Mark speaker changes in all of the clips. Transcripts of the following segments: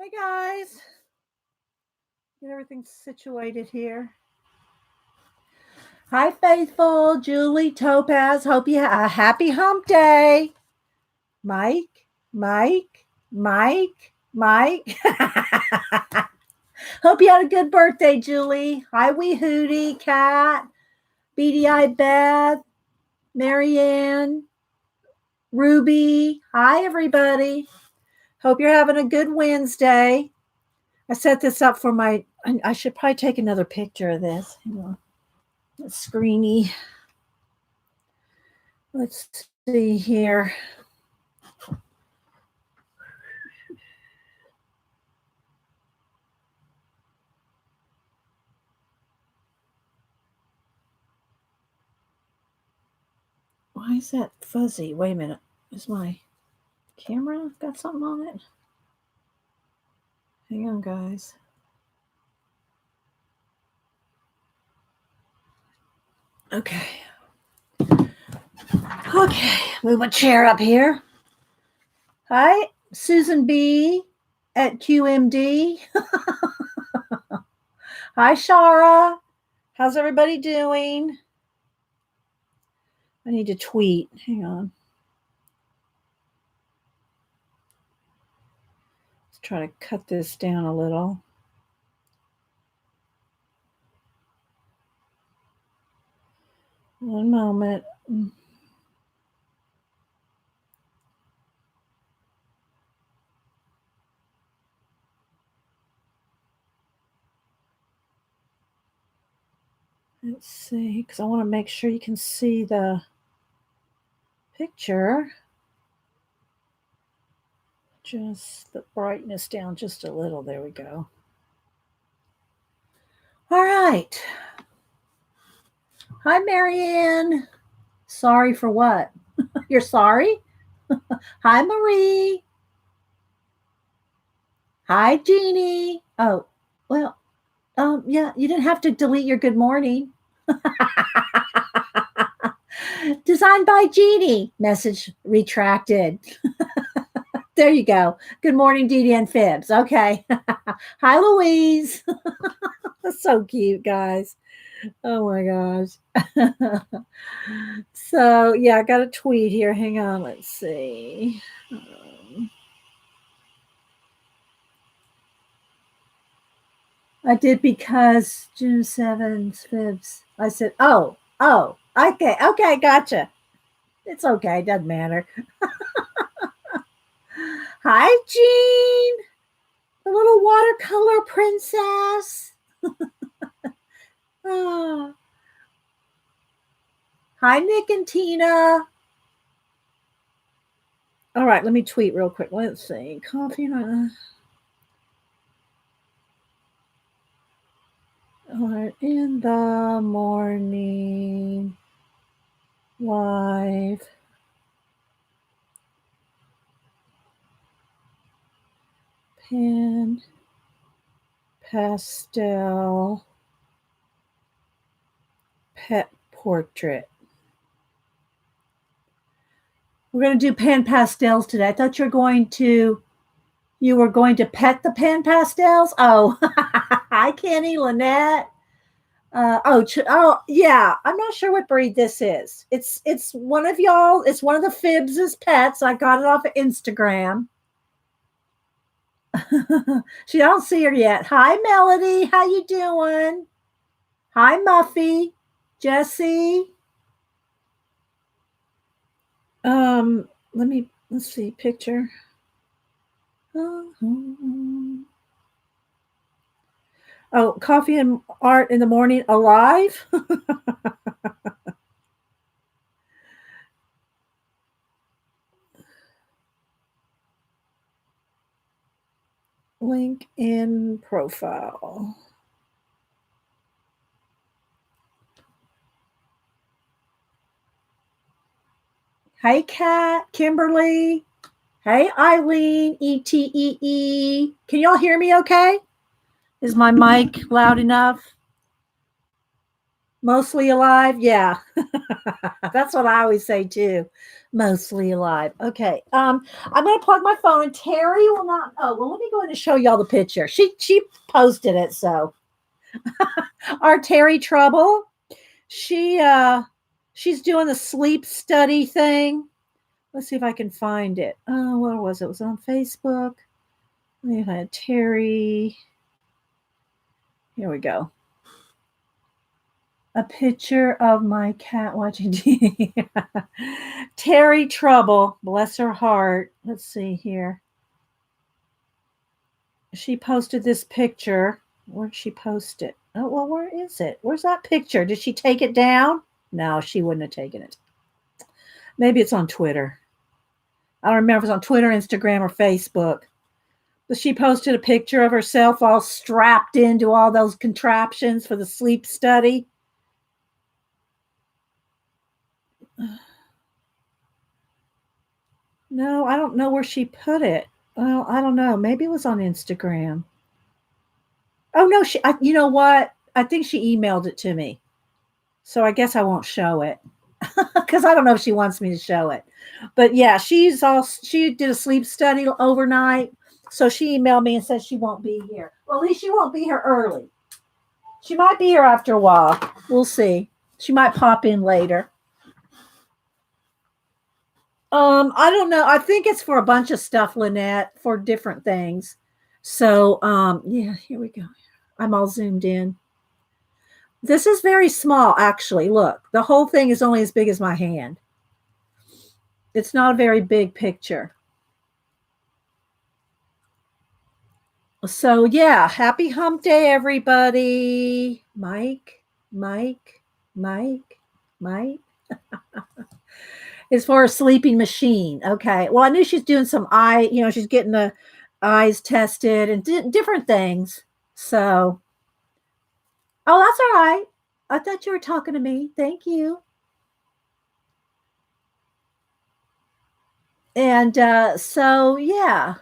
Speaker 1: Hey guys, get everything situated here. Hi, Faithful, Julie, Topaz. Hope you have a happy hump day. Mike, Mike, Mike, Mike. Hope you had a good birthday, Julie. Hi, Wee Hootie, Cat, Beady Eye Beth, Marianne, Ruby. Hi, everybody. Hope you're having a good Wednesday. I set this up for I should probably take another picture of this. Hang on. It's screeny. Let's see here. Why is that fuzzy? Wait a minute. Is my camera got something on it? Hang on, guys. Okay. Okay. Move my chair up here. Hi, Susan B at QMD. Hi, Shara. How's everybody doing? I need to tweet. Hang on. Let's try to cut this down a little. One moment. Let's see, because I want to make sure you can see the picture. Just the brightness down just a little. There we go. All right. Hi, Marianne. Sorry for what? You're sorry? Hi, Marie. Hi, Jeannie. Oh, well, yeah, you didn't have to delete your good morning. Designed by Jeannie. Message retracted. There you go. Good morning, Dee Dee and Fibs. Okay. Hi, Louise. That's so cute, guys. Oh my gosh. So, yeah, I got a tweet here. Hang on. Let's see. I did because June 7th, Fibs. I said, oh, okay, gotcha. It's okay. Doesn't matter. Hi, Jean. The little watercolor princess. Oh. Hi, Nick and Tina. All right, let me tweet real quick. Let's see. Coffee. In the morning live. Pen. Pastel. Pet Portrait. We're going to do pan pastels today. I thought you were going to pet the pan pastels. Oh, hi, Kenny, Lynette. Oh, yeah. I'm not sure what breed this is. It's one of y'all. It's one of the Fibs' pets. I got it off of Instagram. I don't see her yet. Hi, Melody. How you doing? Hi, Muffy. Jesse. Let's see, picture. Oh, coffee and art in the morning alive. Link in profile. Hey, Kat, Kimberly. Hey, Eileen, ETEE. Can y'all hear me okay? Is my mic loud enough? Mostly alive? Yeah. That's what I always say too. Mostly alive. Okay. I'm gonna plug my phone and Terry will not let me go in and show y'all the picture. She posted it, so our Terry Trouble. She's doing the sleep study thing. Let's see if I can find it. Oh, where was it? Was it on Facebook? We had Terry. Here we go. A picture of my cat watching TV. Terry Trouble, bless her heart. Let's see here. She posted this picture. Where'd she post it? Oh, well, where is it? Where's that picture? Did she take it down? No, she wouldn't have taken it. Maybe it's on Twitter. I don't remember if it's on Twitter, Instagram, or Facebook. But she posted a picture of herself all strapped into all those contraptions for the sleep study. No, I don't know where she put it. Well, I don't know. Maybe it was on Instagram. Oh no, you know what? I think she emailed it to me. So I guess I won't show it. Because I don't know if she wants me to show it. But yeah, she did a sleep study overnight. So she emailed me and said she won't be here. Well, at least she won't be here early. She might be here after a while. We'll see. She might pop in later. I don't know. I think it's for a bunch of stuff, Lynette, for different things. So, yeah, here we go. I'm all zoomed in. This is very small, actually. Look, the whole thing is only as big as my hand. It's not a very big picture. So, yeah, happy hump day, everybody. Mike. As far as sleeping machine. Okay. Well, I knew she's doing some she's getting the eyes tested and different things. So, oh, that's all right. I thought you were talking to me. Thank you. And so, yeah.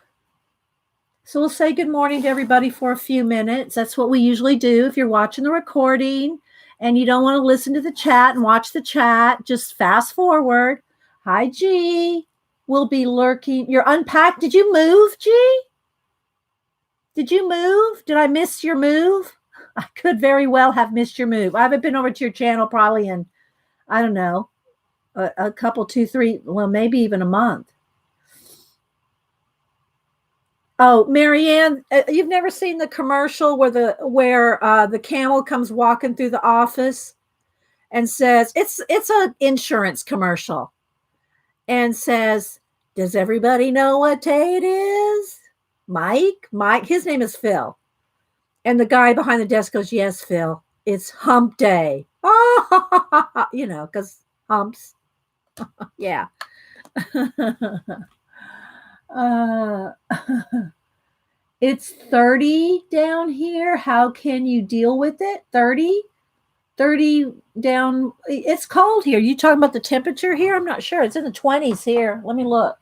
Speaker 1: So we'll say good morning to everybody for a few minutes. That's what we usually do. If you're watching the recording and you don't want to listen to the chat and watch the chat, just fast forward. Hi, G. We'll be lurking. You're unpacked. Did you move, G? Did you move? Did I miss your move? I could very well have missed your move. I haven't been over to your channel probably in, I don't know, a couple, 2, 3, well, maybe even a month. Oh, Marianne, you've never seen the commercial where the camel comes walking through the office and says it's an insurance commercial and says, "Does everybody know what day it is?" Mike, his name is Phil, and the guy behind the desk goes, "Yes, Phil, it's Hump Day." Oh, because humps. Yeah. It's 30 down here. How can you deal with it? 30 down. It's cold here. You talking about the temperature here? I'm not sure. It's in the 20s here. Let me look.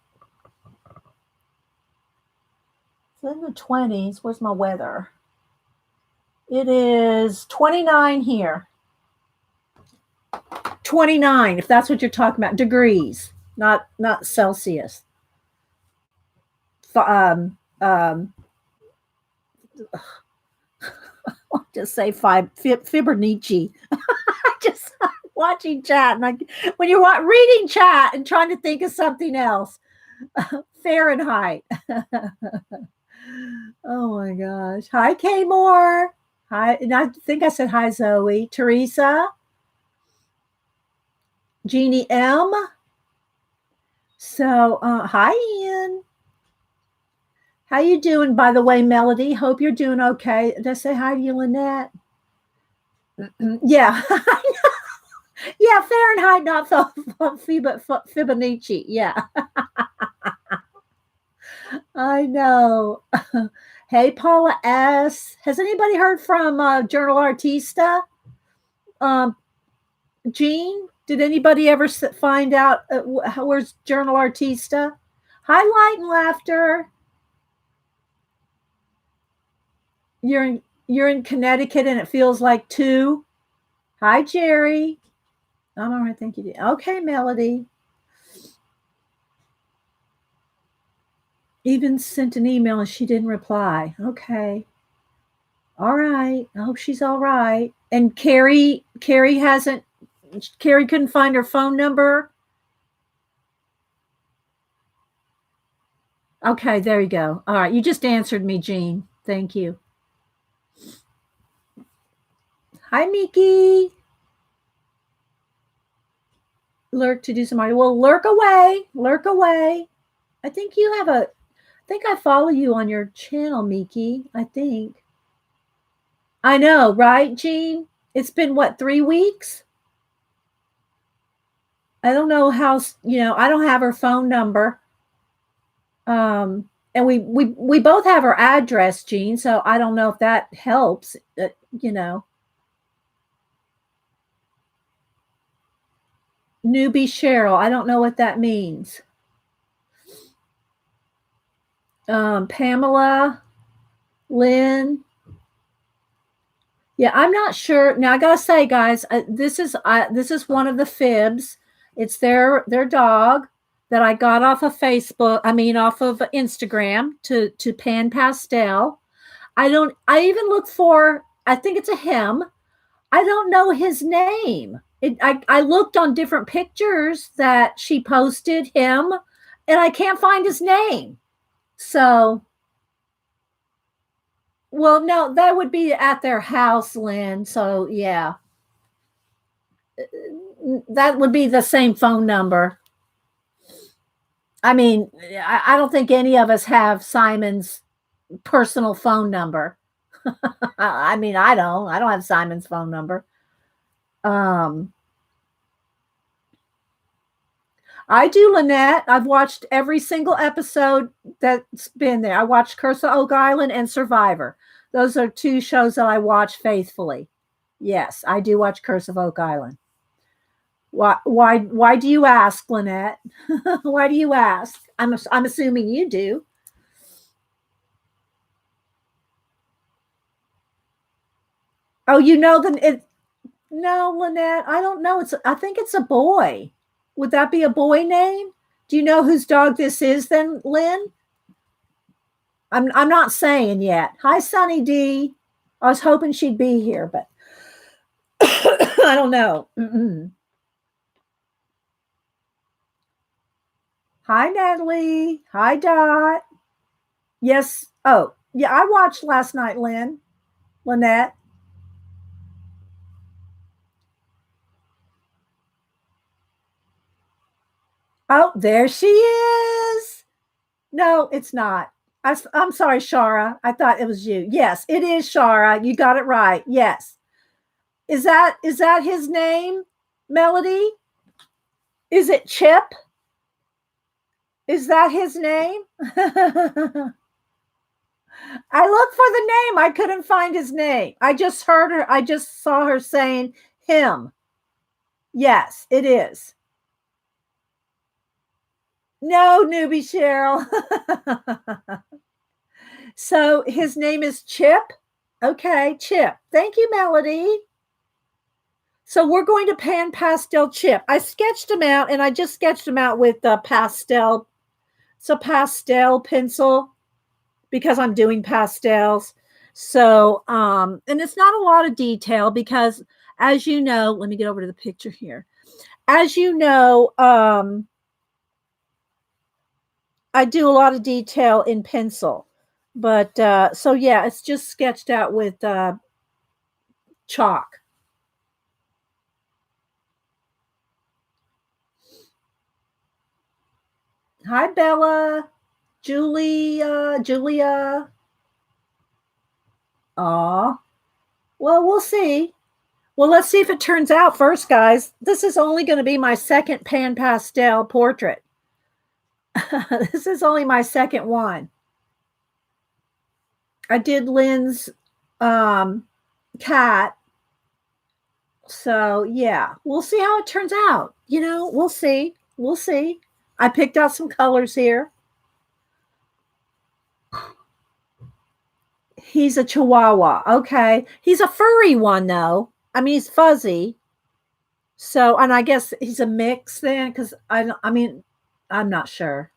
Speaker 1: It's in the 20s. Where's my weather? It is 29 here. 29, if that's what you're talking about. Degrees, not Celsius. I'll just say Fibonacci. Just watching chat, and when you're reading chat and trying to think of something else, Fahrenheit. Oh my gosh! Hi, Kay Moore. Hi, and I think I said hi, Zoe, Teresa, Jeannie M. So, hi, Ian. How you doing, by the way, Melody? Hope you're doing okay. Did I say hi to you, Lynette? Yeah. Yeah, Fahrenheit, not Fibonacci. Yeah. I know. Hey, Paula S. Has anybody heard from Journal Artista? Jean, did anybody ever find out where's Journal Artista? Hi, Light and Laughter. You're in Connecticut and it feels like 2. Hi, Jerry. I don't know. I think you did. Okay, Melody. Even sent an email and she didn't reply. Okay. All right. I hope she's all right. And Carrie couldn't find her phone number. Okay, there you go. All right. You just answered me, Jean. Thank you. Hi, Miki. Lurk to do some art. Well, lurk away. Lurk away. I think I follow you on your channel, Miki. I think. I know, right, Jean? It's been what, 3 weeks? I don't know how, I don't have her phone number. And we both have her address, Jean, so I don't know if that helps, Newbie Cheryl, I don't know what that means. Pamela, Lynn. Yeah, I'm not sure. Now I gotta say, guys, this is one of the fibs. It's their dog that I got off of Facebook. I mean, off of Instagram to Pan Pastel. I even look for. I think it's a him. I don't know his name. I looked on different pictures that she posted him, and I can't find his name. So, well, no, that would be at their house, Lynn. So, yeah, that would be the same phone number. I mean, I don't think any of us have Simon's personal phone number. I mean, I don't have Simon's phone number. I do, Lynette. I've watched every single episode that's been there. I watched Curse of Oak Island and Survivor. Those are 2 shows that I watch faithfully. Yes, I do watch Curse of Oak Island. Why do you ask, Lynette? Why do you ask? I'm assuming you do. Oh, no, Lynette. I don't know. I think it's a boy. Would that be a boy name? Do you know whose dog this is then, Lynn? I'm not saying yet. Hi, Sunny D. I was hoping she'd be here, but I don't know. Hi, Natalie. Hi, Dot. Yes. Oh, yeah, I watched last night, Lynette. Oh, there she is. No, it's not. I'm sorry, Shara. I thought it was you. Yes, it is Shara. You got it right. Yes. Is that his name, Melody? Is it Chip? Is that his name? I looked for the name. I couldn't find his name. I just saw her saying him. Yes, it is. No, newbie Cheryl. So his name is Chip. Okay, Chip. Thank you, Melody. So we're going to pan pastel Chip. I sketched him out, and I just sketched him out with the pastel. It's a pastel pencil because I'm doing pastels. So, and it's not a lot of detail because, as you know, let me get over to the picture here. As you know, I do a lot of detail in pencil, but so yeah, it's just sketched out with chalk. Hi, Bella, Julia. Aw. Well, we'll see. Well, let's see if it turns out first, guys. This is only going to be my second pan pastel portrait. This is only my second one. I did Lynn's cat. So, yeah, we'll see how it turns out. We'll see. We'll see. I picked out some colors here. He's a Chihuahua. Okay. He's a furry one, though. I mean, he's fuzzy. So, and I guess he's a mix then, because I mean, I'm not sure.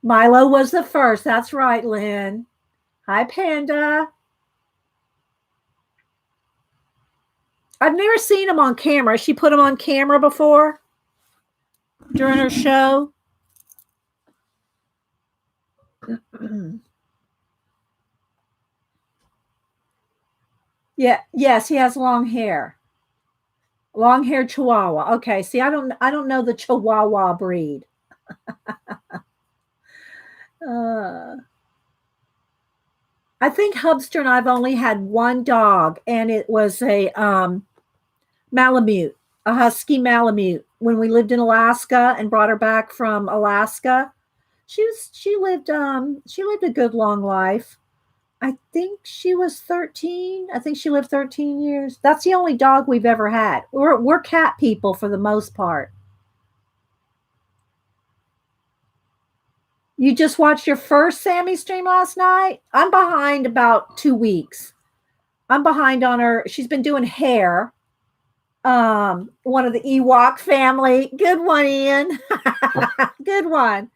Speaker 1: Milo was the first. That's right, Lynn. Hi, Panda. I've never seen him on camera. She put him on camera before during her show. Yeah, yes, he has long hair. Long-haired Chihuahua. Okay, see, I don't know the Chihuahua breed. I think Hubster and I've only had one dog, and it was a Malamute, a Husky Malamute. When we lived in Alaska and brought her back from Alaska, she lived a good long life. I think she was 13. I think she lived 13 years. That's the only dog we've ever had. We're cat people for the most part. You just watched your first Sammie stream last night? I'm behind about 2 weeks. I'm behind on her. She's been doing hair. One of the Ewok family. Good one, Ian. Good one.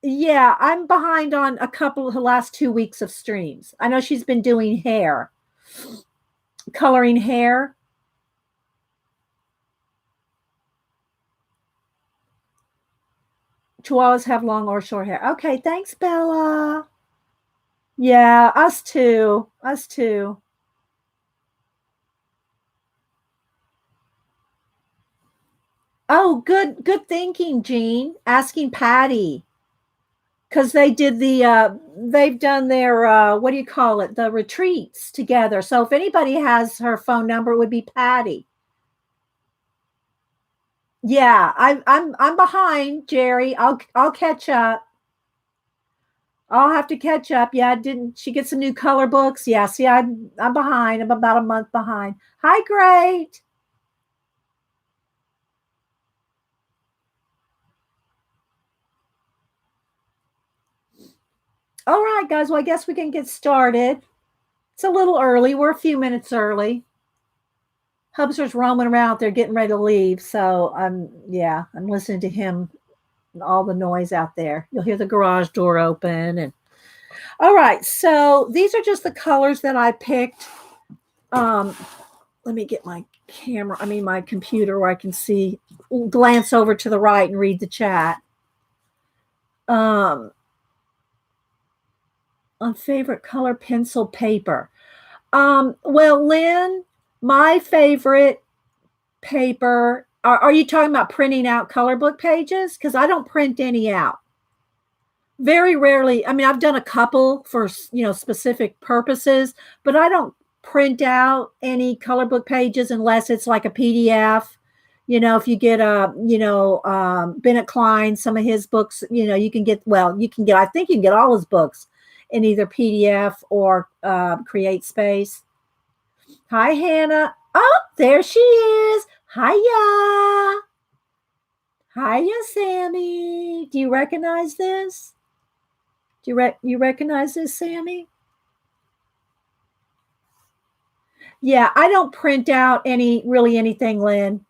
Speaker 1: Yeah, I'm behind on a couple of the last 2 weeks of streams. I know she's been doing hair, coloring hair. Chihuahuas have long or short hair. Okay, thanks, Bella. Yeah, us too. Us too. Oh, good thinking, Jean. Asking Patty. Because they've done their what do you call it? The retreats together. So if anybody has her phone number, it would be Patty. Yeah, I'm behind, Jerry. I'll catch up. I'll have to catch up. Yeah, didn't she get some new color books? Yeah, see, I'm behind. I'm about a month behind. Hi, great. All right, guys. Well, I guess we can get started. It's a little early. We're a few minutes early. Hubster's roaming around out there getting ready to leave. So I'm listening to him and all the noise out there. You'll hear the garage door open. And all right, so these are just the colors that I picked. Let me get my my computer where I can see, glance over to the right and read the chat. On favorite color pencil paper. Well, Lynn, my favorite paper. Are you talking about printing out color book pages? Because I don't print any out. Very rarely. I mean, I've done a couple for specific purposes, but I don't print out any color book pages unless it's like a PDF. If you get Bennett Klein, some of his books, you can get. I think you can get all his books in either PDF or Create Space. Hi, Hannah. Oh, there she is. Hiya. Hiya, Sammie. Do you recognize this? Do you recognize this, Sammie? Yeah, I don't print out anything, Lynn.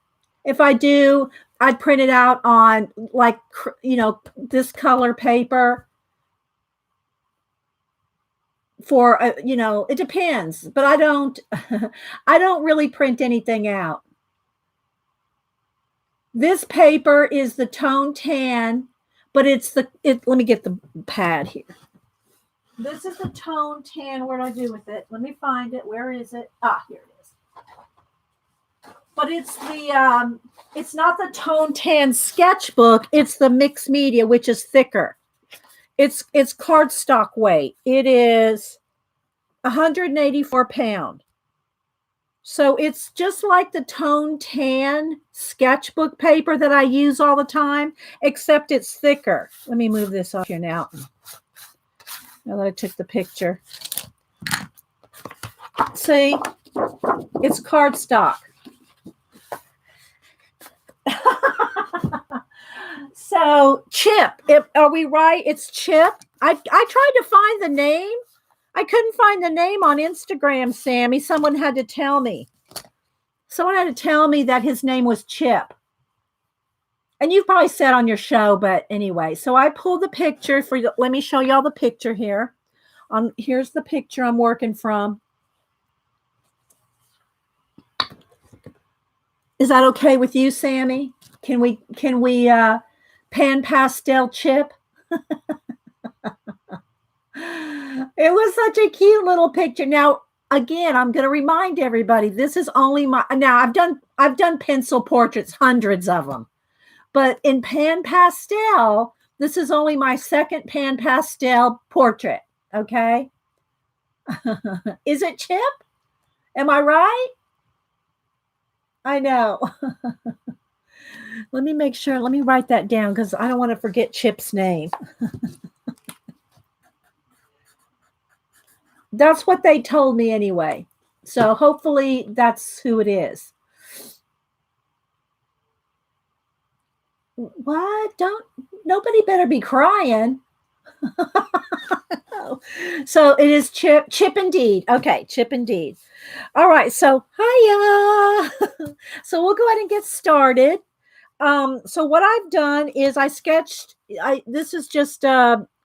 Speaker 1: If I do, I'd print it out on this color paper. For it depends, but I don't I don't really print anything out. This paper is the tone tan, but let me get the pad here. This is the tone tan. What do I do with it? Let me find it. Where is it? Here it is. But it's not the tone tan sketchbook. It's the mixed media, which is thicker. It's cardstock weight. It is 184 pounds. So it's just like the tone tan sketchbook paper that I use all the time, except it's thicker. Let me move this off here now. Now that I took the picture. See, it's cardstock. So Chip, are we right? It's Chip. I tried to find the name. I couldn't find the name on Instagram, Sammie. Someone had to tell me. Someone had to tell me that his name was Chip. And you've probably said on your show, but anyway. So I pulled the picture for you. Let me show y'all the picture here. Here's the picture I'm working from. Is that okay with you, Sammie? Can we pan pastel Chip? It was such a cute little picture. Now, again, I'm going to remind everybody, this is only now I've done pencil portraits, hundreds of them. But in pan pastel, this is only my second pan pastel portrait, okay? Is it Chip? Am I right? I know. Let me make sure. Let me write that down because I don't want to forget Chip's name. That's what they told me anyway. So hopefully that's who it is. What? Nobody better be crying. So it is Chip. Chip indeed. Okay, Chip indeed. All right. So hiya. So we'll go ahead and get started. So what I've done is I sketched. This is just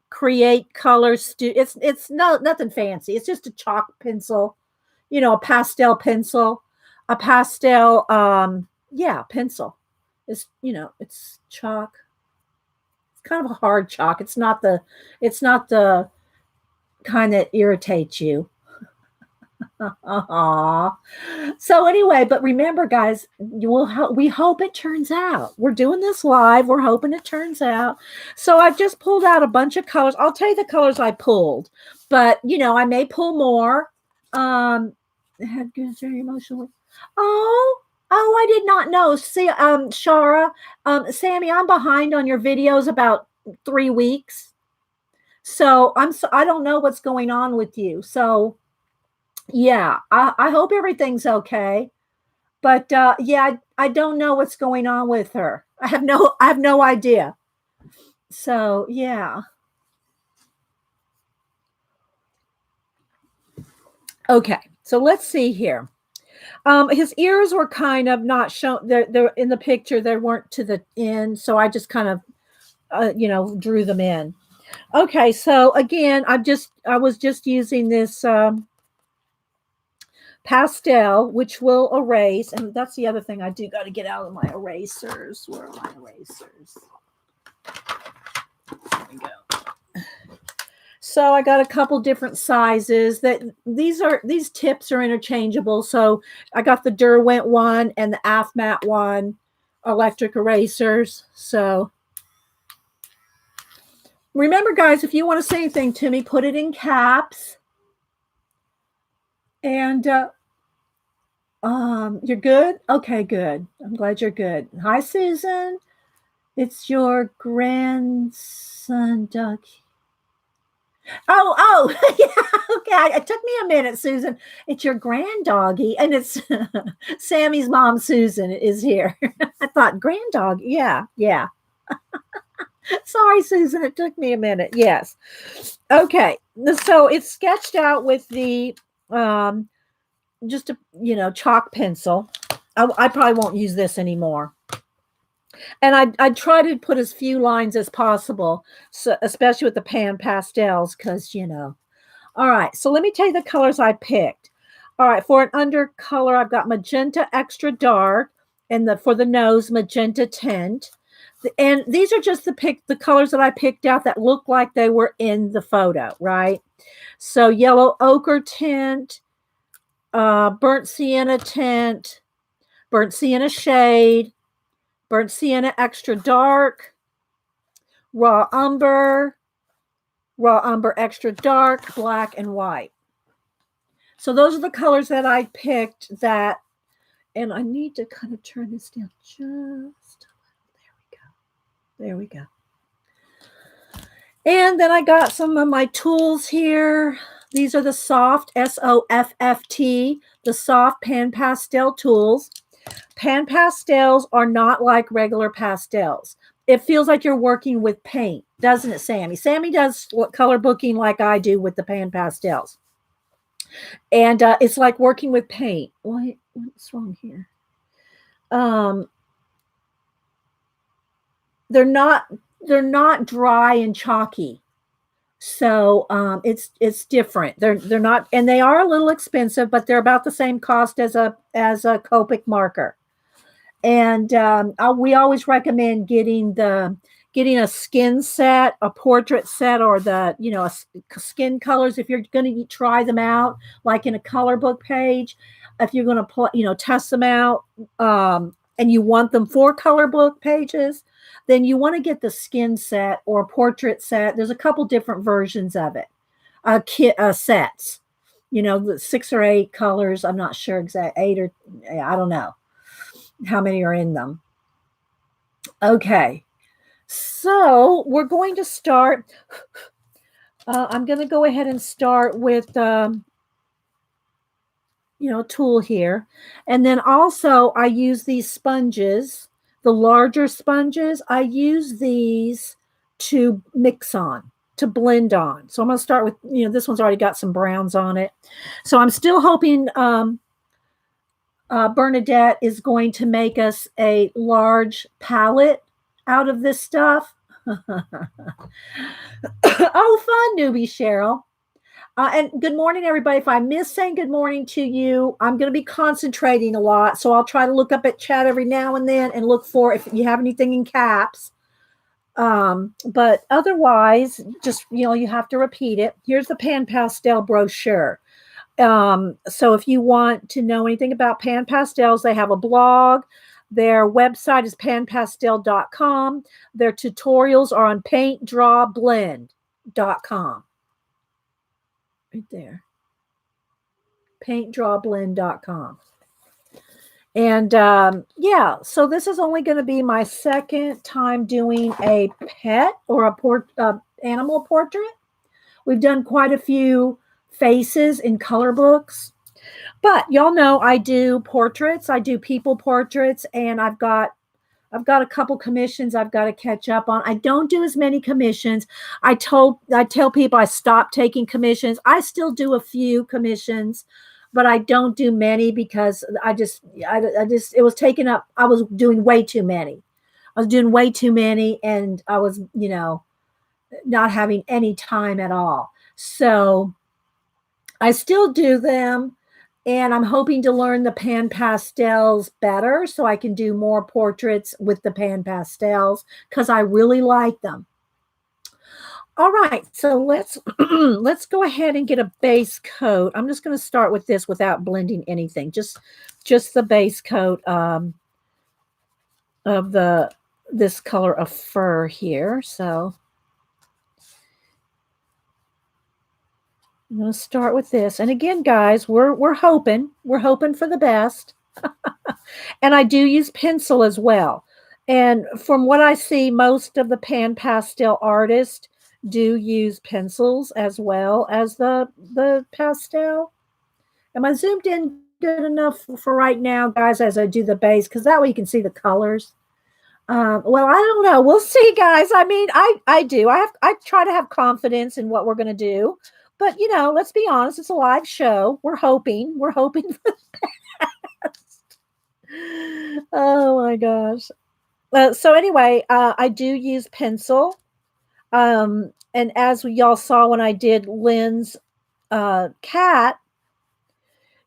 Speaker 1: create colors. It's nothing fancy. It's just a chalk pencil, a pastel pencil, a pastel pencil. It's chalk. It's kind of a hard chalk. It's not the kind that irritates you. So anyway, but remember, guys, we hope it turns out. We're doing this live. We're hoping it turns out. So I've just pulled out a bunch of colors. I'll tell you the colors I pulled, but I may pull more. Had good, very emotionally. Oh, I did not know. See, Shara, Sammie, I'm behind on your videos about 3 weeks. So I don't know what's going on with you. So yeah, I hope everything's okay. But I don't know what's going on with her. I have no idea. So yeah. Okay, so let's see here. His ears were kind of not shown. They're in the picture. They weren't to the end, so I just kind of, drew them in. Okay, so again, I was just using this pastel, which will erase, and that's the other thing I do got to get out of my erasers. Where are my erasers? There we go. So I got a couple different sizes. These tips are interchangeable. So I got the Derwent one and the AFMAT one, electric erasers. So remember, guys, if you want to say anything to me, put it in caps. And you're good? Okay, good. I'm glad you're good. Hi, Susan. It's your grandson, Doug. Oh, yeah, okay. It took me a minute, Susan. It's your granddoggy, and it's Sammie's mom, Susan, is here. I thought, granddog, yeah. Sorry, Susan, it took me a minute. Yes. Okay, so it's sketched out with the just a chalk pencil. I probably won't use this anymore. And I try to put as few lines as possible, so especially with the pan pastels, because All right, so let me tell you the colors I picked. All right, for an undercolor, I've got magenta extra dark, and for the nose, magenta tint. And these are just the colors that I picked out that look like they were in the photo, right? So yellow ochre tint, burnt sienna tint, burnt sienna shade, burnt sienna extra dark, raw umber extra dark, black, and white. So those are the colors that I picked and I need to kind of turn this down just a little. There we go. And then I got some of my tools here. These are the soft, S-O-F-F-T, the soft pan pastel tools. Pan pastels are not like regular pastels. It feels like you're working with paint, doesn't it, Sammie? Sammie does color booking like I do with the pan pastels. And it's like working with paint. What's wrong here? Um, they're not they're not dry and chalky. So it's different. They're not, and they are a little expensive, but they're about the same cost as a Copic marker. And we always recommend getting a skin set, a portrait set, or skin colors if you're going to try them out, like in a color book page. If you're going to test them out, and you want them for color book pages, then you want to get the skin set or portrait set. There's a couple different versions of it, sets. The 6 or 8 colors. I'm not sure exact 8 or I don't know how many are in them. Okay, so we're going to start. I'm going to go ahead and start with, tool here. And then also I use these sponges, the larger sponges. I use these to mix on, to blend on. So I'm going to start with, this one's already got some browns on it. So I'm still hoping Bernadette is going to make us a large palette out of this stuff. Oh, fun, newbie Cheryl. And good morning, everybody. If I miss saying good morning to you, I'm going to be concentrating a lot. So I'll try to look up at chat every now and then and look for if you have anything in caps. But otherwise, just, you have to repeat it. Here's the Pan Pastel brochure. So if you want to know anything about Pan Pastels, they have a blog. Their website is panpastel.com. Their tutorials are on paintdrawblend.com. Right there. Paintdrawblend.com. And yeah, so this is only going to be my second time doing a pet or a animal portrait. We've done quite a few faces in color books, but y'all know I do portraits. I do people portraits, and I've got a couple commissions I've got to catch up on. I don't do as many commissions. I tell people I stopped taking commissions. I still do a few commissions, but I don't do many because I just it was taken up. I was doing way too many. And I was, not having any time at all. So I still do them, and I'm hoping to learn the pan pastels better so I can do more portraits with the pan pastels because I really like them. All right, so let's go ahead and get a base coat. I'm just going to start with this without blending anything, just the base coat of this color of fur here. So I'm going to start with this. And again, guys, we're hoping for the best. And I do use pencil as well. And from what I see, most of the pan pastel artists do use pencils as well as the pastel. Am I zoomed in good enough for right now, guys, as I do the base? Because that way you can see the colors. Well, I don't know. We'll see, guys. I mean, I do. I try to have confidence in what we're going to do. But, let's be honest. It's a live show. We're hoping for the best. Oh, my gosh. So anyway, I do use pencil. And as y'all saw when I did Lynn's cat,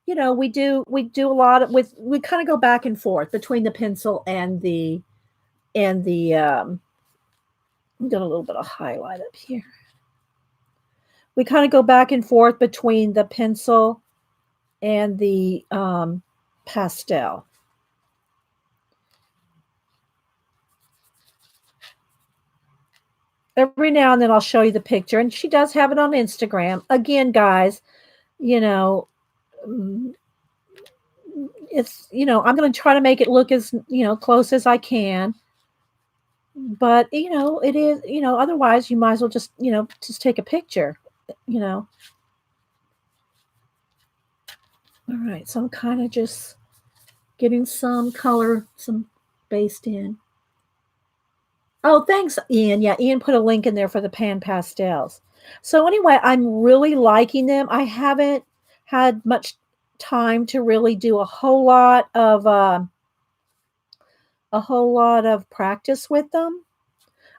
Speaker 1: we do a lot of we kind of go back and forth between the pencil and the I've got a little bit of highlight up here. We kind of go back and forth between the pencil and the pastel. Every now and then I'll show you the picture, and she does have it on Instagram. Again, guys, it's, I'm going to try to make it look as, close as I can. But, it is, otherwise you might as well just, just take a picture, All right. So I'm kind of just getting some color, some based in. Oh, thanks, Ian. Yeah, Ian put a link in there for the pan pastels. So anyway, I'm really liking them. I haven't had much time to really do a whole lot of practice with them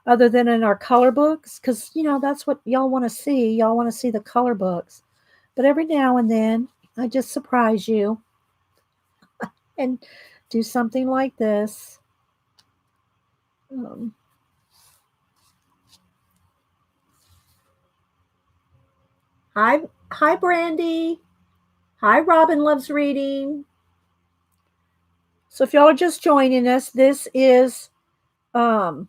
Speaker 1: other than in our color books, because that's what y'all want to see. Y'all want to see the color books. But every now and then I just surprise you and do something like this. um, hi Brandy. Hi Robin Loves Reading. So if y'all are just joining us, this is um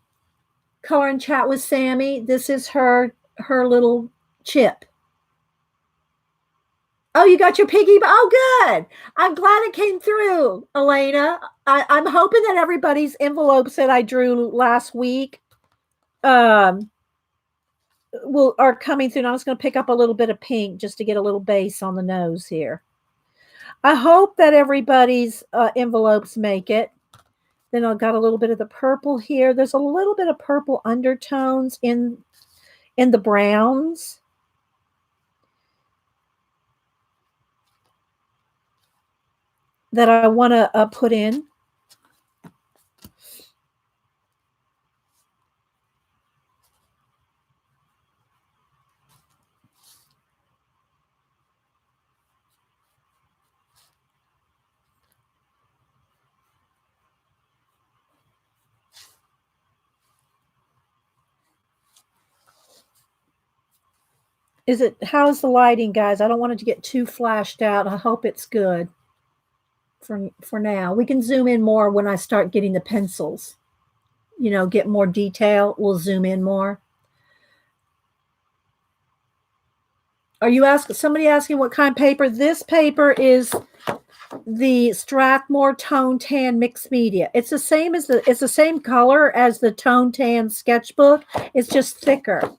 Speaker 1: Color and Chat with Sammie. This is her little chip. Oh, you got your piggy. Oh, good. I'm glad it came through, Elena. I'm hoping that everybody's envelopes that I drew last week um, are coming through. And I was going to pick up a little bit of pink just to get a little base on the nose here. I hope that everybody's envelopes make it. Then I've got a little bit of the purple here. There's a little bit of purple undertones in the browns. That I want to put in. How's the lighting, guys? I don't want it to get too flashed out. I hope it's good for now. We can zoom in more when I start getting the pencils. Get more detail. We'll zoom in more. Are you somebody asking what kind of paper? This paper is the Strathmore Tone Tan Mixed Media. It's the same color as the Tone Tan sketchbook. It's just thicker.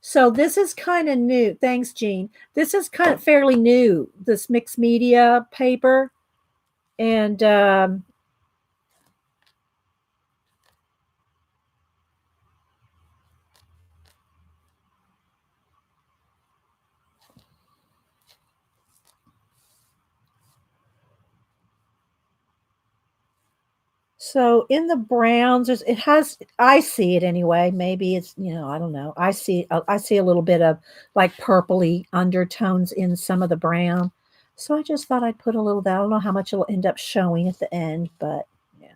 Speaker 1: So this is kind of new. Thanks, Jean. This is kind of fairly new, this mixed media paper. And so in the browns, I see it anyway. Maybe it's, I don't know. I see a little bit of like purpley undertones in some of the brown. So I just thought I'd put a little of that. I don't know how much it'll end up showing at the end, but yeah.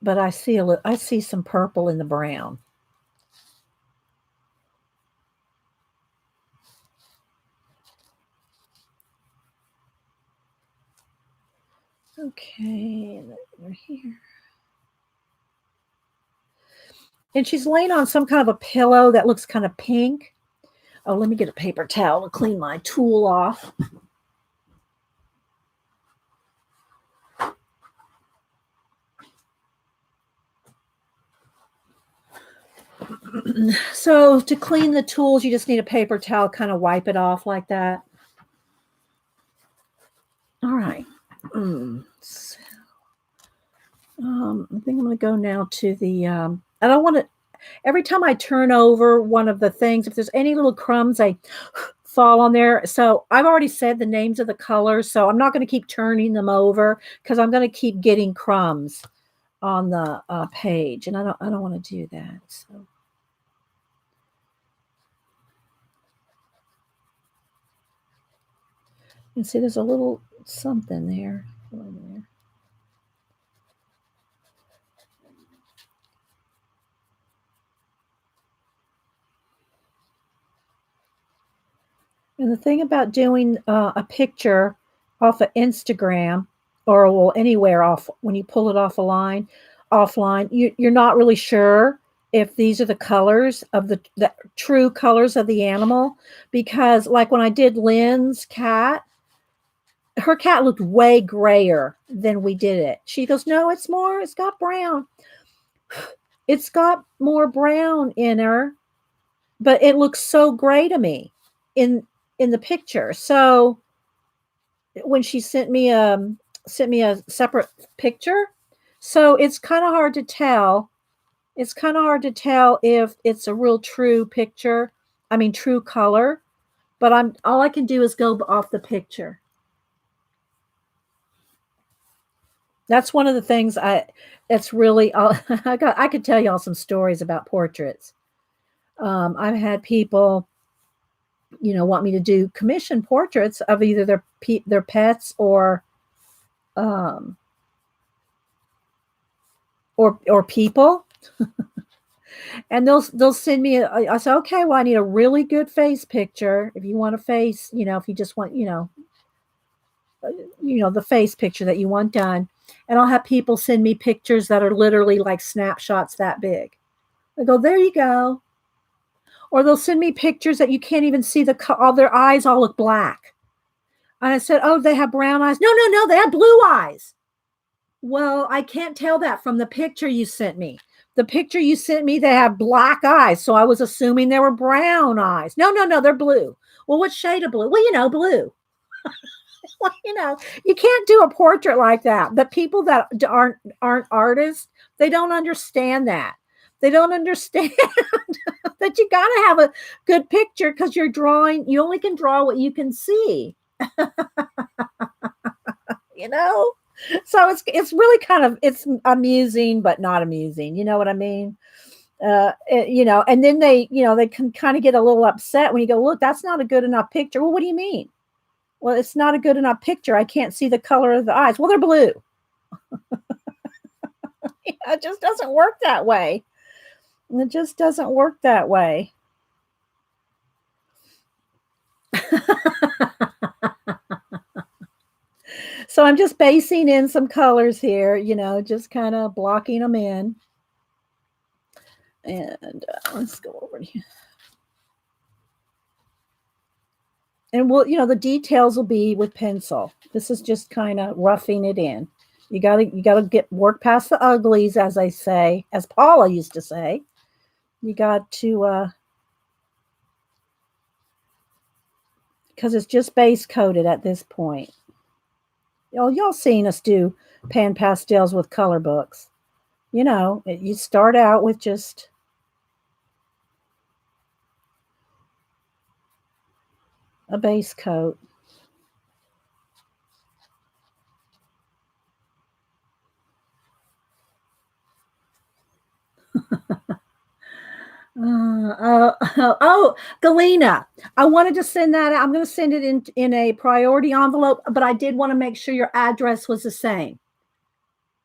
Speaker 1: But I see some purple in the brown. Okay, we're here. And she's laying on some kind of a pillow that looks kind of pink. Oh, let me get a paper towel to clean my tool off. So to clean the tools, you just need a paper towel, kind of wipe it off like that. All right. So, I think I'm going to go now to the, I don't want to, every time I turn over one of the things, if there's any little crumbs, I fall on there. So I've already said the names of the colors, so I'm not going to keep turning them over because I'm going to keep getting crumbs on the page, and I don't want to do that. So. You see, there's a little something there. And the thing about doing a picture off of Instagram or anywhere off when you pull it offline, you're not really sure if these are the colors of the true colors of the animal, because like when I did Lynn's cat, her cat looked way grayer than we did it. She goes, no, it's got brown. It's got more brown in her, but it looks so gray to me in the picture. So when she sent me a separate picture, so it's kind of hard to tell. It's kind of hard to tell if it's a real true picture. I mean, true color But all I can do is go off the picture. That's one of the things it's really, I could tell y'all some stories about portraits. I've had people, want me to do commission portraits of either their pets um, or people. And they'll send me I say, okay, well, I need a really good face picture. If you want a face, if you just want, the face picture that you want done. And I'll have people send me pictures that are literally like snapshots that big. I go, there you go. Or they'll send me pictures that you can't even see all their eyes all look black. And I said, oh, they have brown eyes. No, they have blue eyes. Well, I can't tell that from the picture you sent me. The picture you sent me, they have black eyes. So I was assuming they were brown eyes. No, they're blue. Well, what shade of blue? Well, blue. Well, you can't do a portrait like that. But people that aren't artists, they don't understand that. They don't understand that you got to have a good picture because you're drawing. You only can draw what you can see. So it's really it's amusing, but not amusing. You know what I mean? And then they can kind of get a little upset when you go, look, that's not a good enough picture. Well, what do you mean? Well, it's not a good enough picture. I can't see the color of the eyes. Well, they're blue. It just doesn't work that way. It just doesn't work that way. So I'm just basing in some colors here, just kind of blocking them in. And let's go over here. And the details will be with pencil. This is just kind of roughing it in. You gotta work past the uglies, as I say, as Paula used to say. You got to, because it's just base coated at this point. Y'all seen us do pan pastels with color books. You start out with just a base coat. Galena, I wanted to send that out. I'm going to send it in a priority envelope, but I did want to make sure your address was the same.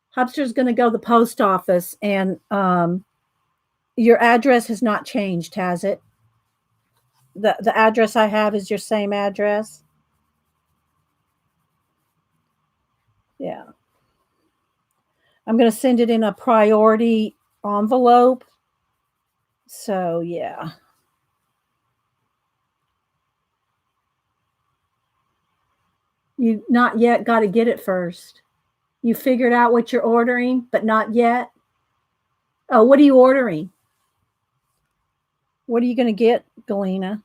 Speaker 1: Hubster's going to go to the post office, and your address has not changed, has it? The address I have is your same address? Yeah. I'm going to send it in a priority envelope. So, yeah. You not yet got to get it first. You figured out what you're ordering, but not yet? Oh, what are you ordering? What are you going to get, Galena?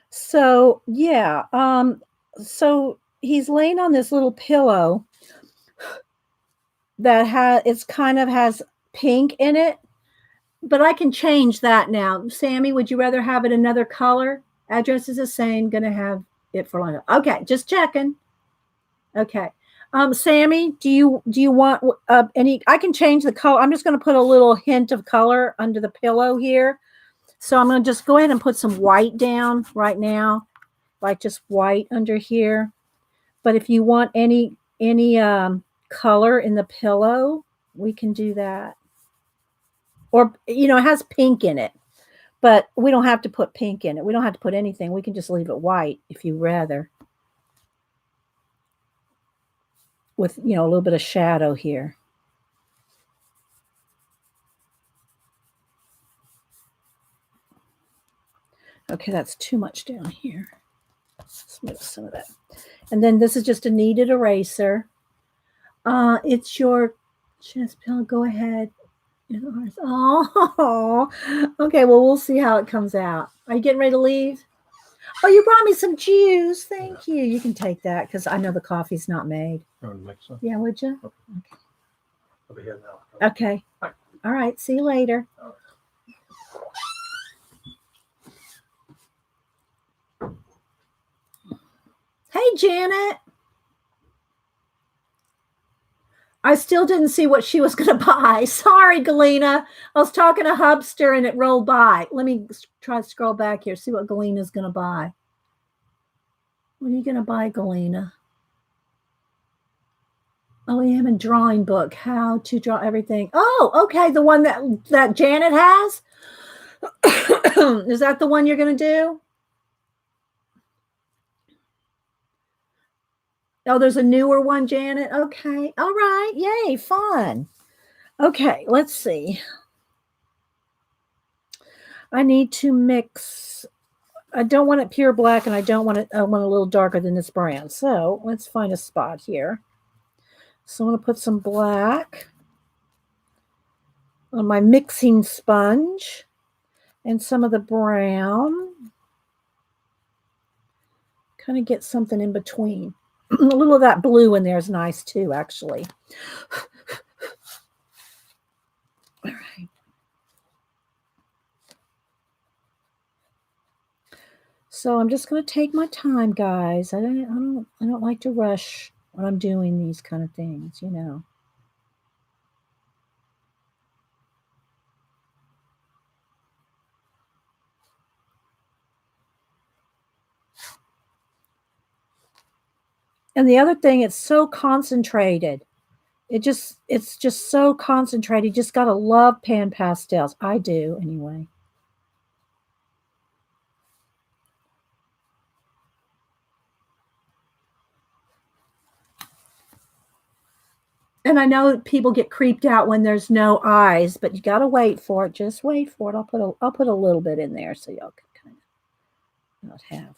Speaker 1: So, yeah. So he's laying on this little pillow that has pink in it, but I can change that now. Sammie, would you rather have it another color? Address is the same. Going to have it for longer. Okay, just checking. Okay. Sammie, do you want any? I can change the color. I'm just going to put a little hint of color under the pillow here. So I'm going to just go ahead and put some white down right now, like just white under here. But if you want any color in the pillow, we can do that. Or, it has pink in it, but we don't have to put pink in it. We don't have to put anything. We can just leave it white if you rather. With, a little bit of shadow here. Okay, that's too much down here. Let's move some of that. And then this is just a kneaded eraser. It's your chest pillow. Go ahead. Oh, okay. Well, we'll see how it comes out. Are you getting ready to leave? Oh, you brought me some juice. Thank you. You can take that because I know the coffee's not made.
Speaker 2: You want to make some?
Speaker 1: Yeah, would you?
Speaker 2: Okay. I'll be here now.
Speaker 1: Okay. All right. See you later. Hey, Janet. I still didn't see what she was going to buy. Sorry, Galena. I was talking to Hubster and it rolled by. Let me try to scroll back here, see what Galena's going to buy. What are you going to buy, Galena? Oh, I am a drawing book. How to draw everything. Oh, okay. The one that Janet has. Is that the one you're going to do? Oh, there's a newer one, Janet. Okay. All right. Yay. Fun. Okay. Let's see. I need to mix. I don't want it pure black and I don't want it, I want a little darker than this brown. So let's find a spot here. So I'm going to put some black on my mixing sponge and some of the brown. Kind of get something in between. A little of that blue in there is nice too, actually. All right. So I'm just going to take my time, guys. I don't like to rush when I'm doing these kind of things, you know. And the other thing, it's so concentrated. It's just so concentrated. You just got to love pan pastels. I do anyway. And I know people get creeped out when there's no eyes, but you got to wait for it. Just wait for it. I'll put a little bit in there so y'all can kind of not have.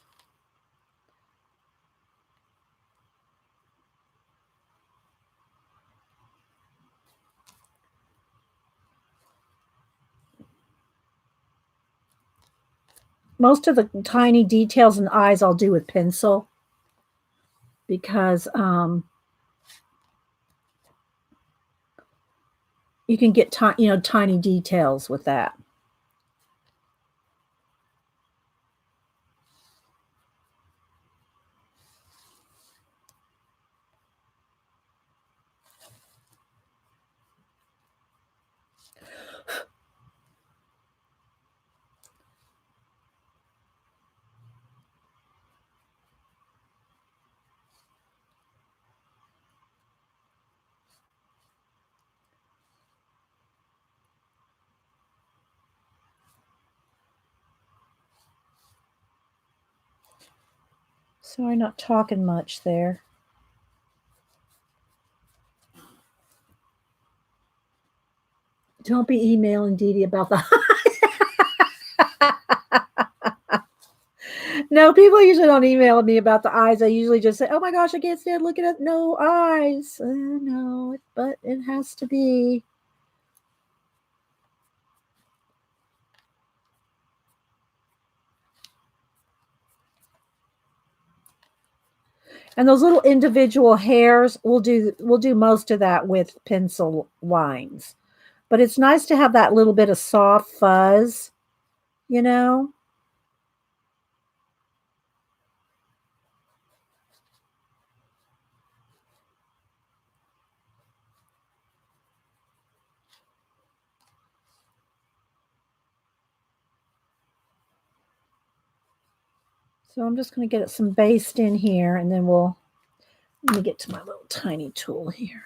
Speaker 1: Most of the tiny details and eyes I'll do with pencil because you can get tiny details with that. Sorry, not talking much there. Don't be emailing Dee Dee about the No, people usually don't email me about the eyes. I usually just say, "Oh my gosh, I can't stand looking at no eyes." No, but it has to be. And those little individual hairs, we'll do most of that with pencil lines. But it's nice to have that little bit of soft fuzz, you know? So I'm just going to get some based in here and then let me get to my little tiny tool here.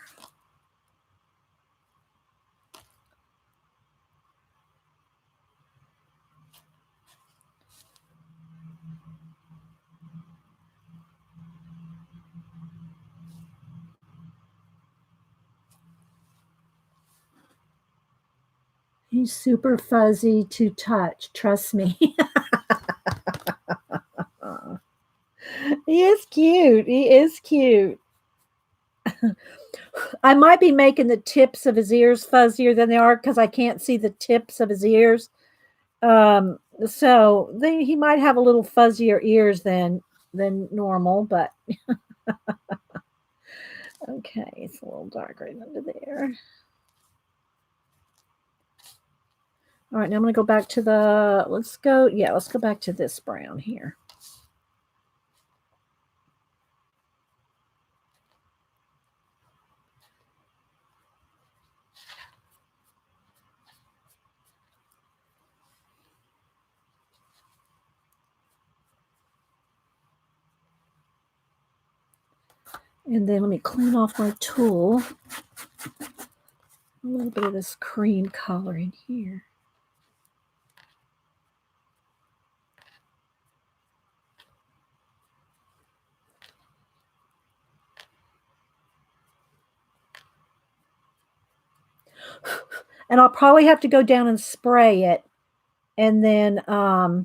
Speaker 1: He's super fuzzy to touch, trust me. He is cute. He is cute. I might be making the tips of his ears fuzzier than they are because I can't see the tips of his ears. So he might have a little fuzzier ears than normal, but okay, it's a little dark right under there. All right, now I'm going to go back to let's go back to this brown here. And then let me clean off my tool. A little bit of this cream color in here. And I'll probably have to go down and spray it. And then I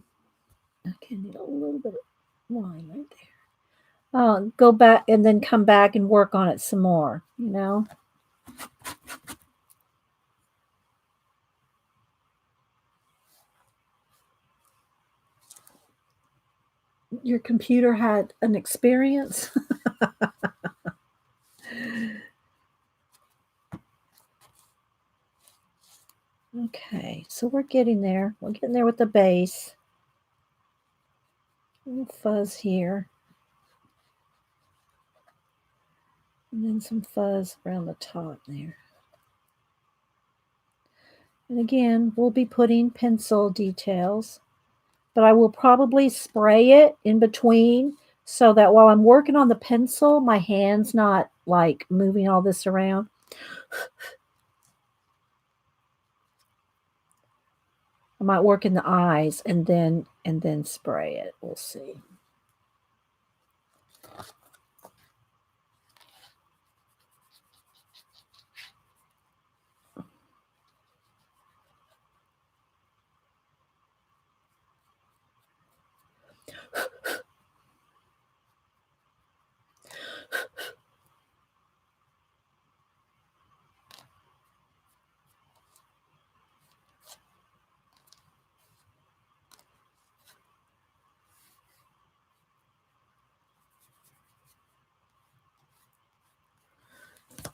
Speaker 1: can need a little bit of line right there. Go back and then come back and work on it some more, you know. Your computer had an experience. Okay, so we're getting there. We're getting there with the base. A little fuzz here. And then some fuzz around the top there. And again, we'll be putting pencil details, but I will probably spray it in between so that while I'm working on the pencil, my hand's not like moving all this around. I might work in the eyes and then spray it. We'll see.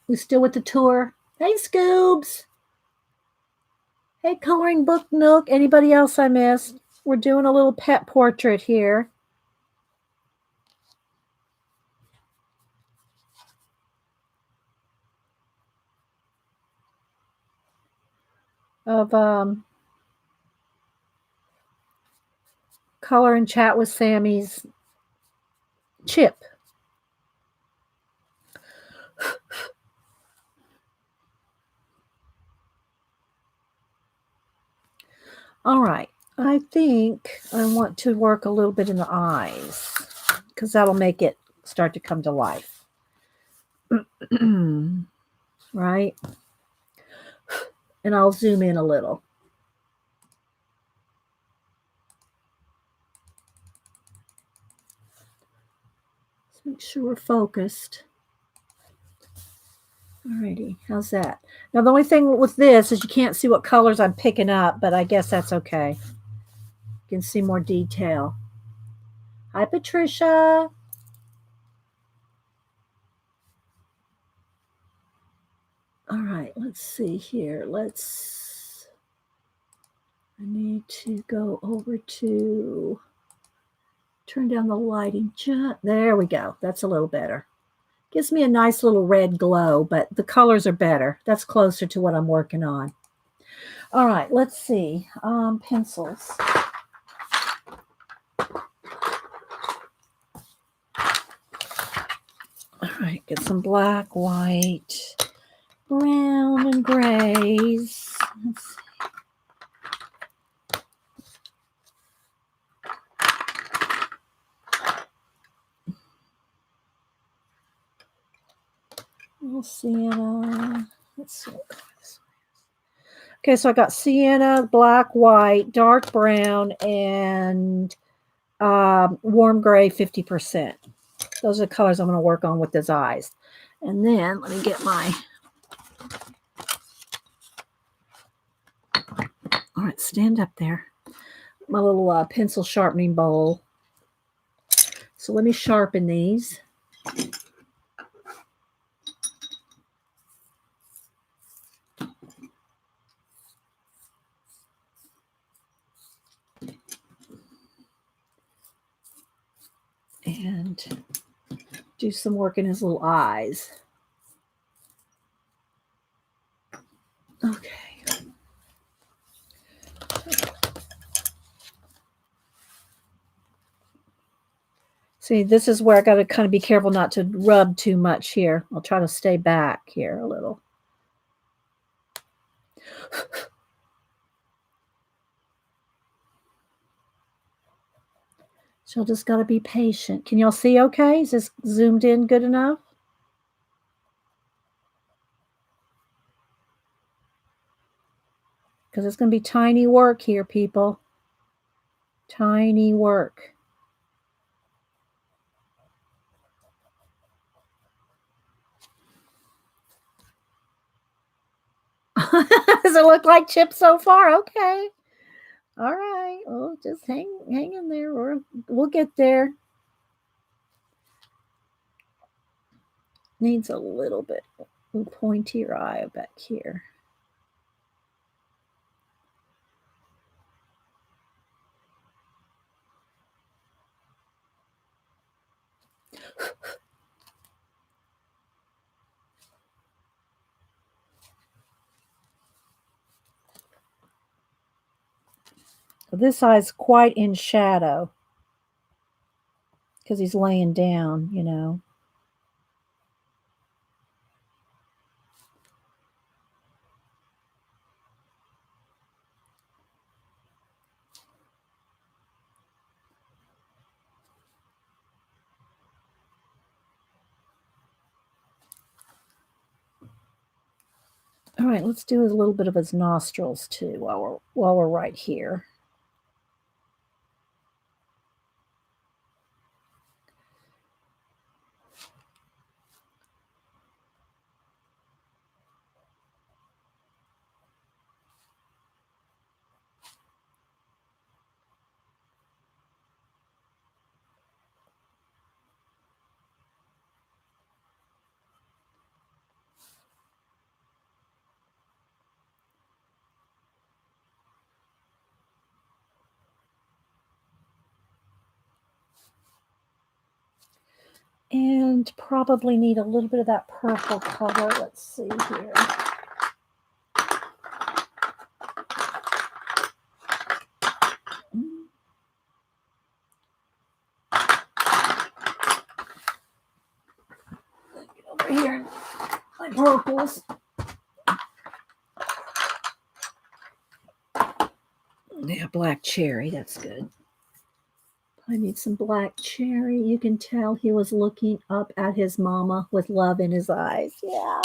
Speaker 1: We still with the tour? Hey, Scoobs. Hey, Coloring Book Nook. Anybody else I missed? We're doing a little pet portrait here. Of Color and Chat with Sammie's Chip. All right, I think I want to work a little bit in the eyes because that'll make it start to come to life. Right? And I'll zoom in a little. Let's make sure we're focused. Alrighty, how's that? Now, the only thing with this is you can't see what colors I'm picking up, but I guess that's okay. You can see more detail. Hi, Patricia. All right, let's see here. I need to go over to turn down the lighting. There we go. That's a little better. Gives me a nice little red glow, but the colors are better. That's closer to what I'm working on. All right, let's see. Pencils. All right, get some black, white, brown, and grays. Let's see. Sienna. Let's see what color this one is. Okay, so I got sienna, black, white, dark brown, and warm gray 50%. Those are the colors I'm going to work on with his eyes. And then let me get my... All right, stand up there. My little pencil sharpening bowl. So let me sharpen these. And do some work in his little eyes. Okay. See, this is where I got to kind of be careful not to rub too much here. I'll try to stay back here a little. So just got to be patient. Can y'all see okay? Is this zoomed in good enough? Because it's going to be tiny work here, people. Tiny work. Does it look like Chip so far? Okay. All right. Well, just hang in there. We'll get there. Needs a little bit pointier eye back here. This eye's quite in shadow because he's laying down, you know. All right, let's do a little bit of his nostrils too while we're right here. And probably need a little bit of that purple color. Let's see here. Get over here, my purples. Yeah, black cherry. That's good. I need some black cherry. You can tell he was looking up at his mama with love in his eyes. Yeah.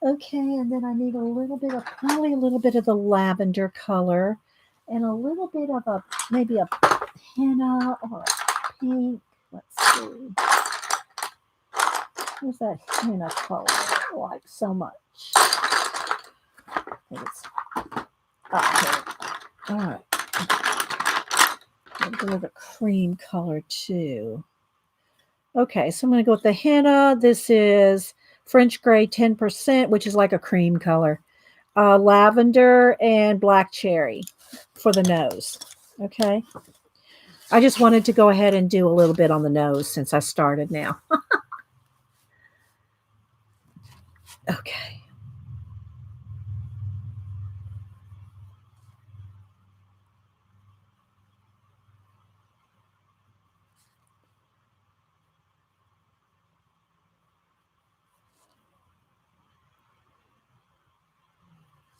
Speaker 1: Okay, and then I need probably a little bit of the lavender color and a little bit of maybe a henna or a pink. Let's see. Where's that henna color I like so much? It's up here. All right. A bit of a cream color too. Okay, so I'm going to go with the henna. This is French gray 10%, which is like a cream color. Lavender and black cherry for the nose. Okay. I just wanted to go ahead and do a little bit on the nose since I started now. Okay.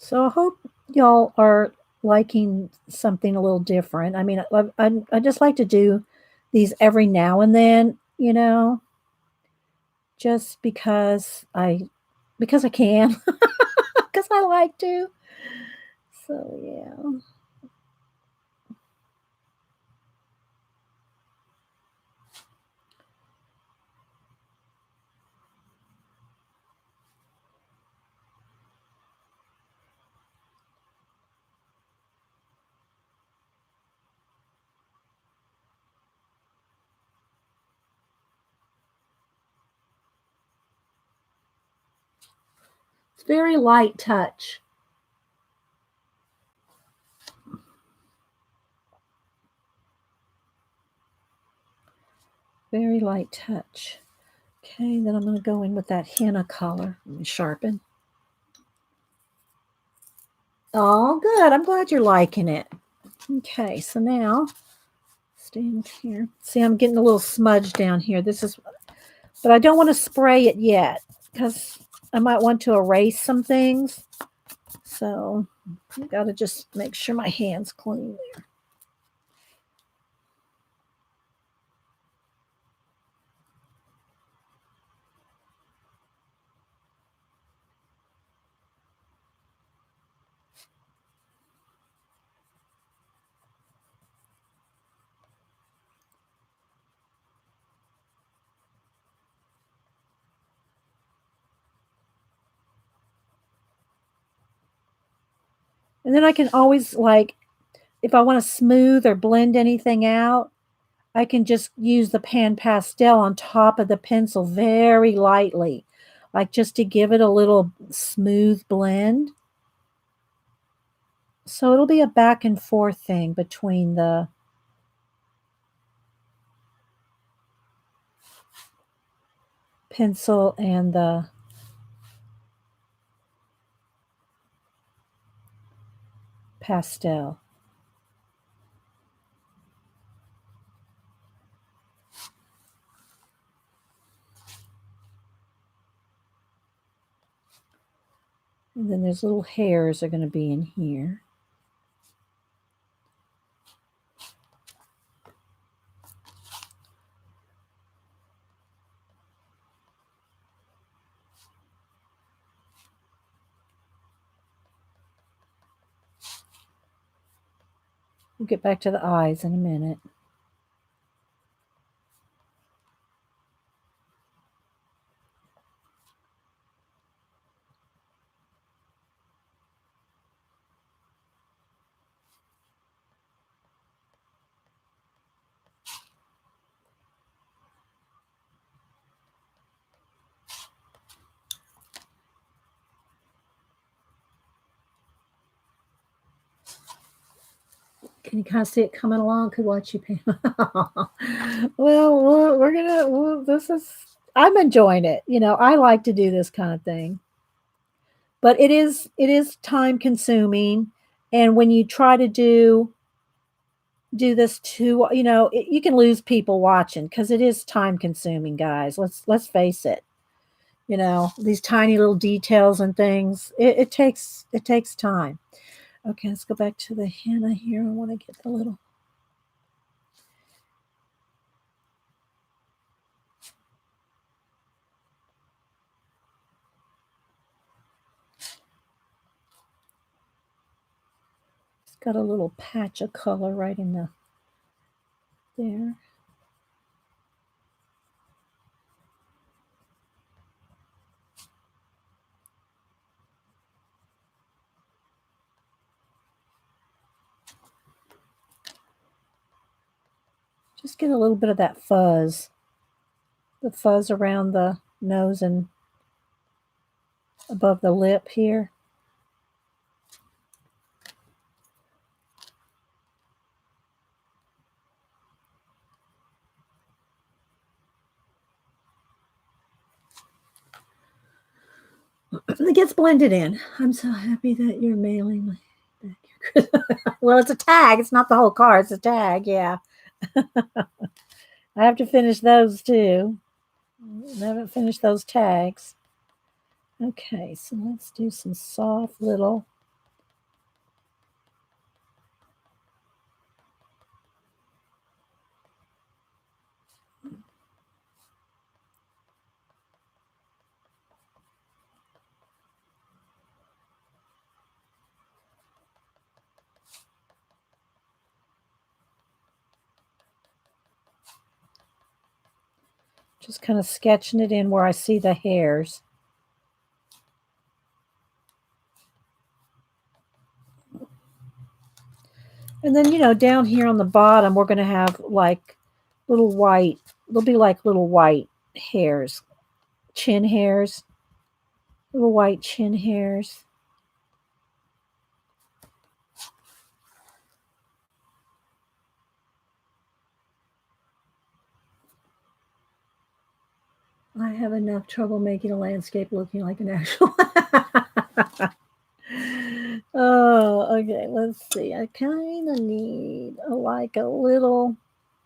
Speaker 1: So I hope y'all are liking something a little different. I mean, I just like to do these every now and then, you know, just because I can, because I like to. So yeah. It's very light touch. Very light touch. Okay, then I'm going to go in with that henna color and sharpen. Oh, good. I'm glad you're liking it. Okay, so now let's stand here. See, I'm getting a little smudge down here. But I don't want to spray it yet because I might want to erase some things. So I've got to just make sure my hand's clean there. And then I can always, like, if I want to smooth or blend anything out, I can just use the pan pastel on top of the pencil very lightly, like just to give it a little smooth blend. So it'll be a back and forth thing between the pencil and the pastel. And then there's little hairs are going to be in here. We'll get back to the eyes in a minute. Can you kind of see it coming along? Could watch you paint. Well, we're gonna. Well, I'm enjoying it. I like to do this kind of thing, but it is time consuming, and when you try to do this too, you can lose people watching because it is time consuming, guys. Let's face it. These tiny little details and things. It takes time. Okay, let's go back to the henna here. I want to get the little. It's got a little patch of color right in there. Just get a little bit of that fuzz. The fuzz around the nose and above the lip here. It gets blended in. I'm so happy that you're mailing my back your Well, it's a tag. It's not the whole card. It's a tag. Yeah. I have to finish those too. I haven't finished those tags. Okay, so let's do some soft little. Just kind of sketching it in where I see the hairs. And then, down here on the bottom, we're going to have like little white, they'll be like little white hairs, chin hairs, little white chin hairs. I have enough trouble making a landscape looking like an actual. Oh, okay. Let's see. I kind of need like a little.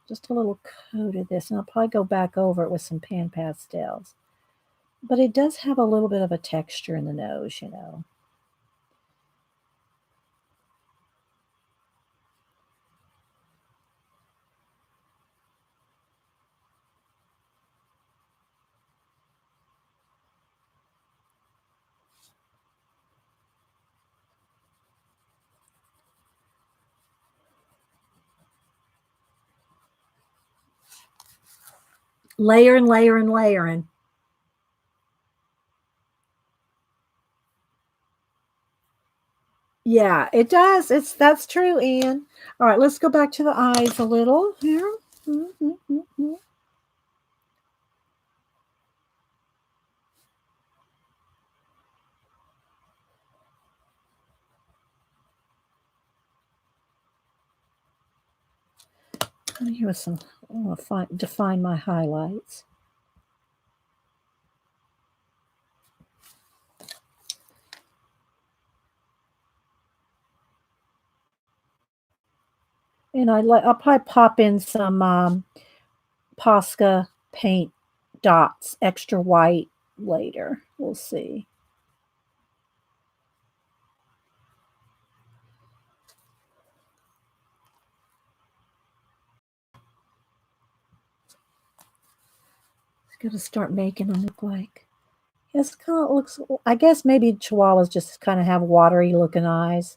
Speaker 1: Just a little coat of this, and I'll probably go back over it with some pan pastels. But it does have a little bit of a texture in the nose, you know. Layering, layering, layering. Yeah, it does. That's true, Anne. All right, let's go back to the eyes a little here. Mm-hmm. Here with some. I want to define my highlights. And I'll probably pop in some Posca paint dots, extra white later. We'll see. Got to start making them look like. Yes, kind of looks. I guess maybe Chihuahuas just kind of have watery looking eyes.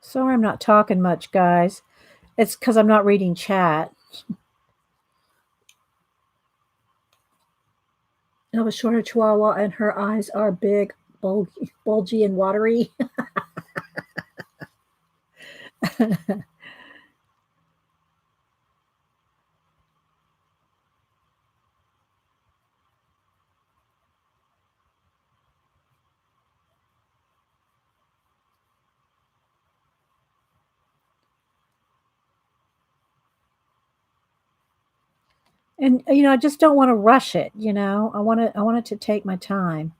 Speaker 1: Sorry, I'm not talking much, guys. It's because I'm not reading chat. I have a shorter Chihuahua, and her eyes are big, bulgy, and watery. And I just don't want to rush it. I want it to take my time.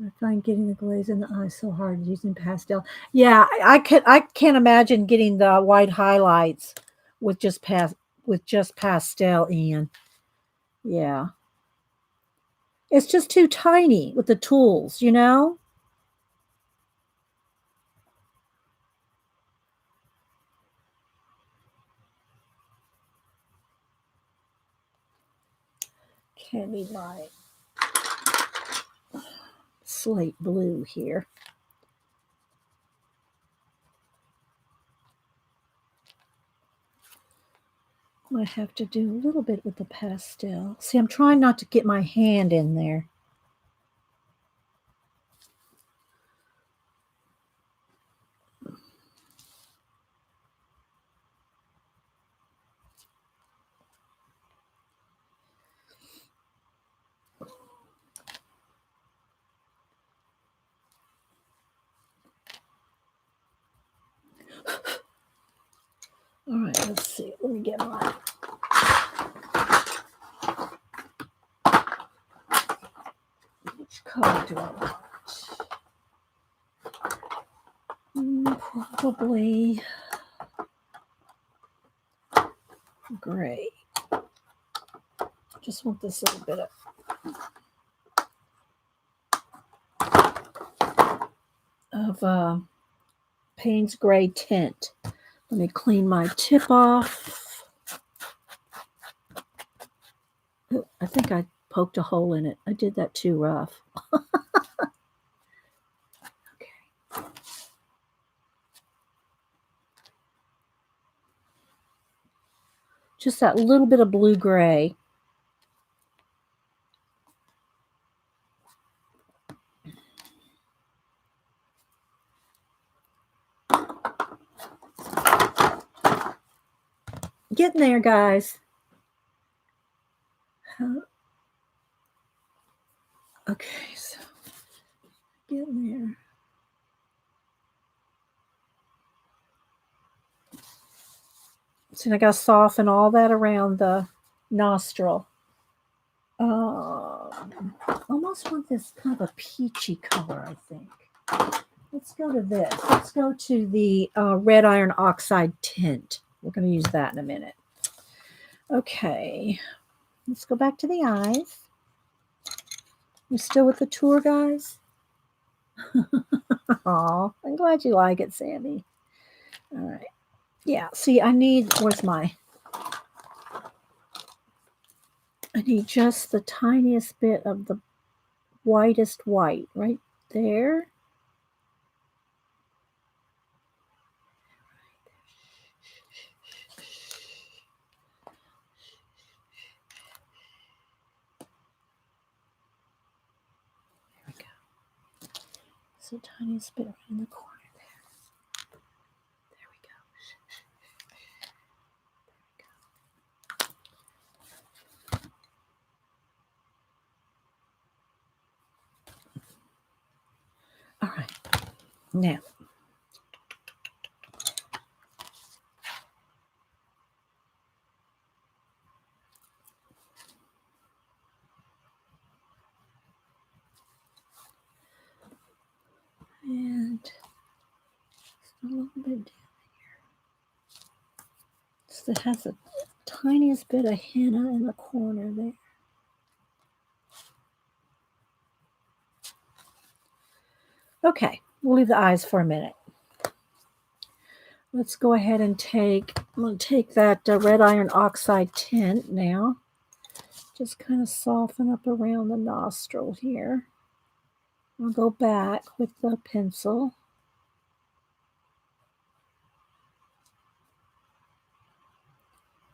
Speaker 1: I find getting the glaze in the eyes so hard using pastel. Yeah, I can't imagine getting the white highlights with just pastel in. Yeah. It's just too tiny with the tools. Can't read my slate blue here. I have to do a little bit with the pastel. See, I'm trying not to get my hand in there. All right, let's see. Let me get my... Which color do I want? Probably gray. Just want this little bit of Payne's Gray tint. Let me clean my tip off. Ooh, I think I poked a hole in it. I did that too rough. Okay. Just that little bit of blue-gray. Getting there, guys. Okay, so getting there. So I got to soften all that around the nostril. Almost want this kind of a peachy color, I think. Let's go to this. Let's go to the red iron oxide tint. We're going to use that in a minute. Okay, let's go back to the eyes. You still with the tour, guys? Aw, I'm glad you like it, Sammie. All right. Yeah, see, I need I need just the tiniest bit of the whitest white right there. There we go. It's the tiniest bit right in the corner there. There we go. All right, now and a little bit down here. So it has the tiniest bit of henna in the corner there. Okay, we'll leave the eyes for a minute. Let's go ahead and I'm going to take that red iron oxide tint now. Just kind of soften up around the nostril here. I'll go back with the pencil.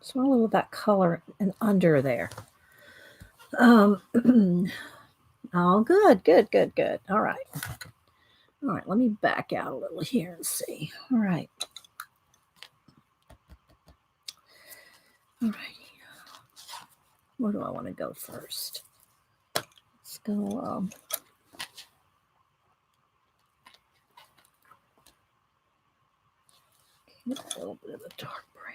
Speaker 1: Just want a little of that color and under there. Oh, good. All right. All right, let me back out a little here and see. All right. All right. Where do I want to go first? Let's go. Get a little bit of a dark brown.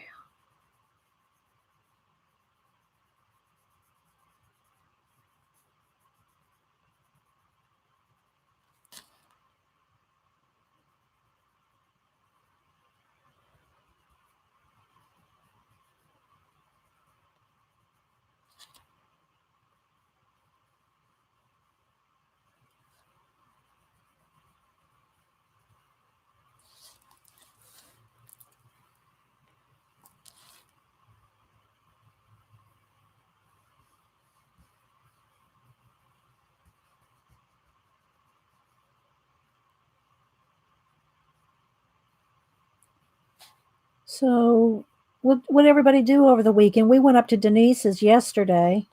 Speaker 1: So, what everybody do over the weekend? We went up to Denise's yesterday.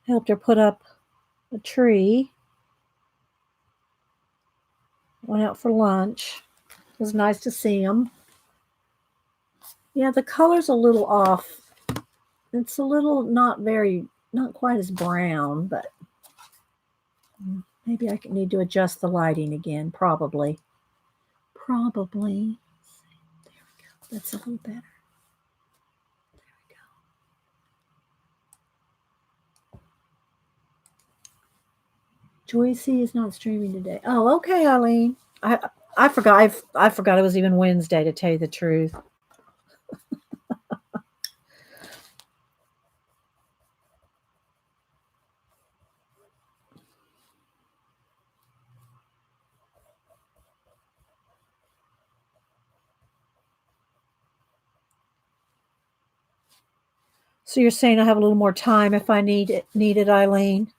Speaker 1: Helped her put up a tree. Went out for lunch. It was nice to see them. Yeah, the color's a little off. It's a little not quite as brown, but maybe I need to adjust the lighting again. Probably. There we go. That's a little better. Joycey is not streaming today. Oh, okay, Eileen. I forgot. I forgot it was even Wednesday, to tell you the truth. So you're saying I have a little more time if I need it, Eileen?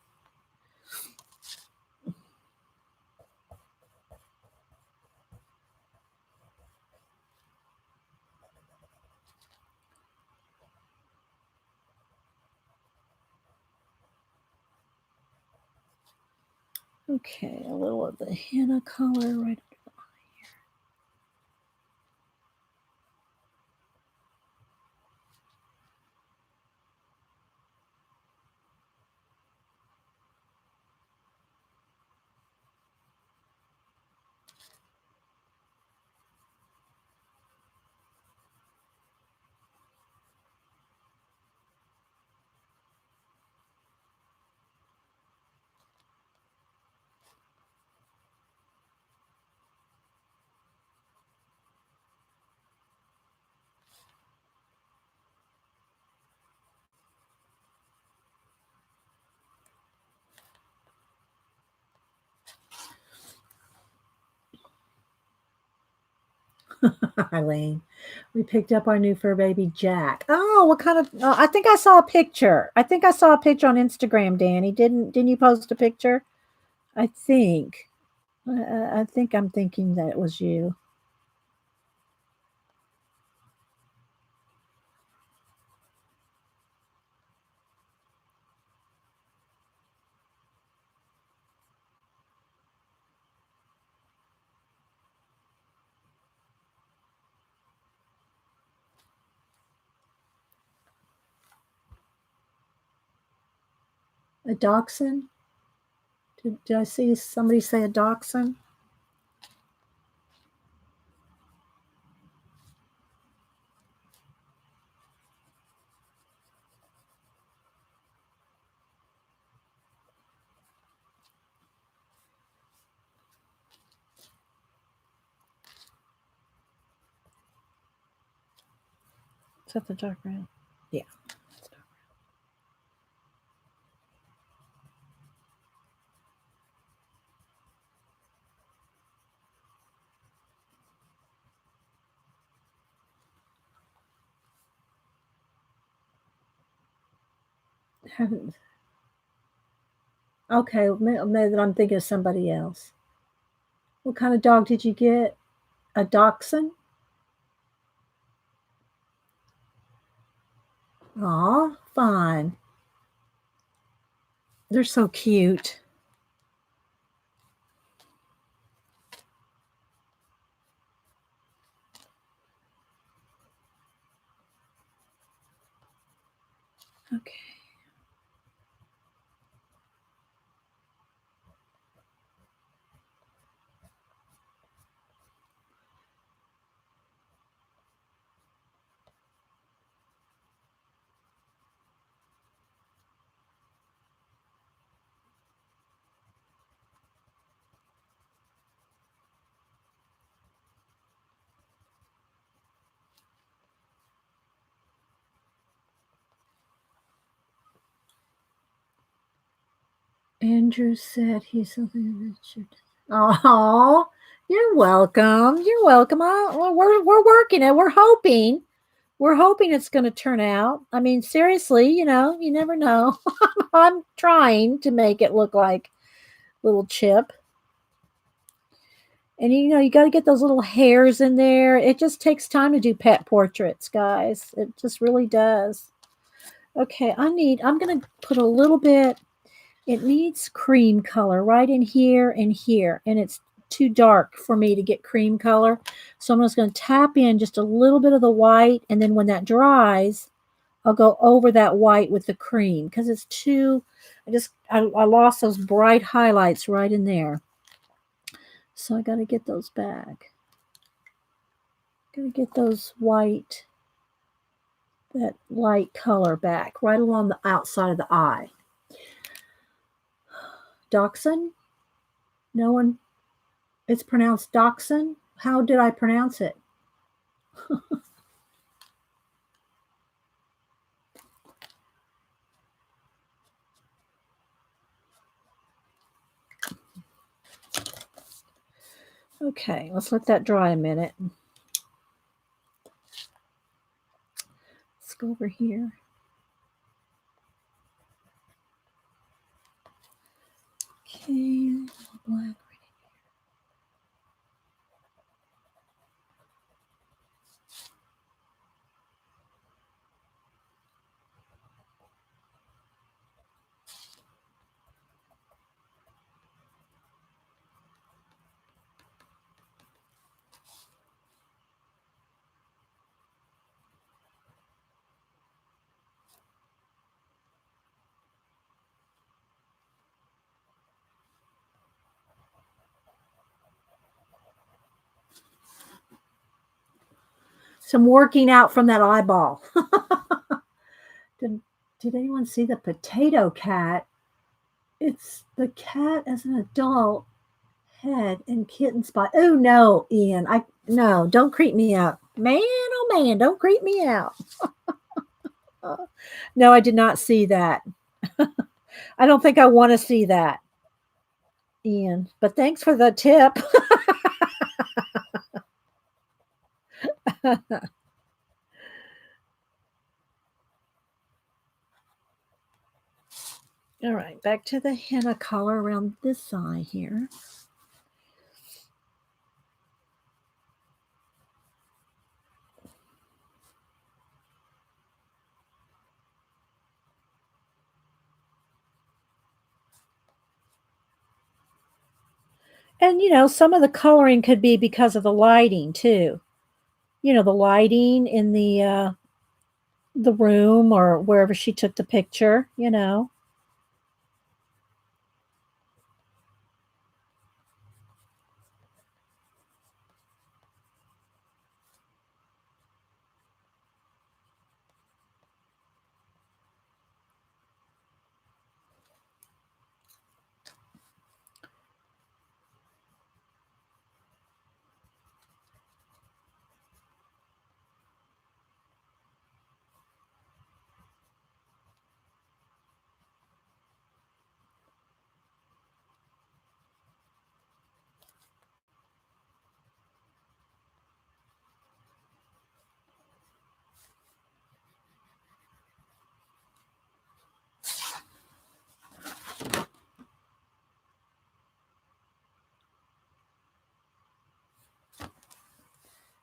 Speaker 1: Okay, a little of the henna color right under the eye here. Eileen, we picked up our new fur baby Jack. Oh, what kind of? I think I saw a picture. I think I saw a picture on Instagram. Danny, didn't you post a picture? I think. I think I'm thinking that it was you. A dachshund? Did I see somebody say a dachshund? Is that the dark brown? Yeah. Haven't. Okay, maybe I'm thinking of somebody else. What kind of dog did you get? A dachshund? Aw, fun. They're so cute. Okay. Andrew said he's something Richard. Oh, you're welcome. You're welcome. We're working it. We're hoping. We're hoping it's going to turn out. I mean, seriously, you never know. I'm trying to make it look like little Chip. And you got to get those little hairs in there. It just takes time to do pet portraits, guys. It just really does. Okay, I'm going to put a little bit, it needs cream color right in here and here. And it's too dark for me to get cream color. So I'm just going to tap in just a little bit of the white. And then when that dries, I'll go over that white with the cream because it's too, I lost those bright highlights right in there. So I got to get those back. Got to get those white, that light color back right along the outside of the eye. Dachshund? No one, it's pronounced dachshund? How did I pronounce it? Okay, let's let that dry a minute. Let's go over here. Okay, black. Some working out from that eyeball. Did anyone see the potato cat? It's the cat as an adult, head and kitten spot. Oh no, Ian. No, don't creep me out. Man, oh man, don't creep me out. No, I did not see that. I don't think I want to see that, Ian. But thanks for the tip. All right, back to the henna color around this eye here. And some of the coloring could be because of the lighting too. The lighting in the room or wherever she took the picture.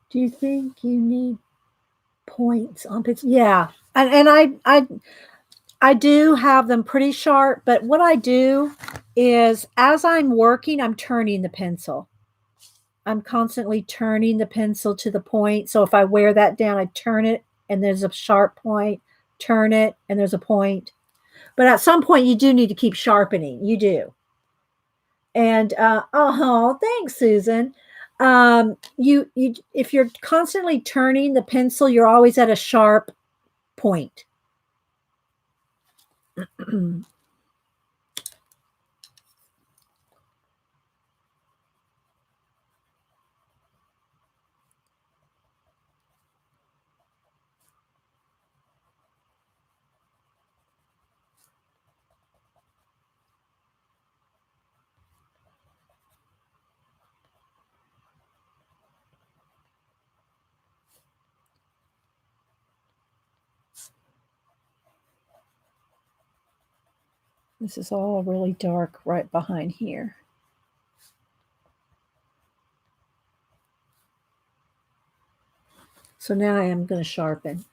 Speaker 1: Do you think you need points on pictures? Yeah. And I do have them pretty sharp, but what I do is as I'm working, I'm turning the pencil. I'm constantly turning the pencil to the point. So if I wear that down, I turn it and there's a sharp point, turn it and there's a point. But at some point you do need to keep sharpening. You do. And oh, thanks, Susan. You if you're constantly turning the pencil, you're always at a sharp point. This is all really dark right behind here. So now I am going to sharpen.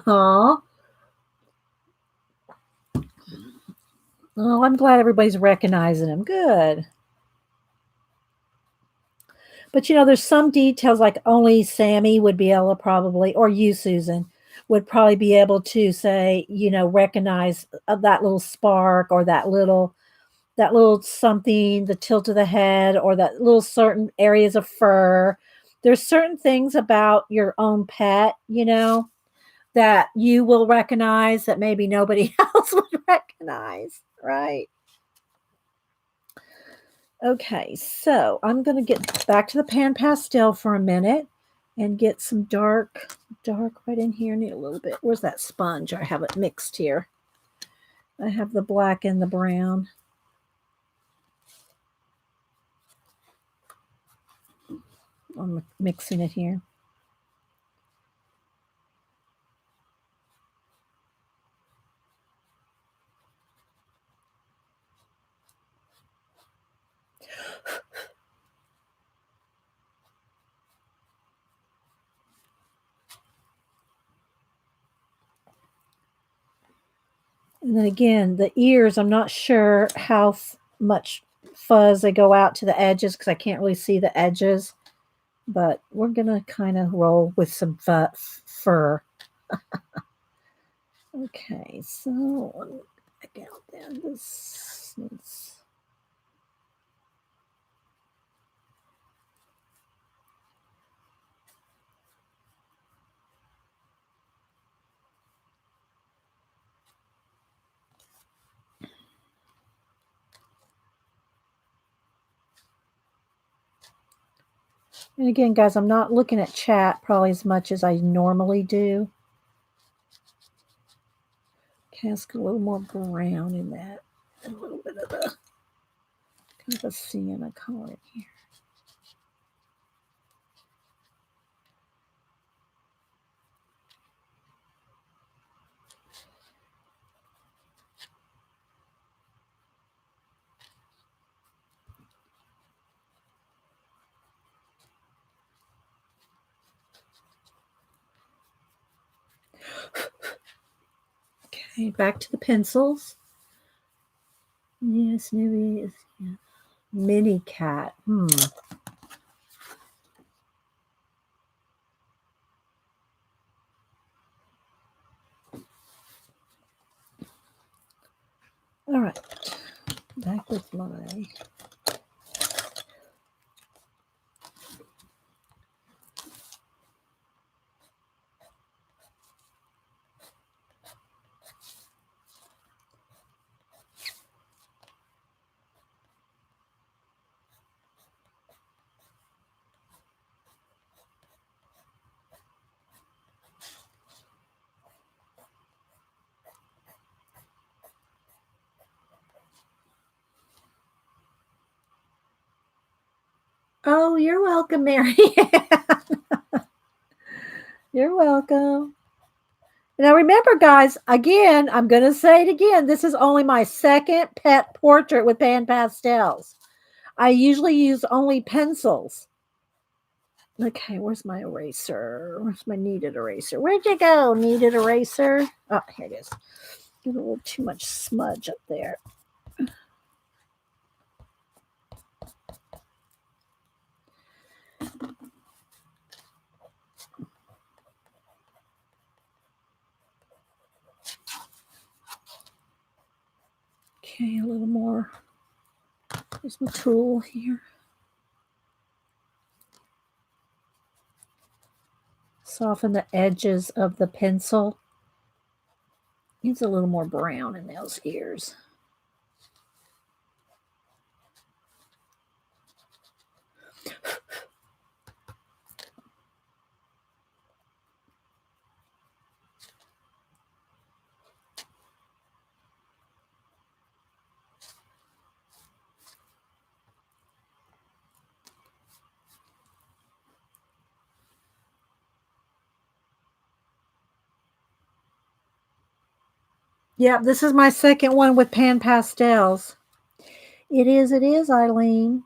Speaker 1: Oh, I'm glad everybody's recognizing him. Good. But there's some details like only Sammie would be able to probably, or you, Susan, would probably be able to say, recognize that little spark or that little something, the tilt of the head, or that little certain areas of fur. There's certain things about your own pet, that you will recognize that maybe nobody else would recognize, right? Okay, so I'm going to get back to the pan pastel for a minute and get some dark right in here. Need a little bit. Where's that sponge? I have it mixed here. I have the black and the brown. I'm mixing it here. And then again, the ears, I'm not sure how much fuzz they go out to the edges because I can't really see the edges. But we're going to kind of roll with some fur. Okay, so again, this needs. And again, guys, I'm not looking at chat probably as much as I normally do. Cast a little more brown in that. A little bit of a kind of a sienna color here. Okay, back to the pencils. Yes, maybe it's mini cat. All right, back with my. Oh, you're welcome, Mary. You're welcome. Now remember, guys, again, I'm going to say it again. This is only my second pet portrait with pan pastels. I usually use only pencils. Okay, where's my eraser? Where's my kneaded eraser? Where'd you go, kneaded eraser? Oh, here it is. There's a little too much smudge up there. Okay, a little more. Here's my tool here. Soften the edges of the pencil. Needs a little more brown in those ears. Yeah, this is my second one with pan pastels. It is, Eileen.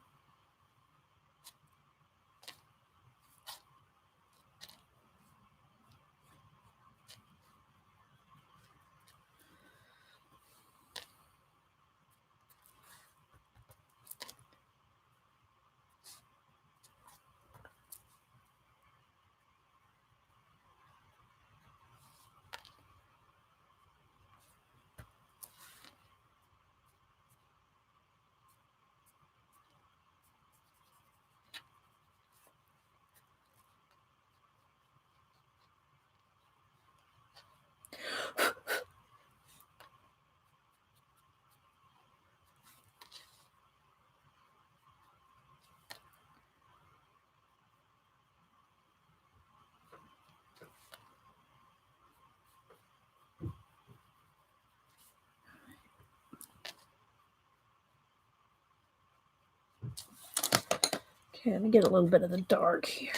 Speaker 1: Okay, let me get a little bit of the dark here.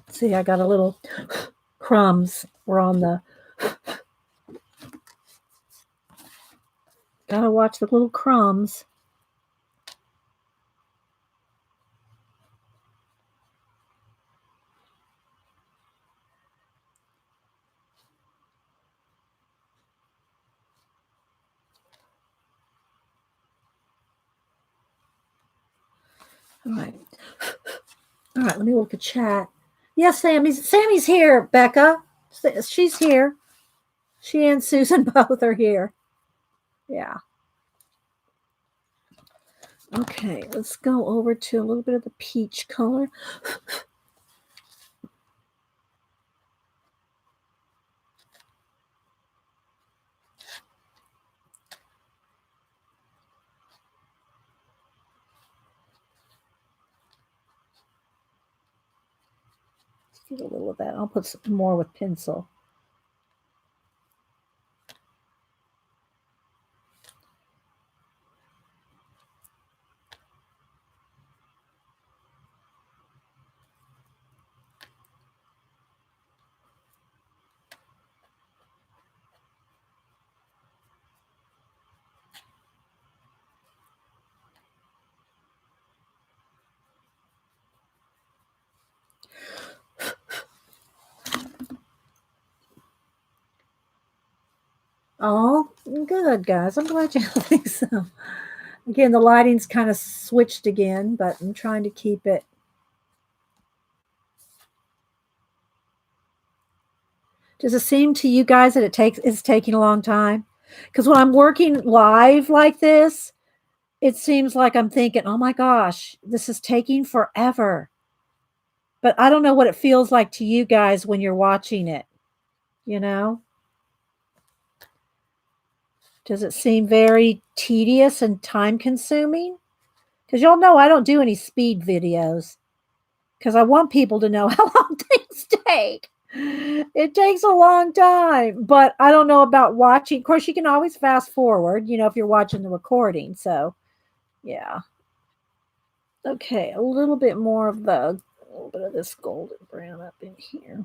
Speaker 1: See, I got a little crumbs. We're on the... Gotta watch the little crumbs. All right. All right, let me look at chat. Yes, Sammie's here, Becca. She's here. She and Susan both are here. Yeah. Okay, let's go over to a little bit of the peach color. Let's get a little of that. I'll put some more with pencil. Oh, good, guys. I'm glad you think so. Again, the lighting's kind of switched again, but I'm trying to keep it. Does it seem to you guys that it's taking a long time? Because when I'm working live like this, it seems like I'm thinking, oh my gosh, this is taking forever. But I don't know what it feels like to you guys when you're watching it, you know? Does it seem very tedious and time consuming? Because y'all know I don't do any speed videos because I want people to know how long things take. It takes a long time, but I don't know about watching. Of course, you can always fast forward, if you're watching the recording. So, yeah. Okay, a little bit more of a little bit of this golden brown up in here.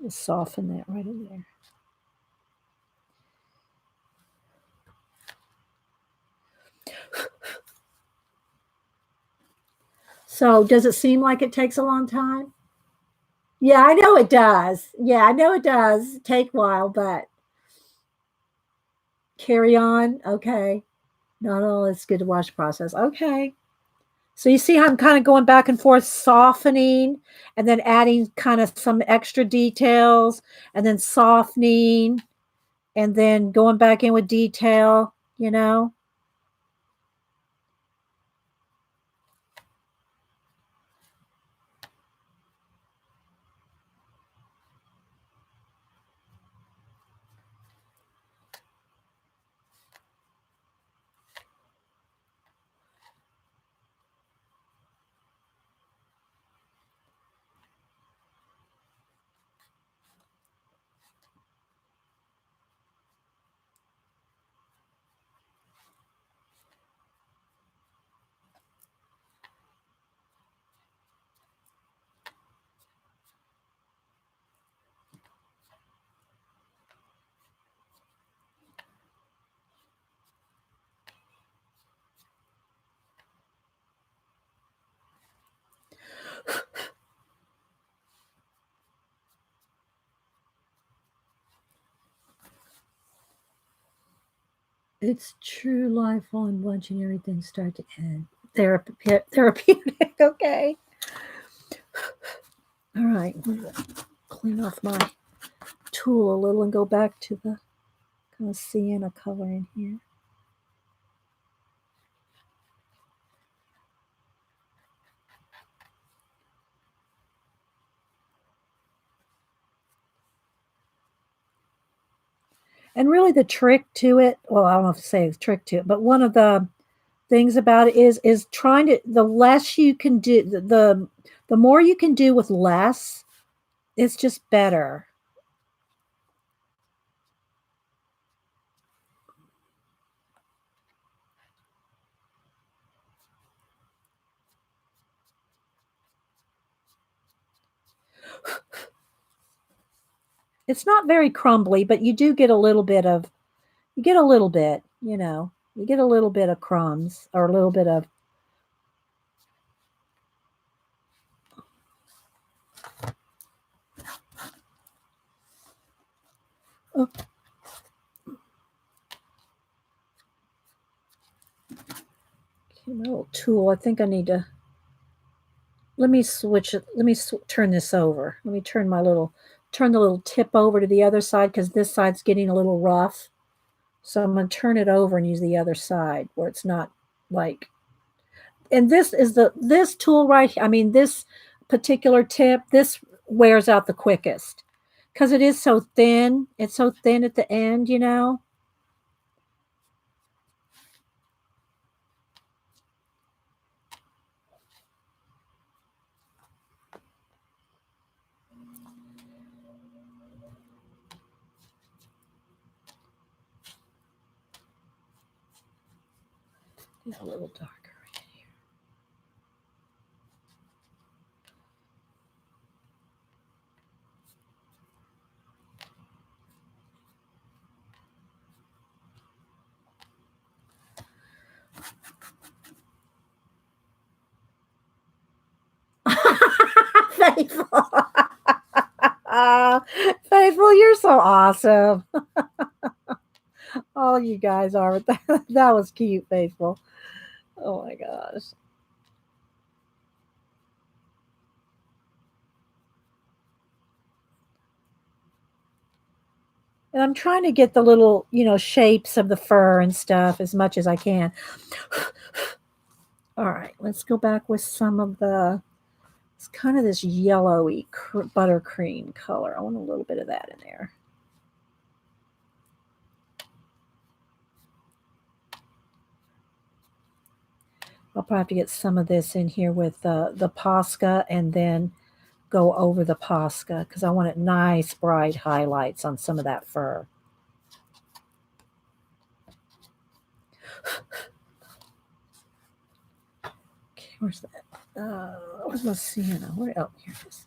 Speaker 1: Just soften that right in there. So, does it seem like it takes a long time? Yeah, I know it does. Yeah, I know it does take a while, but carry on. Okay. Not all it's good to watch the process. Okay. So you see how I'm kind of going back and forth, softening, and then adding kind of some extra details, and then softening, and then going back in with detail, you know? It's true life on watching everything start to end. Therapeutic, okay. All right, clean off my tool a little and go back to the kind of sienna color in here. And really the trick to it, well, I don't know if to say the trick to it, but one of the things about it is trying to, the less you can do, the more you can do with less, it's just better. It's not very crumbly, but you do get a little bit of, you get a little bit, you know, you get a little bit of crumbs or a little bit of, oh, okay, my little tool. I think I need to, let me switch it. Let me turn this over. Let me turn turn the little tip over to the other side because this side's getting a little rough. So I'm going to turn it over and use the other side where it's not like, and this is this tool right here. I mean, this particular tip, this wears out the quickest because it is so thin. It's so thin at the end, you know. A little darker. Faithful. Faithful, you're so awesome. All you guys are. That was cute, Faithful. Oh my gosh. And I'm trying to get the little, you know, shapes of the fur and stuff as much as I can. All right, let's go back with some of the, it's kind of this yellowy buttercream color. I want a little bit of that in there. I'll probably have to get some of this in here with the Posca and then go over the Posca because I want it nice, bright highlights on some of that fur. Okay, where's that? Where's my sienna? Where? Oh, here it is.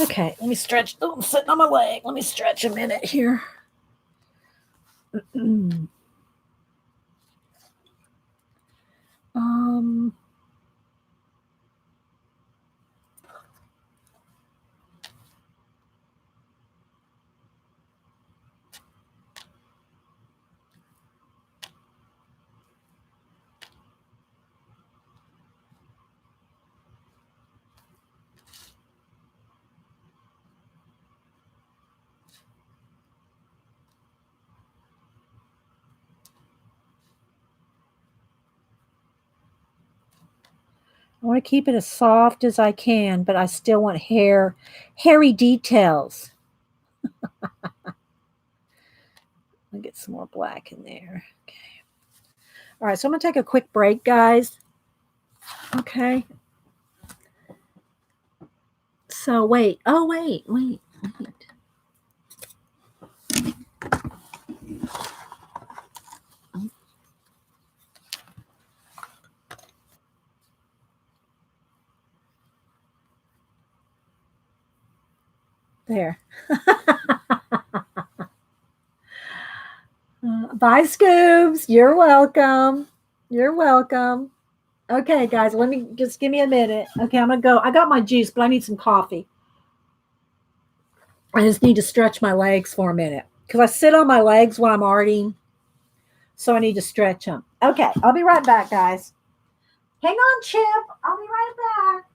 Speaker 1: Okay, let me stretch. Oh, I'm sitting on my leg. Let me stretch a minute here. um, I want to keep it as soft as I can, but I still want hairy details. I'll get some more black in there. Okay. All right, so I'm going to take a quick break, guys. Okay. So wait. Oh, wait. There. Bye, Scoobs. You're welcome. You're welcome. Okay, guys, let me just give me a minute. Okay, I'm going to go. I got my juice, but I need some coffee. I just need to stretch my legs for a minute because I sit on my legs while I'm arting. So I need to stretch them. Okay, I'll be right back, guys. Hang on, Chip. I'll be right back.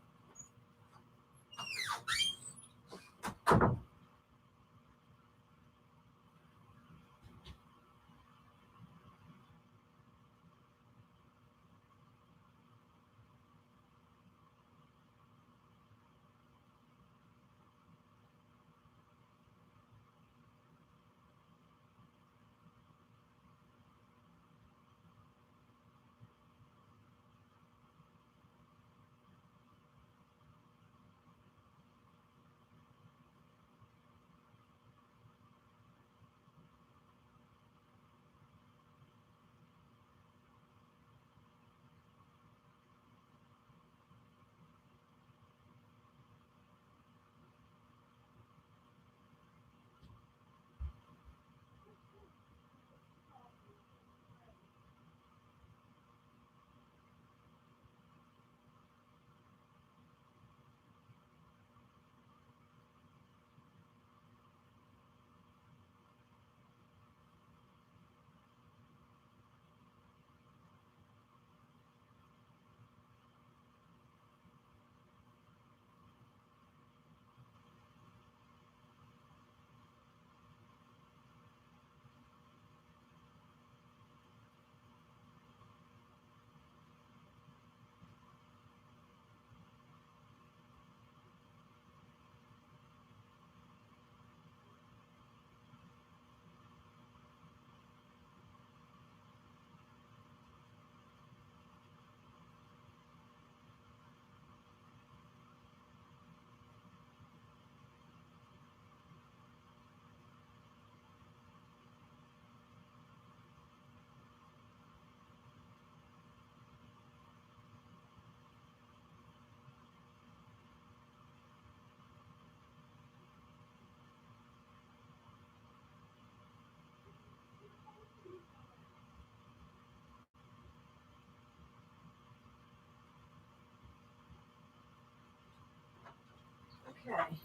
Speaker 1: Okay.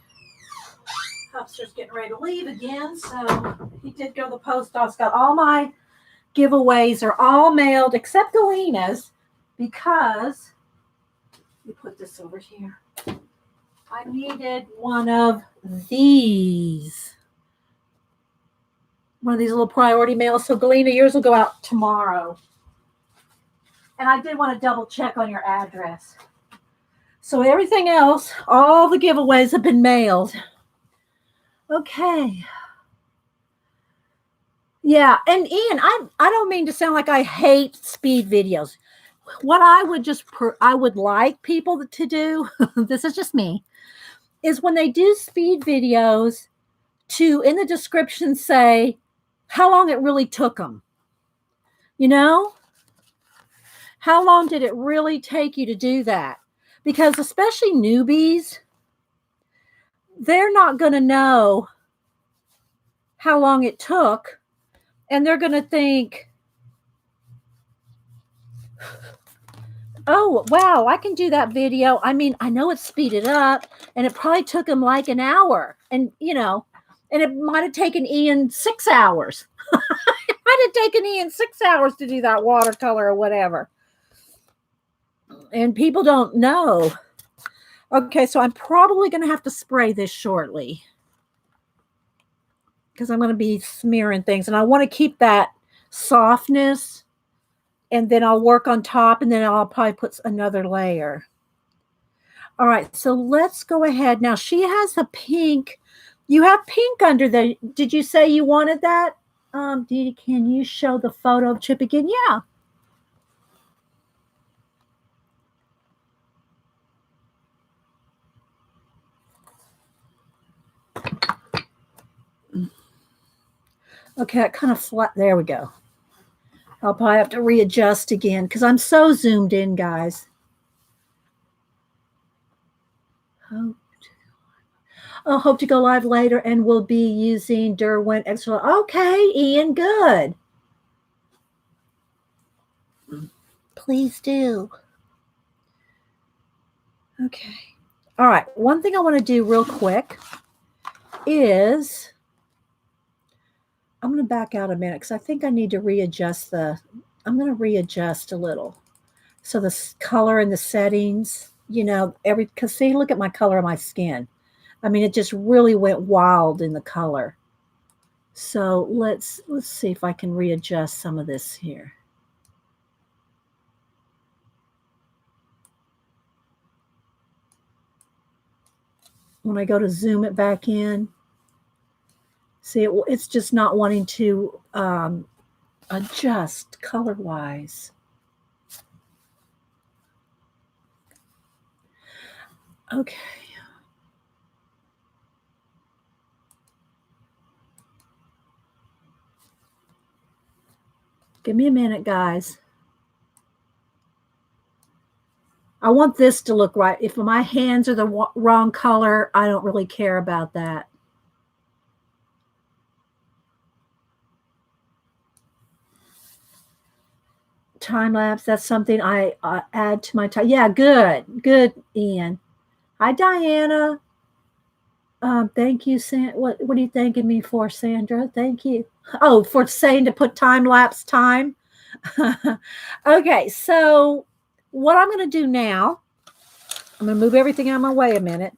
Speaker 1: Hubster's getting ready to leave again, so he did go to the post office. Got all my giveaways are all mailed except Galena's because you put this over here. I needed one of these. One of these little priority mails. So Galena, yours will go out tomorrow. And I did want to double check on your address. So everything else, all the giveaways have been mailed. Okay. Yeah, and Ian, I don't mean to sound like I hate speed videos. What I would I would like people to do, this is just me, is when they do speed videos to in the description say how long it really took them. You know? How long did it really take you to do that? Because especially newbies, they're not going to know how long it took, and they're going to think, oh, wow, I can do that video. I mean, I know it's speeded up, and it probably took them like an hour. And, you know, and it might have taken Ian 6 hours. It might have taken Ian 6 hours to do that watercolor or whatever. And people don't know. Okay, so I'm probably going to have to spray this shortly because I'm going to be smearing things. And I want to keep that softness, and then I'll work on top, and then I'll probably put another layer. All right, so let's go ahead. Now she has a pink. You have pink under the. Did you say you wanted that? Dee Dee, can you show the photo of Chip again? Yeah. Okay, it kind of flat. There we go. I'll probably have to readjust again because I'm so zoomed in, guys. Hope to go live later and we'll be using Derwent Extra. Okay, Ian, good. Please do. Okay. All right. One thing I want to do real quick is I'm going to back out a minute because I think I need to readjust I'm going to readjust a little. So the color and the settings, because see, look at my color of my skin. I mean, it just really went wild in the color. So let's see if I can readjust some of this here. When I go to zoom it back in, see, it's just not wanting to adjust color-wise. Okay. Give me a minute, guys. I want this to look right. If my hands are the wrong color, I don't really care about that. Time lapse, that's something I add to my time. Yeah, good, Ian. Hi, Diana. Thank you, What are you thanking me for, Sandra? Thank you. Oh, for saying to put time lapse time. Okay, so what I'm going to do now, I'm going to move everything out of my way a minute,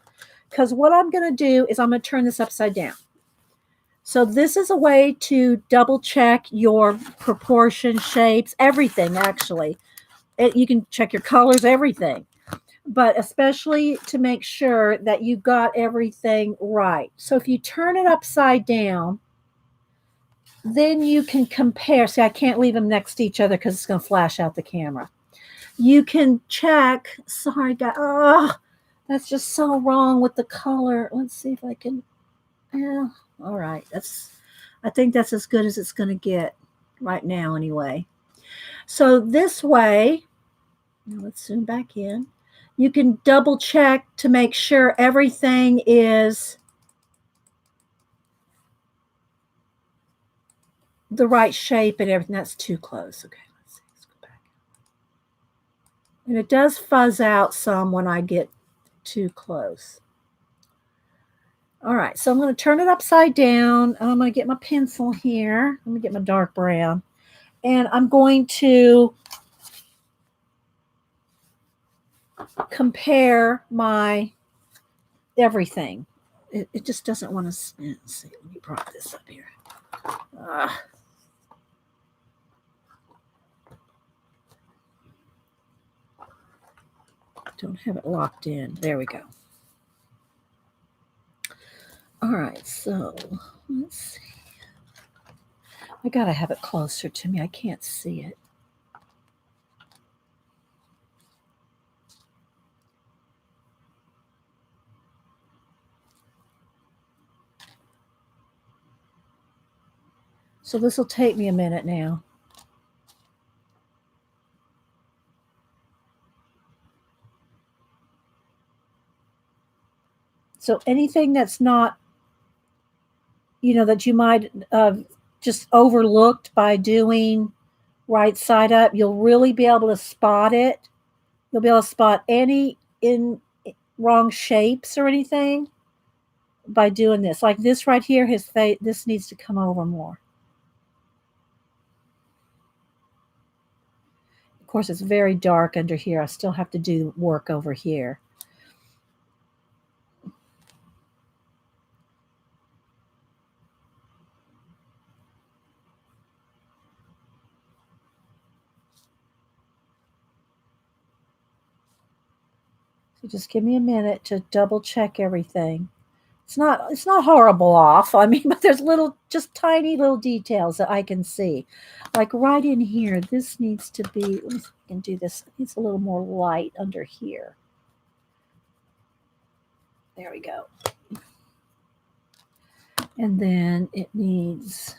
Speaker 1: because what I'm going to do is I'm going to turn this upside down. So this is a way to double check your proportion, shapes, everything actually. You can check your colors, everything, but especially to make sure that you got everything right. So if you turn it upside down, then you can compare. See, I can't leave them next to each other because it's going to flash out the camera. You can check. Sorry, guys. Oh, that's just so wrong with the color. Let's see if I can. Yeah. All right. I think that's as good as it's going to get right now, anyway. So this way, let's zoom back in. You can double check to make sure everything is the right shape and everything. That's too close. Okay, let's see. Let's go back. And it does fuzz out some when I get too close. All right, so I'm going to turn it upside down. And I'm going to get my pencil here. Let me get my dark brown. And I'm going to compare my everything. It just doesn't want to see. Let me prop this up here. Don't have it locked in. There we go. All right, so let's see. I gotta have it closer to me. I can't see it. So this will take me a minute now. So anything that's not, that you might just overlooked by doing right side up, you'll really be able to spot it. You'll be able to spot any wrong shapes or anything by doing this. Like this right here, his face, this needs to come over more. Of course, it's very dark under here. I still have to do work over here. So just give me a minute to double check everything. It's not horrible off. I mean, but there's just tiny little details that I can see. Like right in here, this needs to be, let me see if I can do this. It needs a little more light under here. There we go. And then it needs,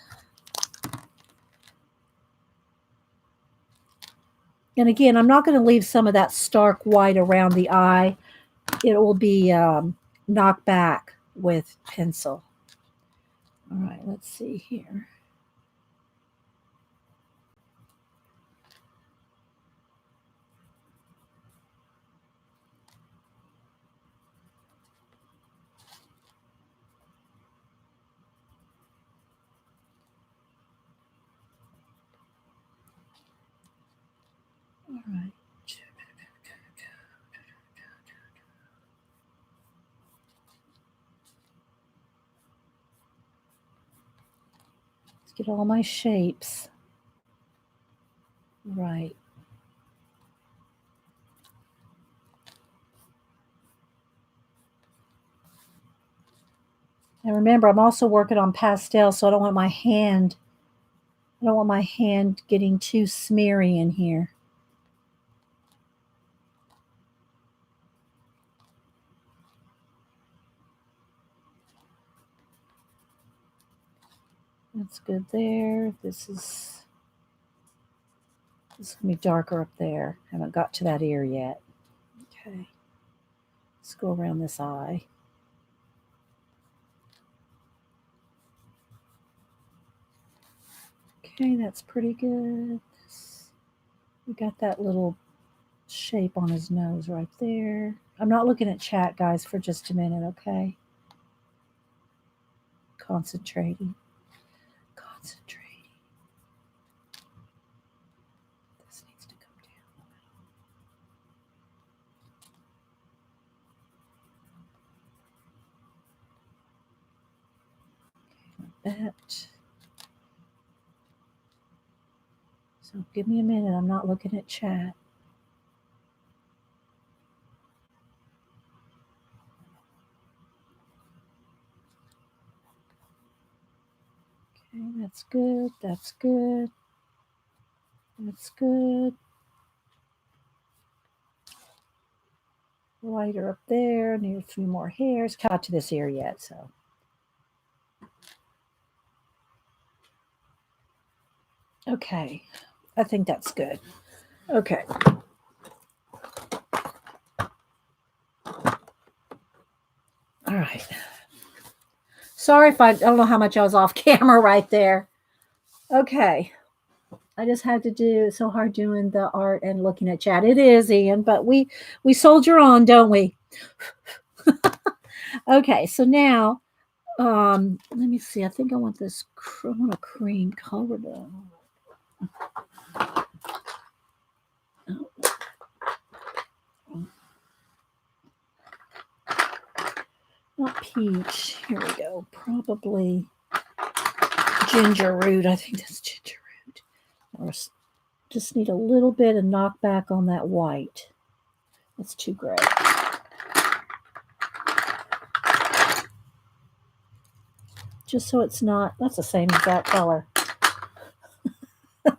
Speaker 1: and again, I'm not going to leave some of that stark white around the eye. It will be knocked back with pencil. All right, let's see here. All right. Let's get all my shapes right. And remember, I'm also working on pastel, so I don't want my hand getting too smeary in here. That's good there. This is going to be darker up there. Haven't got to that ear yet. Okay. Let's go around this eye. Okay, that's pretty good. We got that little shape on his nose right there. I'm not looking at chat, guys, for just a minute, okay? Concentrating. This needs to come down. Okay, like that. So give me a minute. I'm not looking at chat. Okay, that's good. That's good. That's good. Lighter up there. Need a few more hairs. Got to this ear yet, so. Okay, I think that's good. Okay. All right. Sorry if I don't know how much I was off camera right there. Okay. I just had to do so hard doing the art and looking at chat. It is, Ian, but we soldier on, don't we? Okay, so now let me see. I think I want this. I want a cream color though. Not peach. Here we go. Probably ginger root. I think that's ginger root. Or just need a little bit of knockback on that white. That's too gray. Just so it's not, that's the same exact color. I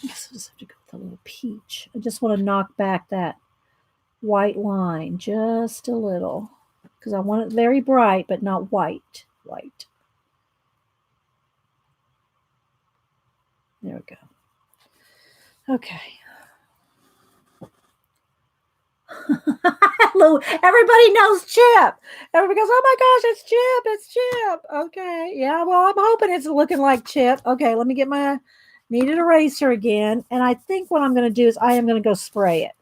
Speaker 1: guess I just have to go with a little peach. I just want to knock back that white line just a little because I want it very bright, but not white. White. There we go. Okay. Hello, everybody knows Chip. Everybody goes, "Oh my gosh, it's Chip! It's Chip!" Okay, yeah. Well, I'm hoping it's looking like Chip. Okay, let me get my kneaded eraser again, and I think what I'm going to do is I am going to go spray it.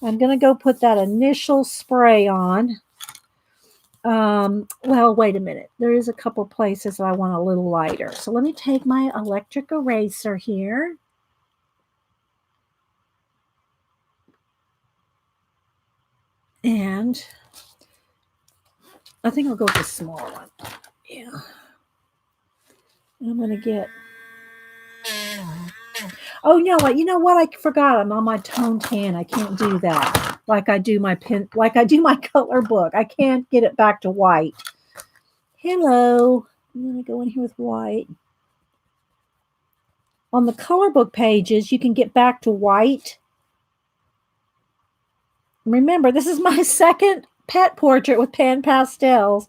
Speaker 1: I'm going to go put that initial spray on. Well, wait a minute. There is a couple places that I want a little lighter. So let me take my electric eraser here. And I think I'll go with the small one. Yeah. And I'm going to get Oh, you know what? I forgot. I'm on my tone tan. I can't do that. Like I do my color book. I can't get it back to white. Hello. I'm going to go in here with white. On the color book pages, you can get back to white. Remember, this is my second pet portrait with pan pastels.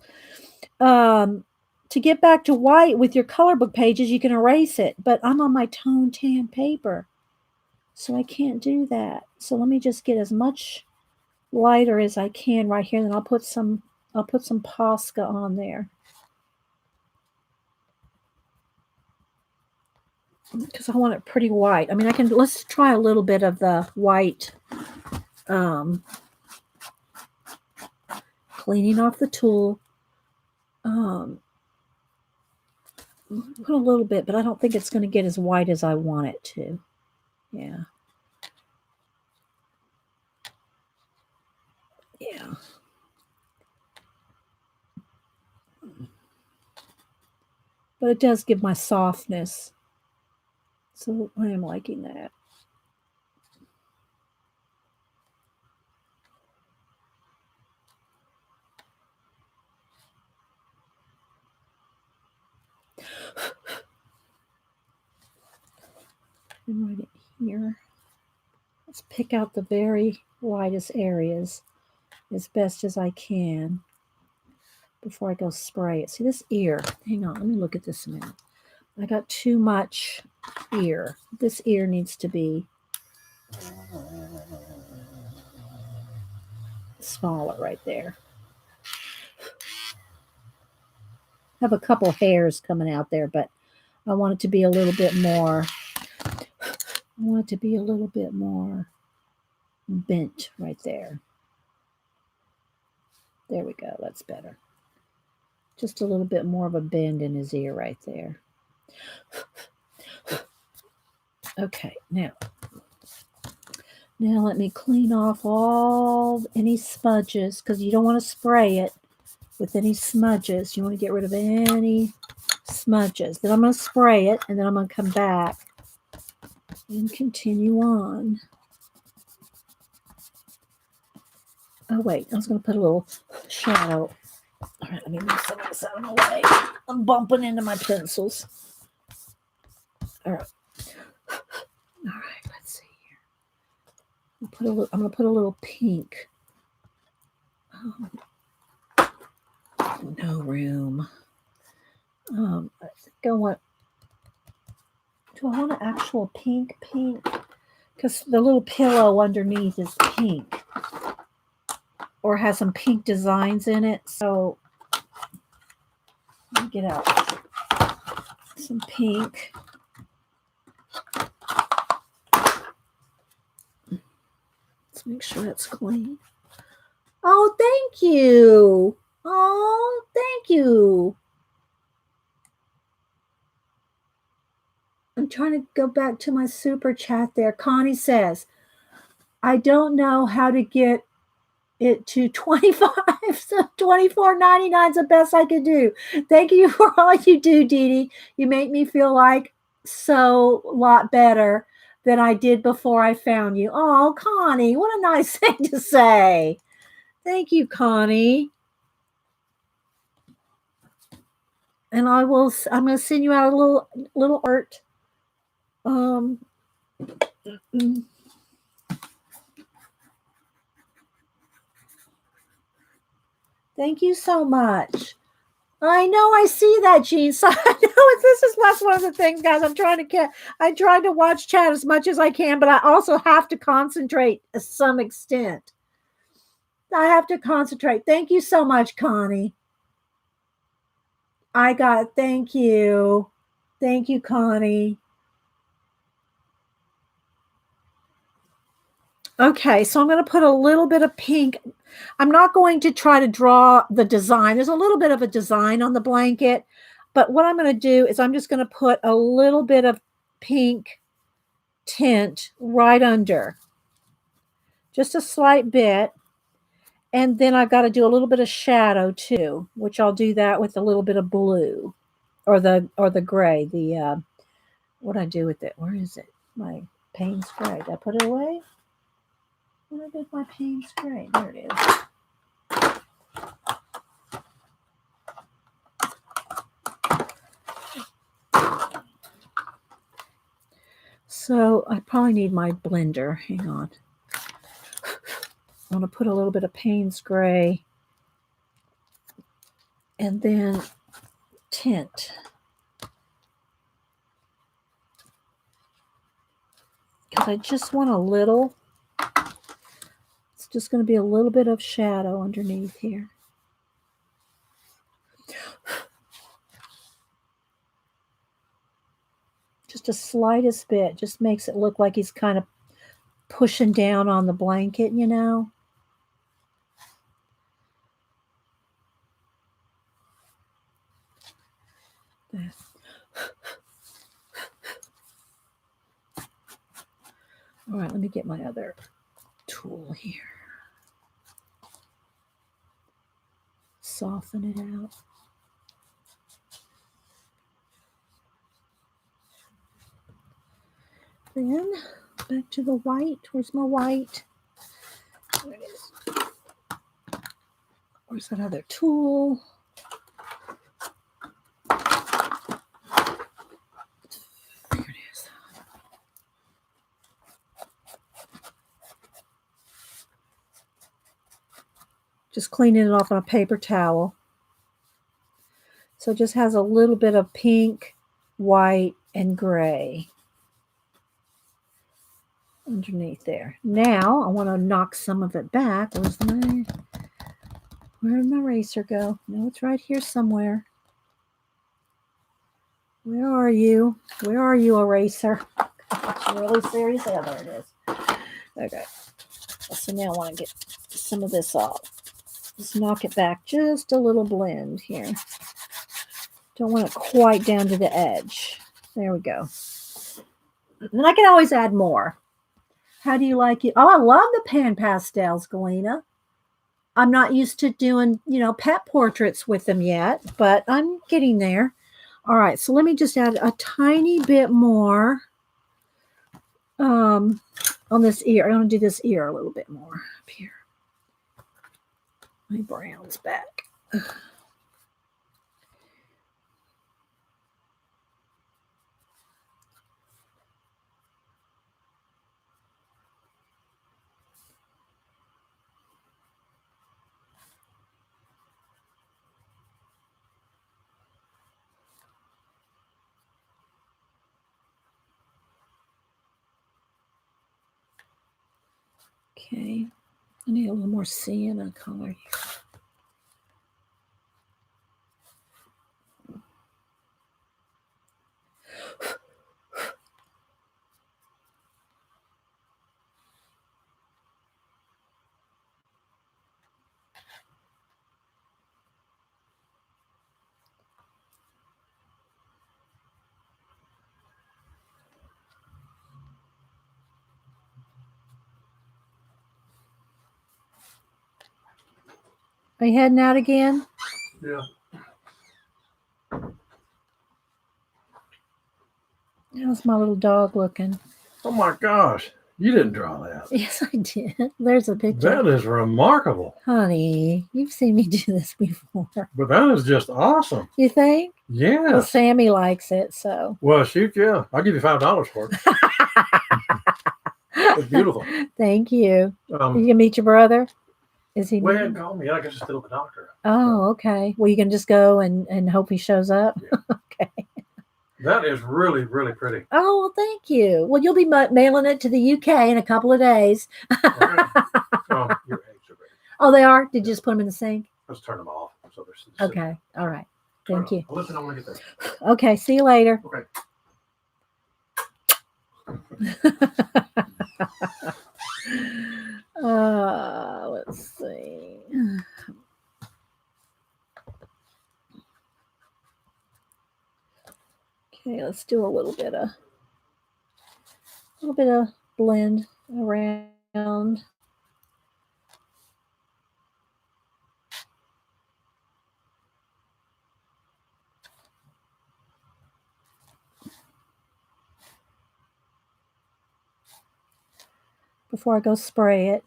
Speaker 1: To get back to white with your color book pages, you can erase it, but I'm on my tone tan paper, so I can't do that. So let me just get as much lighter as I can right here, and then I'll put some Posca on there because I want it pretty white. I mean, let's try a little bit of the white. Cleaning off the tool. Put a little bit, but I don't think it's going to get as white as I want it to. Yeah. Yeah. But it does give my softness. So I am liking that. And right here. Let's pick out the very lightest areas as best as I can before I go spray it. See this ear? Hang on, let me look at this a minute. I got too much ear. This ear needs to be smaller right there. I have a couple hairs coming out there, but I want it to be a little bit more. I want it to be a little bit more bent right there. There we go. That's better. Just a little bit more of a bend in his ear right there. Okay, now let me clean off any smudges because you don't want to spray it with any smudges. You want to get rid of any smudges. Then I'm going to spray it, and then I'm going to come back and continue on. Oh, wait, I was going to put a little shadow. All right, let me move some of this out of my way. I'm bumping into my pencils. All right. All right, let's see here. I'm going to put a little pink. No room. I think I want. Do I want an actual pink? Because the little pillow underneath is pink, or has some pink designs in it. So let me get out some pink. Let's make sure it's clean. Oh, thank you. Oh, thank you. I'm trying to go back to my super chat there. Connie says, I don't know how to get it to 25, so $24.99 is the best I could do. Thank you for all you do, Dee Dee. You make me feel like so lot better than I did before I found you. Oh, Connie, what a nice thing to say. Thank you, Connie. And I'm going to send you out a little art. Thank you so much. I know, I see that, Jean. So I know that's one of the things, guys. I try to watch chat as much as I can, but I also have to concentrate to some extent. I have to concentrate. Thank you so much, Connie. I got it. Thank you. Thank you, Connie. Okay, so I'm going to put a little bit of pink. I'm not going to try to draw the design. There's a little bit of a design on the blanket, but what I'm going to do is I'm just going to put a little bit of pink tint right under. Just a slight bit. And then I've got to do a little bit of shadow too, which I'll do that with a little bit of blue or the gray, the What'd I do with it? Where is it? My Payne spray. Did I put it away? Where did my Payne spray? There it is. So I probably need my blender. Hang on. I want to put a little bit of Payne's Gray and then tint. Because I just want a little, it's just going to be a little bit of shadow underneath here. Just the slightest bit, just makes it look like he's kind of pushing down on the blanket, you know. All right, let me get my other tool here. Soften it out. Then back to the white. Where's my white? There it is. Where's that other tool? There it is. Just cleaning it off on a paper towel. So it just has a little bit of pink, white, and gray underneath there. Now I want to knock some of it back. Where did my eraser go? No, it's right here somewhere. Where are you? Where are you, eraser? Gosh, I'm really serious. Oh, there it is. Okay. So now I want to get some of this off. Just knock it back just a little blend here. Don't want it quite down to the edge. There we go. And I can always add more. How do you like it? Oh, I love the pan pastels, Galena. I'm not used to doing, pet portraits with them yet, but I'm getting there. All right, so let me just add a tiny bit more on this ear. I want to do this ear a little bit more up here. My brown's back. Okay, I need a little more sienna color here. Are you heading out again?
Speaker 2: Yeah.
Speaker 1: How's my little dog looking?
Speaker 2: Oh my gosh. You didn't draw that.
Speaker 1: Yes, I did. There's a picture.
Speaker 2: That is remarkable.
Speaker 1: Honey, you've seen me do this before.
Speaker 2: But that is just awesome.
Speaker 1: You think?
Speaker 2: Yeah.
Speaker 1: Well, Sammie likes it, so.
Speaker 2: Well, shoot, yeah. I'll give you $5 for it. It's beautiful.
Speaker 1: Thank you. You can meet your brother? Is he?
Speaker 2: Well, he hadn't called me. I guess he's still at the doctor.
Speaker 1: Oh, okay. Well, you can just go and hope he shows up?
Speaker 2: Yeah.
Speaker 1: Okay.
Speaker 2: That is really, really pretty.
Speaker 1: Oh, well, thank you. Well, you'll be mailing it to the UK in a couple of days.
Speaker 2: Okay. Oh, your eggs are ready.
Speaker 1: Oh, they are? Did you just put them in the sink?
Speaker 2: Let's turn them off. So they're
Speaker 1: okay. All right. Thank you.
Speaker 2: I'll listen, I want to get there.
Speaker 1: Okay. See you later.
Speaker 2: Okay.
Speaker 1: Let's see. Okay, let's do a little bit of blend around. before I go spray it.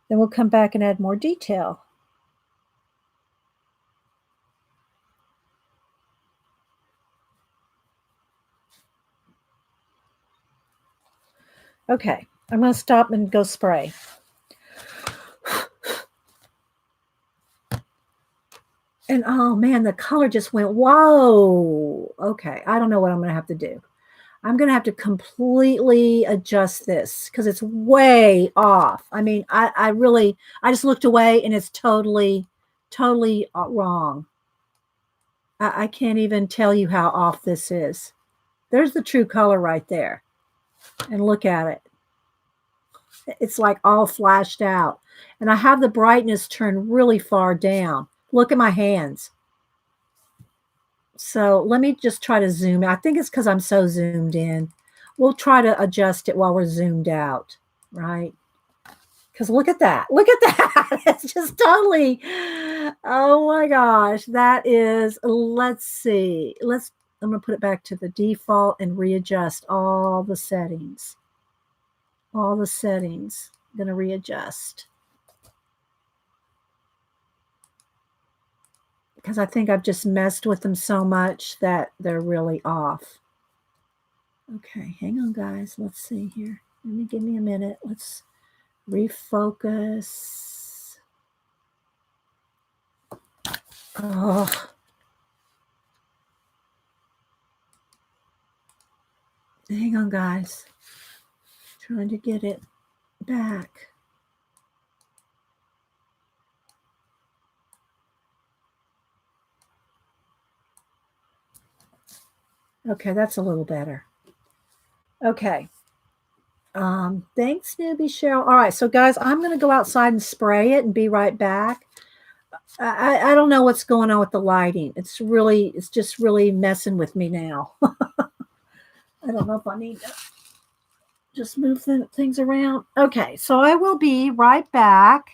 Speaker 1: Then we'll come back and add more detail. Okay, I'm going to stop and go spray. And oh man, the color just went, whoa. Okay, I don't know what I'm going to have to do. I'm going to have to completely adjust this because it's way off. I mean, I just looked away and it's totally wrong. I can't even tell you how off this is. There's the true color right there. And look at it. It's like all flashed out. And I have the brightness turned really far down. Look at my hands. So let me just try to zoom. I think it's because I'm so zoomed in. We'll try to adjust it while we're zoomed out, right? Because look at that. Look at that. It's just totally, oh my gosh. That is, let's see. I'm going to put it back to the default and readjust all the settings. All the settings. I'm going to readjust. Because I think I've just messed with them so much that they're really off. Okay, hang on, guys. Let's see here. Give me a minute. Let's refocus. Oh. Hang on, guys. Trying to get it back. Okay, that's a little better. Okay. Thanks, newbie Cheryl. All right, so guys, I'm going to go outside and spray it and be right back. I don't know what's going on with the lighting. It's just really messing with me now. I don't know if I need to just move things around. Okay, so I will be right back.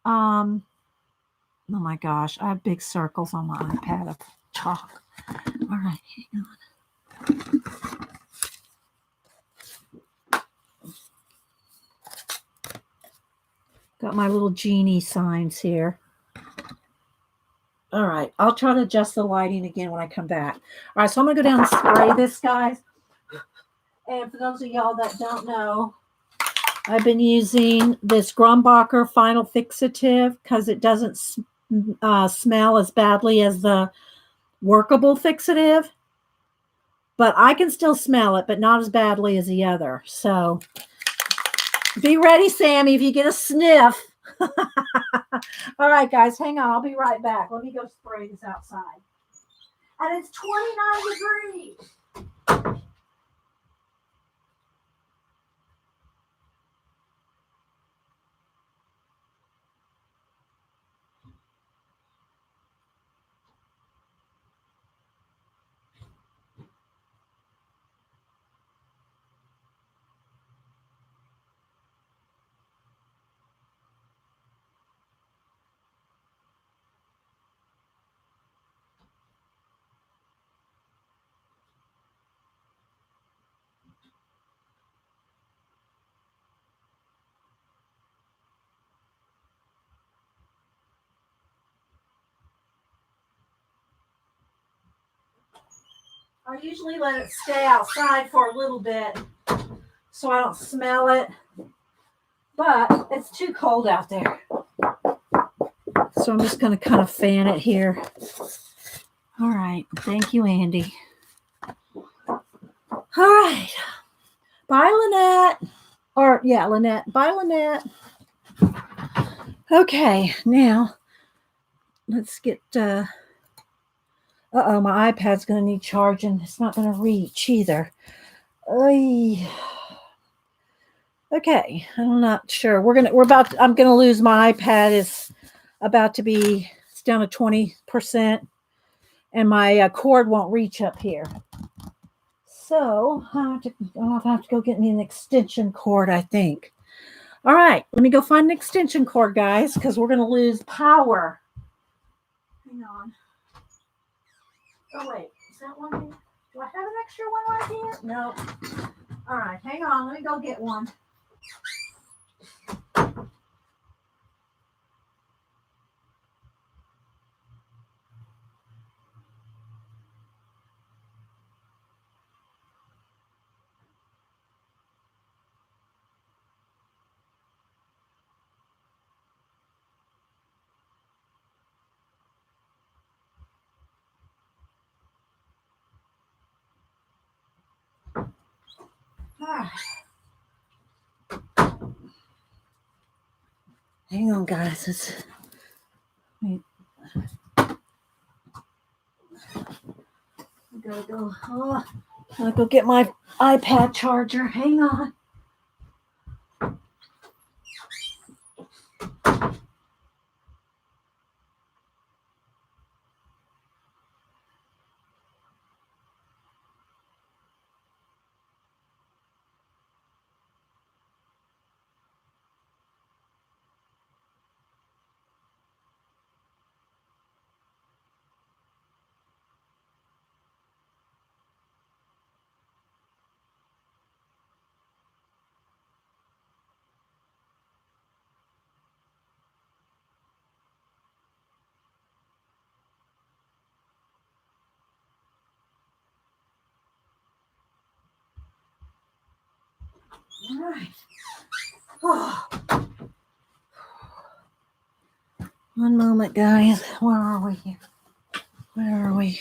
Speaker 1: Oh my gosh, I have big circles on my iPad of chalk. All right, hang on. Got my little genie signs here. All right, I'll try to adjust the lighting again when I come back. All right, so I'm going to go down and spray this, guys. And for those of y'all that don't know, I've been using this Grumbacher Final Fixative because it doesn't smell as badly as the workable fixative. But I can still smell it, but not as badly as the other. So be ready, Sammie, if you get a sniff. All right, guys, hang on. I'll be right back. Let me go spray this outside. And it's 29 degrees. I usually let it stay outside for a little bit so I don't smell it, but it's too cold out there. So I'm just going to kind of fan it here. All right. Thank you, Andy. All right. Bye, Lynette. Or, yeah, Lynette. Bye, Lynette. Okay. Now, let's get... Uh-oh, my iPad's going to need charging. It's not going to reach either. Okay, I'm not sure. I'm going to lose my iPad. It's about to be, it's down to 20%, and my cord won't reach up here. So I'll have to go get me an extension cord, I think. All right, let me go find an extension cord, guys, because we're going to lose power. Hang on. Oh, wait. that one here? Do I have an extra one right here? No. All right, hang on. Let me go get one. All right. Hang on, guys. Wait. I gotta go. Oh, I gotta go get my iPad charger. Hang on. All right. Oh. One moment, guys. Where are we here? Where are we?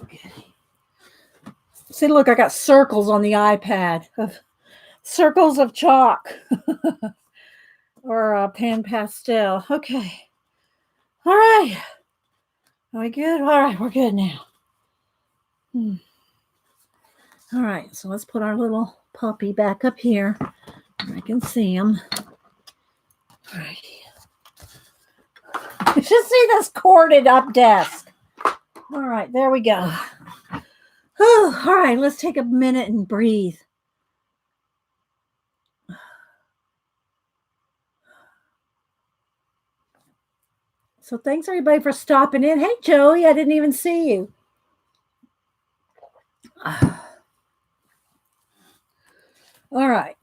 Speaker 1: Okay. See, look, I got circles on the iPad. Circles of chalk. Or a pan pastel. Okay. All right. Are we good? All right, we're good now. All right, so let's put our little puppy back up here. I can see him. All right. You should see this corded up desk. All right, there we go. Whew, all right, let's take a minute and breathe. So thanks everybody for stopping in. Hey, Joey, I didn't even see you. All right.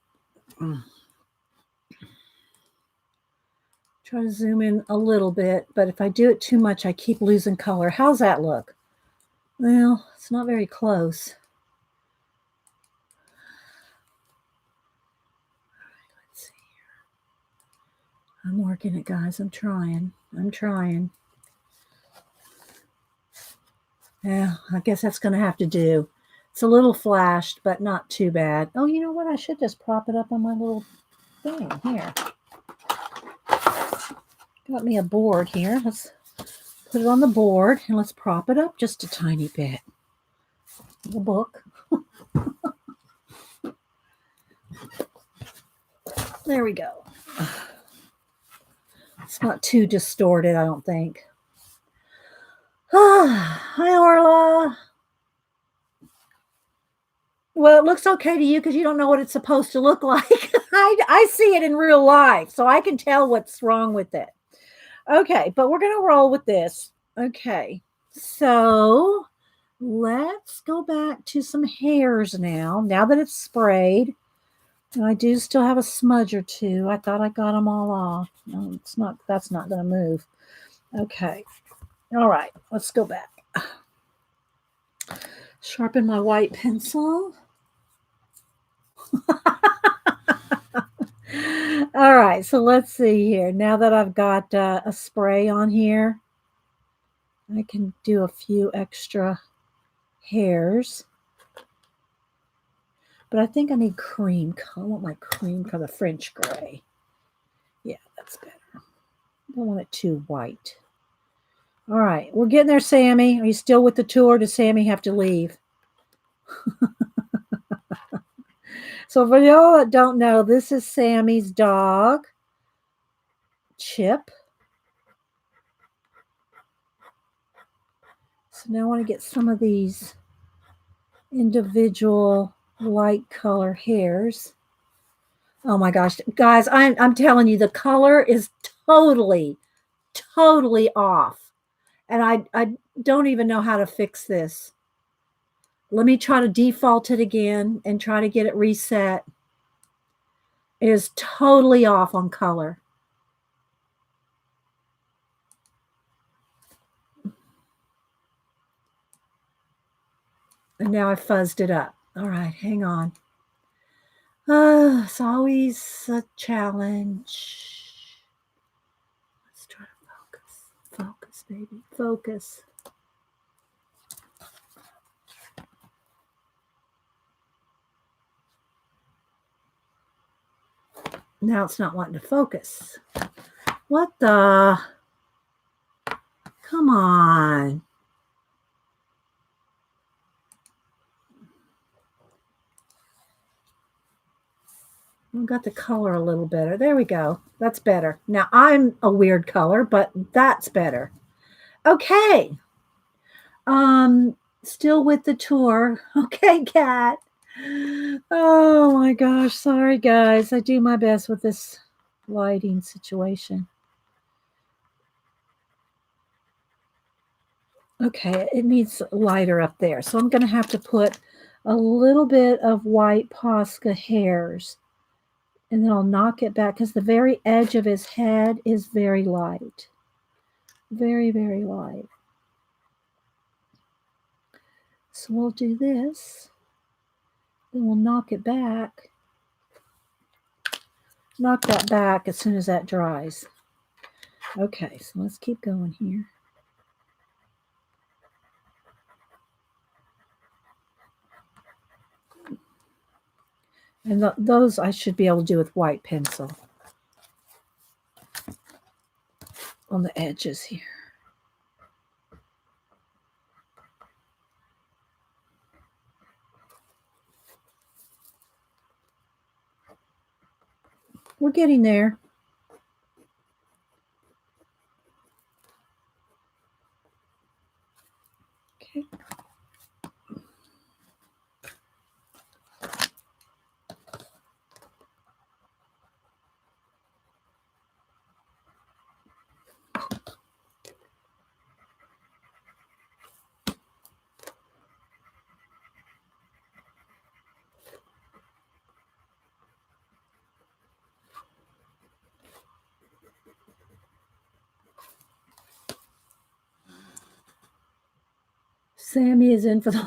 Speaker 1: Try to zoom in a little bit, but if I do it too much, I keep losing color. How's that look? Well, it's not very close. All right, let's see here. I'm working it, guys. I'm trying. Yeah, I guess that's going to have to do. It's a little flashed, but not too bad. Oh, you know what? I should just prop it up on my little thing here. Got me a board here. Let's put it on the board and let's prop it up just a tiny bit. The book. There we go. It's not too distorted, I don't think. Hi, Orla. Well, it looks okay to you because you don't know what it's supposed to look like. I see it in real life, so I can tell what's wrong with it. Okay, but we're going to roll with this. Okay, so let's go back to some hairs now that it's sprayed. And I do still have a smudge or two. I thought I got them all off. No, it's not. That's not going to move. Okay. All right, let's go back. Sharpen my white pencil. All right, so let's see here. Now that I've got a spray on here, I can do a few extra hairs. But I think I need cream. I want my cream color, French gray. Yeah, that's better. I don't want it too white. All right, we're getting there, Sammie. Are you still with the tour? Does Sammie have to leave? So for y'all that don't know, this is Sammie's dog, Chip. So now I want to get some of these individual light color hairs. Oh my gosh, guys, I'm telling you, the color is totally off. And I don't even know how to fix this. Let me try to default it again and try to get it reset. It is totally off on color. And now I fuzzed it up. All right, hang on. It's always a challenge. Let's try to focus. Focus, baby. Focus. Now it's not wanting to focus. What the? Come on. I got the color a little better. There we go. That's better. Now I'm a weird color, but that's better. Okay. Still with the tour. Okay, Kat. Oh my gosh. Sorry, guys. I do my best with this lighting situation. Okay, it needs lighter up there. So I'm going to have to put a little bit of white Posca hairs. And then I'll knock it back because the very edge of his head is very light. Very, very light. So we'll do this. Then we'll knock it back. Knock that back as soon as that dries. Okay, so let's keep going here. And those I should be able to do with white pencil on the edges here. We're getting there. Okay. Sammie is in for the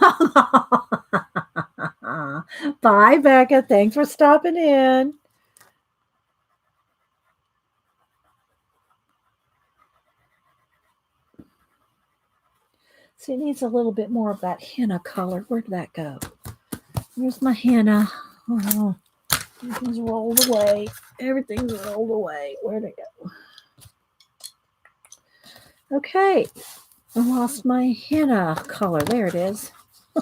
Speaker 1: Bye, Becca. Thanks for stopping in. See, it needs a little bit more of that henna color. Where'd that go? Where's my henna? Oh, everything's rolled away. Everything's rolled away. Where'd it go? Okay. I lost my henna color. There it is. I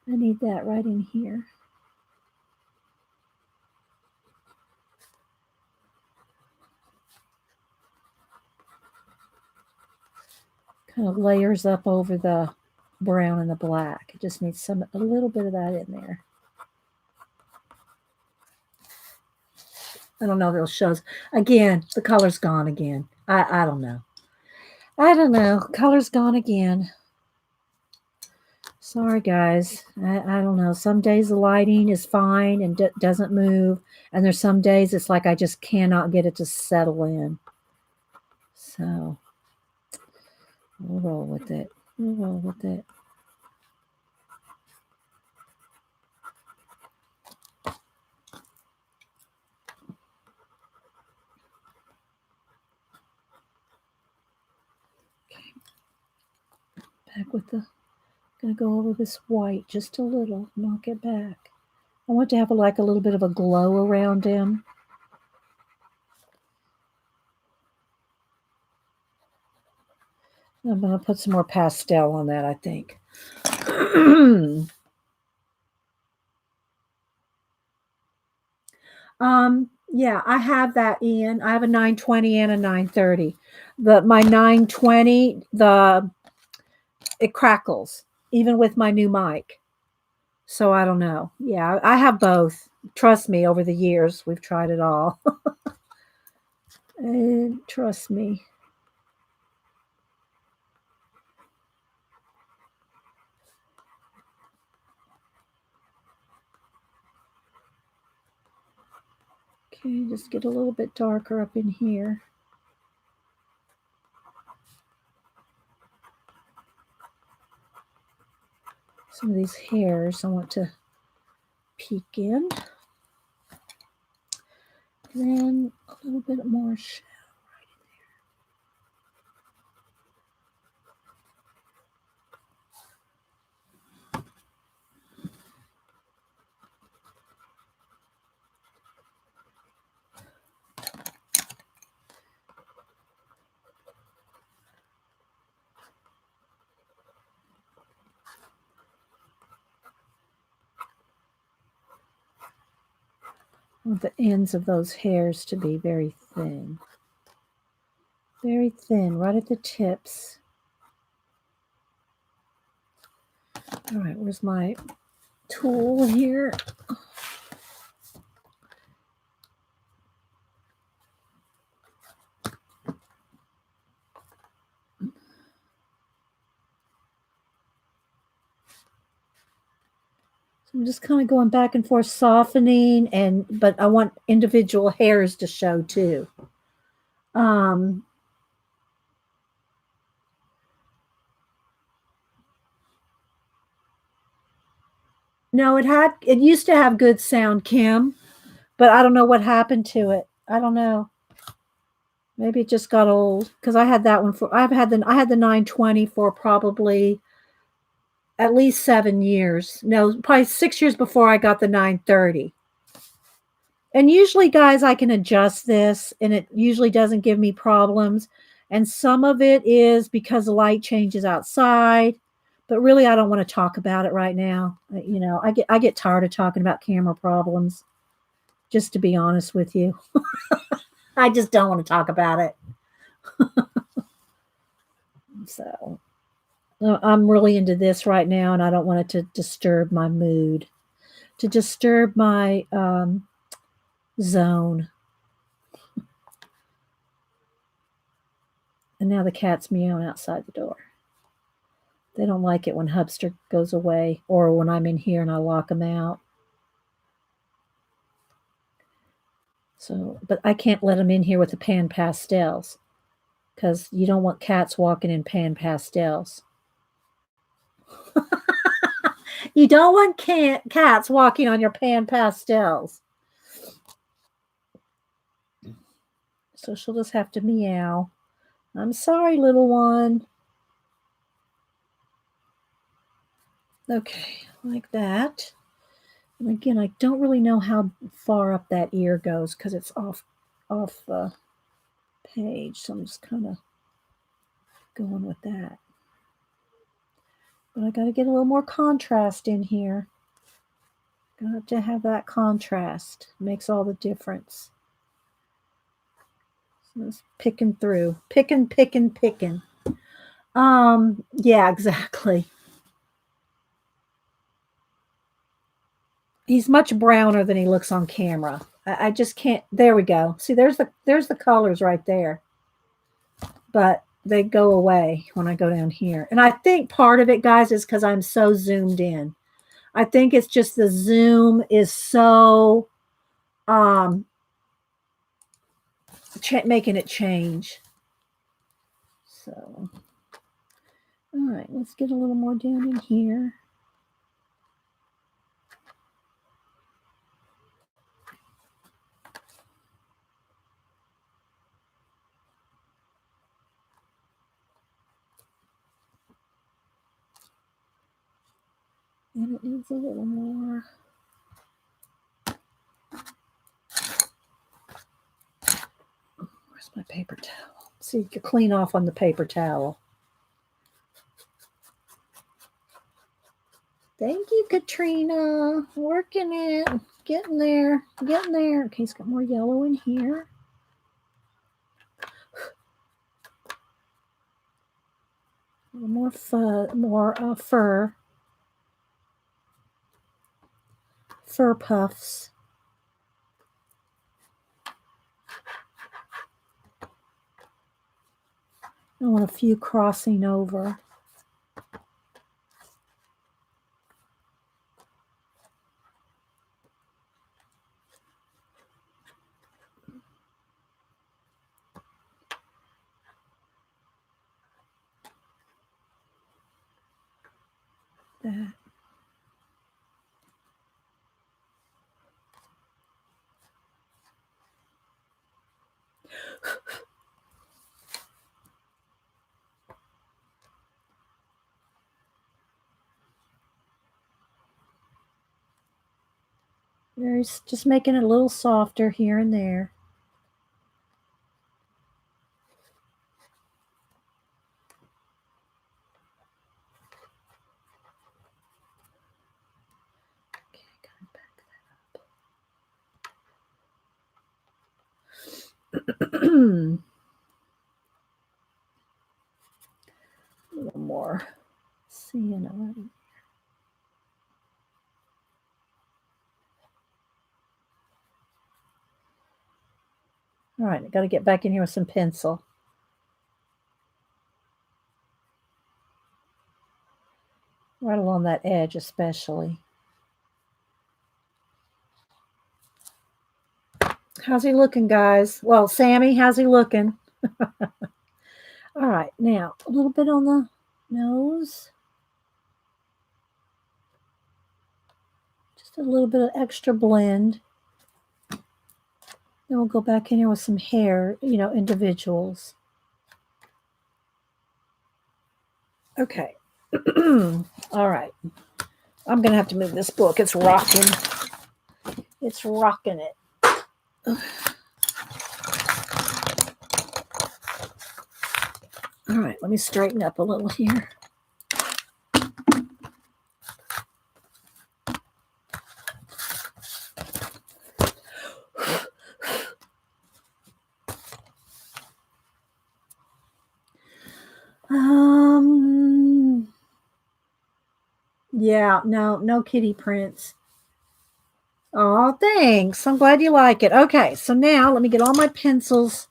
Speaker 1: need that right in here. Kind of layers up over the brown and the black. It just needs a little bit of that in there. I don't know if it'll show. Again, the color's gone again. I don't know. I don't know. Color's gone again. Sorry, guys. I don't know. Some days the lighting is fine and doesn't move. And there's some days it's like I just cannot get it to settle in. So we'll roll with it. We'll roll with it. Okay. Back with the... Going to go over this white just a little, knock it back. I want to have like a little bit of a glow around him. I'm going to put some more pastel on that, I think. Yeah, I have that in. I have a 920 and a 930. My 920, it crackles, even with my new mic. So I don't know. Yeah, I have both. Trust me, over the years, we've tried it all. And trust me. Okay, just get a little bit darker up in here. Some of these hairs I want to peek in. Then a little bit more shadow right in there. I want the ends of those hairs to be very thin. Very thin, right at the tips. All right, where's my tool here? So I'm just kind of going back and forth, softening, but I want individual hairs to show too. No, it used to have good sound, Kim, but I don't know what happened to it. I don't know. Maybe it just got old because I had that one I had the 920 for probably at least 7 years. No, probably 6 years before I got the 930. And usually, guys, I can adjust this and it usually doesn't give me problems. And some of it is because the light changes outside. But really, I don't want to talk about it right now. You know, I get tired of talking about camera problems, just to be honest with you. I just don't want to talk about it. So I'm really into this right now, and I don't want it to disturb my mood, to disturb my zone. And now the cat's meowing outside the door. They don't like it when Hubster goes away or when I'm in here and I lock him out. So, but I can't let him in here with the pan pastels because you don't want cats walking in pan pastels. You don't want cats walking on your pan pastels. So she'll just have to meow. I'm sorry, little one. Okay, like that. And again, I don't really know how far up that ear goes because it's off the page. So I'm just kind of going with that. But I got to get a little more contrast in here. Got to have that contrast. Makes all the difference. So just picking through. Picking. Yeah, exactly. He's much browner than he looks on camera. I just can't. There we go. See, there's the colors right there. But they go away when I go down here. And I think part of it, guys, is because I'm so zoomed in. I think it's just the zoom is so making it change. So, all right, let's get a little more down in here. And it needs a little more. Where's my paper towel? So you can clean off on the paper towel. Thank you, Katrina. Working it. Getting there. Okay, it's got more yellow in here. A little more fur. fur puffs. I want a few crossing over. That. Just making it a little softer here and there. A little more sienna. All right, I got to get back in here with some pencil. Right along that edge especially. How's he looking, guys? Well, Sammie, how's he looking? All right, now a little bit on the nose. Just a little bit of extra blend. Then we'll go back in here with some hair, individuals. Okay. All right. I'm going to have to move this book. It's rocking. It's rocking it. All right, let me straighten up a little here. Yeah, no kitty prints. Oh, thanks. I'm glad you like it. Okay, so now let me get all my pencils,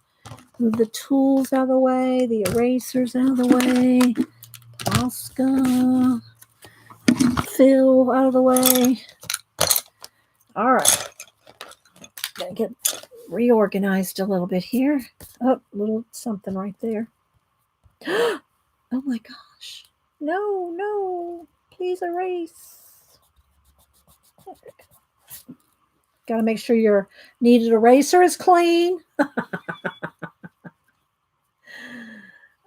Speaker 1: move the tools out of the way, the erasers out of the way, Posca, fill out of the way. All right. Gotta get reorganized a little bit here. Oh, a little something right there. Oh my gosh. No. Please erase. Got to make sure your kneaded eraser is clean. All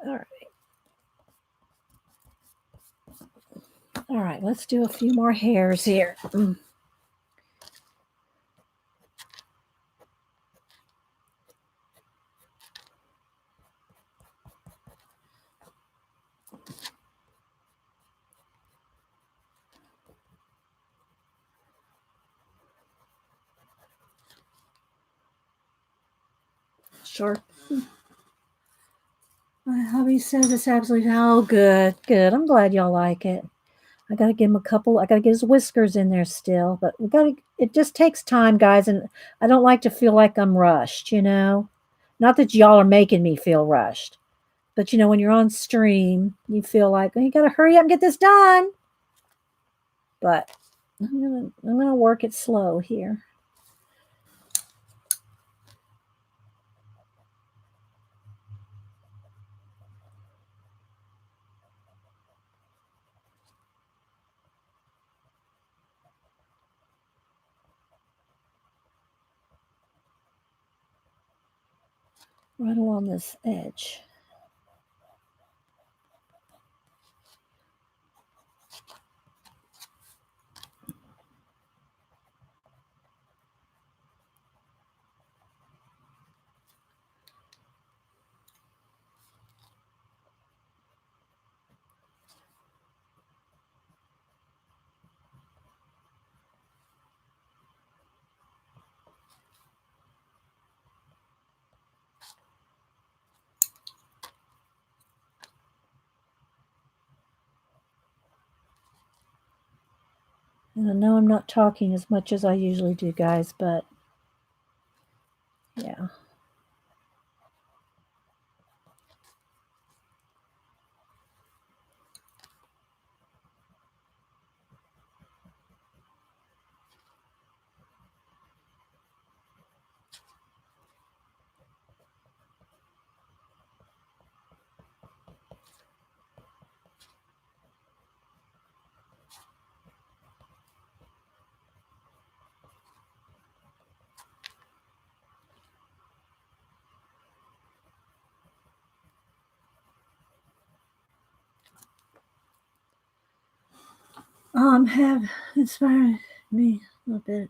Speaker 1: right. All right, let's do a few more hairs here. Sure. My hubby says it's absolutely good. I'm glad y'all like it. I gotta give him a couple. I gotta get his whiskers in there still, but it just takes time, guys, and I don't like to feel like I'm rushed. Not that y'all are making me feel rushed, but when you're on stream, you feel like you gotta hurry up and get this done. But I'm gonna work it slow here. Right along this edge. And I know I'm not talking as much as I usually do, guys, but yeah. Have inspired me a little bit.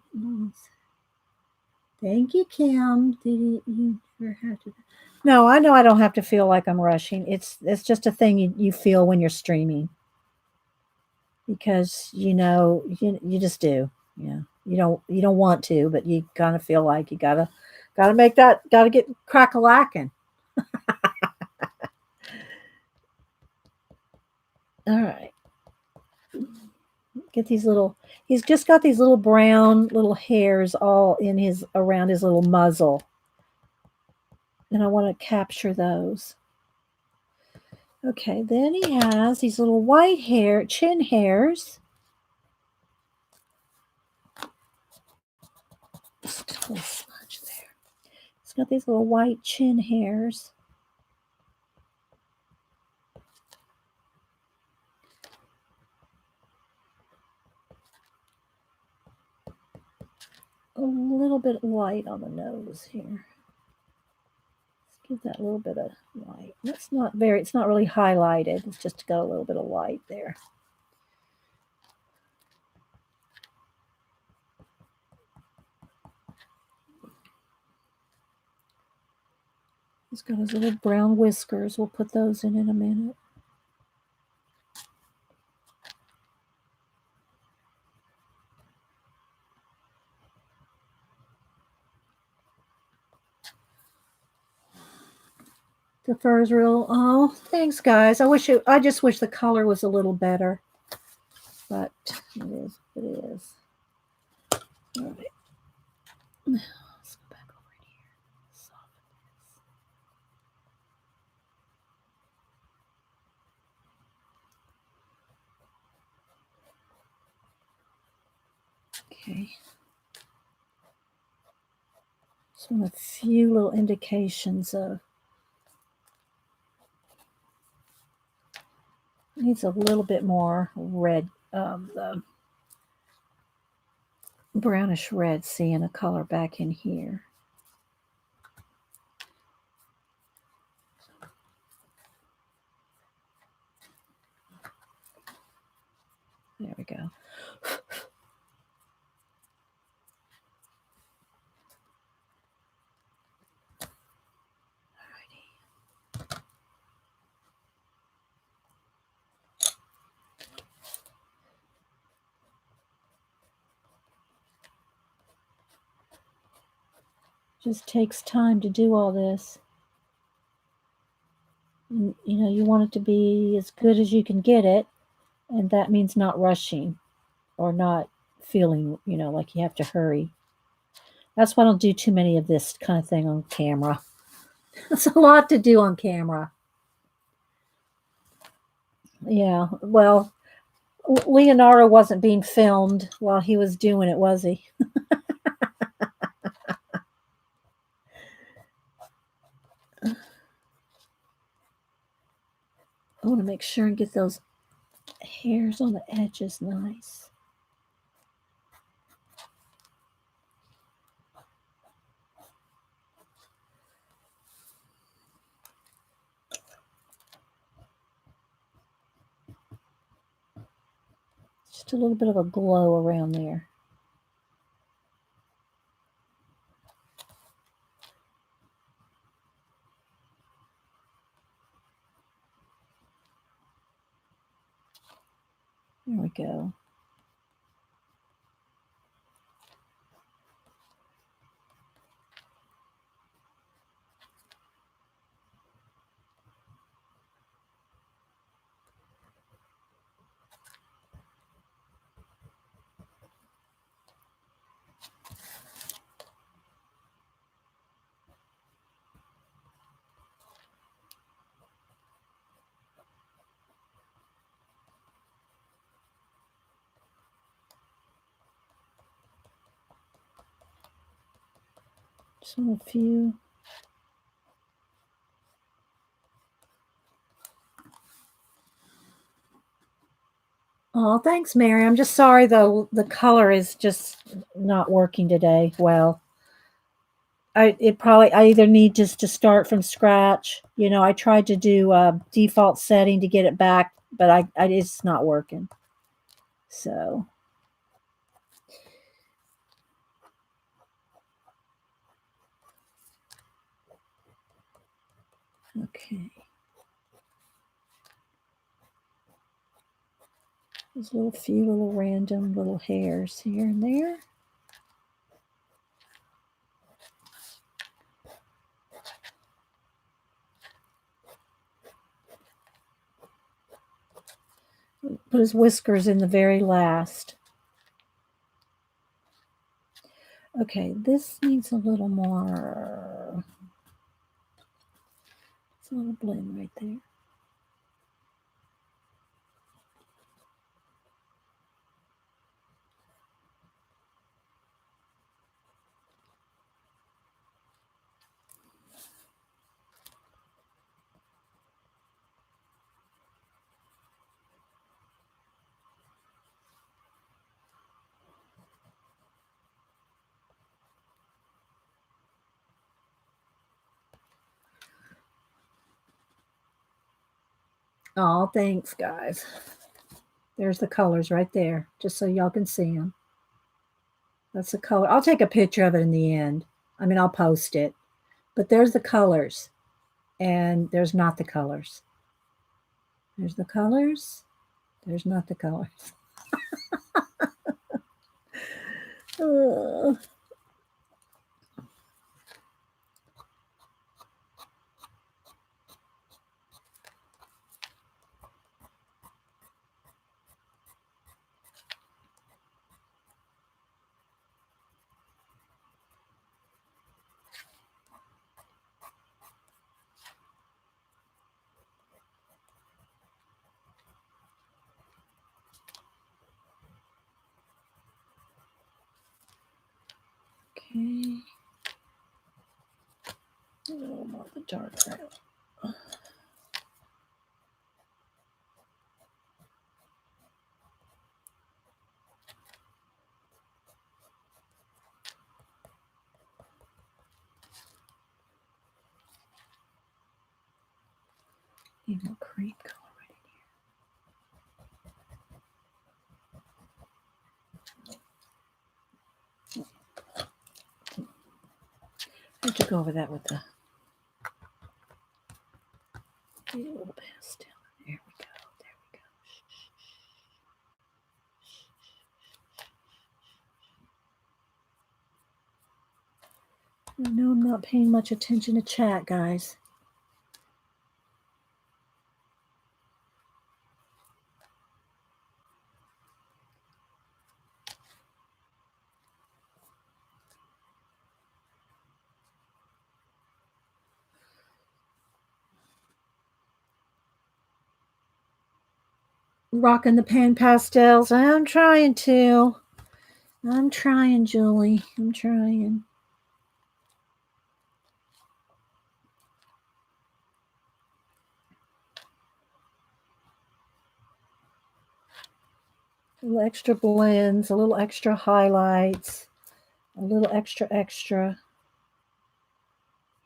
Speaker 1: Thank you, Kim. Did you ever have to? No, I know I don't have to feel like I'm rushing. It's just a thing you feel when you're streaming, because you just do. Yeah, you don't want to, but you kind of feel like you gotta make that, gotta get crack a lacking. All right. Get these little, he's just got these little brown little hairs all in his, around his little muzzle. And I want to capture those. Okay, then he has these little white hair, chin hairs. Just a little smudge there. He's got these little white chin hairs. A little bit light on the nose here. Let's give that a little bit of light. That's not very, it's not really highlighted. It's just got a little bit of light there. He's got his little brown whiskers. We'll put those in a minute. The fur is real. Oh, thanks, guys. I just wish the color was a little better. But it is what it is. All right. Let's go back over here. Okay. Just want a few little indications of. Needs a little bit more red, the brownish red, seeing a color back in here. There we go. Just takes time to do all this. And, you want it to be as good as you can get it, and that means not rushing or not feeling, like you have to hurry. That's why I don't do too many of this kind of thing on camera. It's a lot to do on camera. Yeah, well, Leonardo wasn't being filmed while he was doing it, was he? I want to make sure and get those hairs on the edges nice. Just a little bit of a glow around there. There we go. Just want a few. Oh, thanks, Mary. I'm just sorry though. The color is just not working today. Well, I either need just to start from scratch. You know, I tried to do a default setting to get it back, but I it's not working. So okay. There's a few little random little hairs here and there. Put his whiskers in the very last. Okay, this needs a little more. It's a little blend right there. Oh, thanks, guys. There's the colors right there, just so y'all can see them. That's the color. I'll take a picture of it in the end. I mean, I'll post it. But there's the colors, and there's not the colors. There's the colors. There's not the colors. Okay. A little more of the dark brown. Need more cream color right in here. I have to go over that with the little pastel. There we go. There we go. I know I'm not paying much attention to chat, guys. Rocking the pan pastels. I'm trying to. I'm trying, Julie. I'm trying. A little extra blends, a little extra highlights, a little extra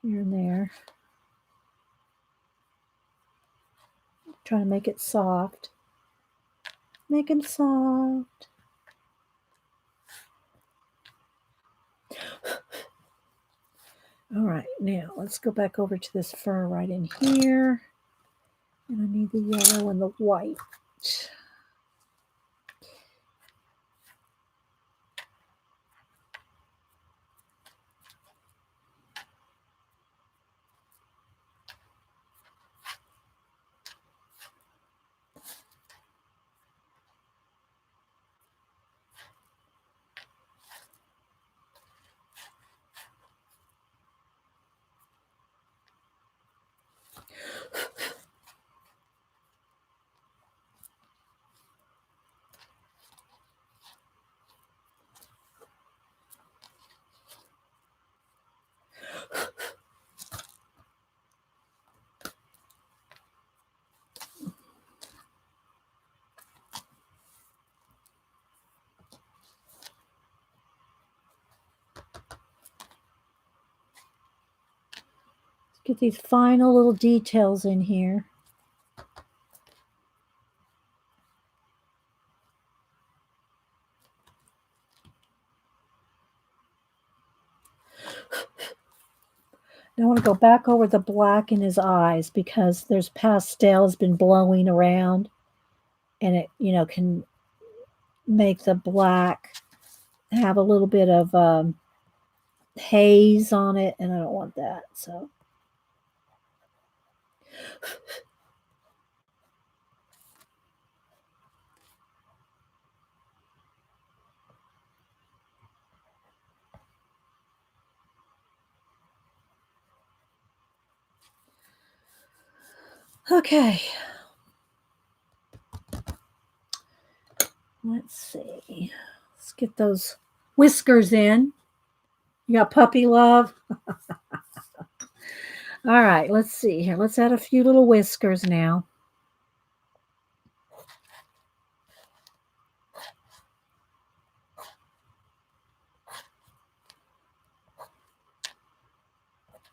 Speaker 1: here and there. Trying to make it soft. Make them soft. All right, now let's go back over to this fur right in here. And I need the yellow and the white. Get these final little details in here. I want to go back over the black in his eyes because there's pastel has been blowing around and it, can make the black have a little bit of haze on it, and I don't want that. So okay. Let's see. Let's get those whiskers in. You got puppy love? All right, let's see here. Let's add a few little whiskers now.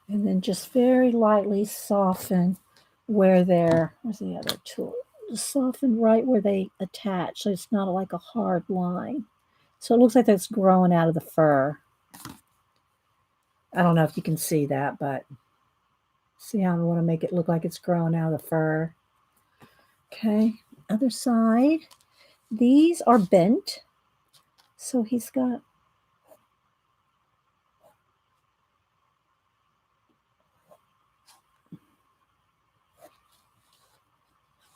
Speaker 1: And then just very lightly soften where where's the other tool? Just soften right where they attach so it's not like a hard line. So it looks like that's growing out of the fur. I don't know if you can see that, but see how I want to make it look like it's growing out of the fur. Okay, other side. These are bent. So he's got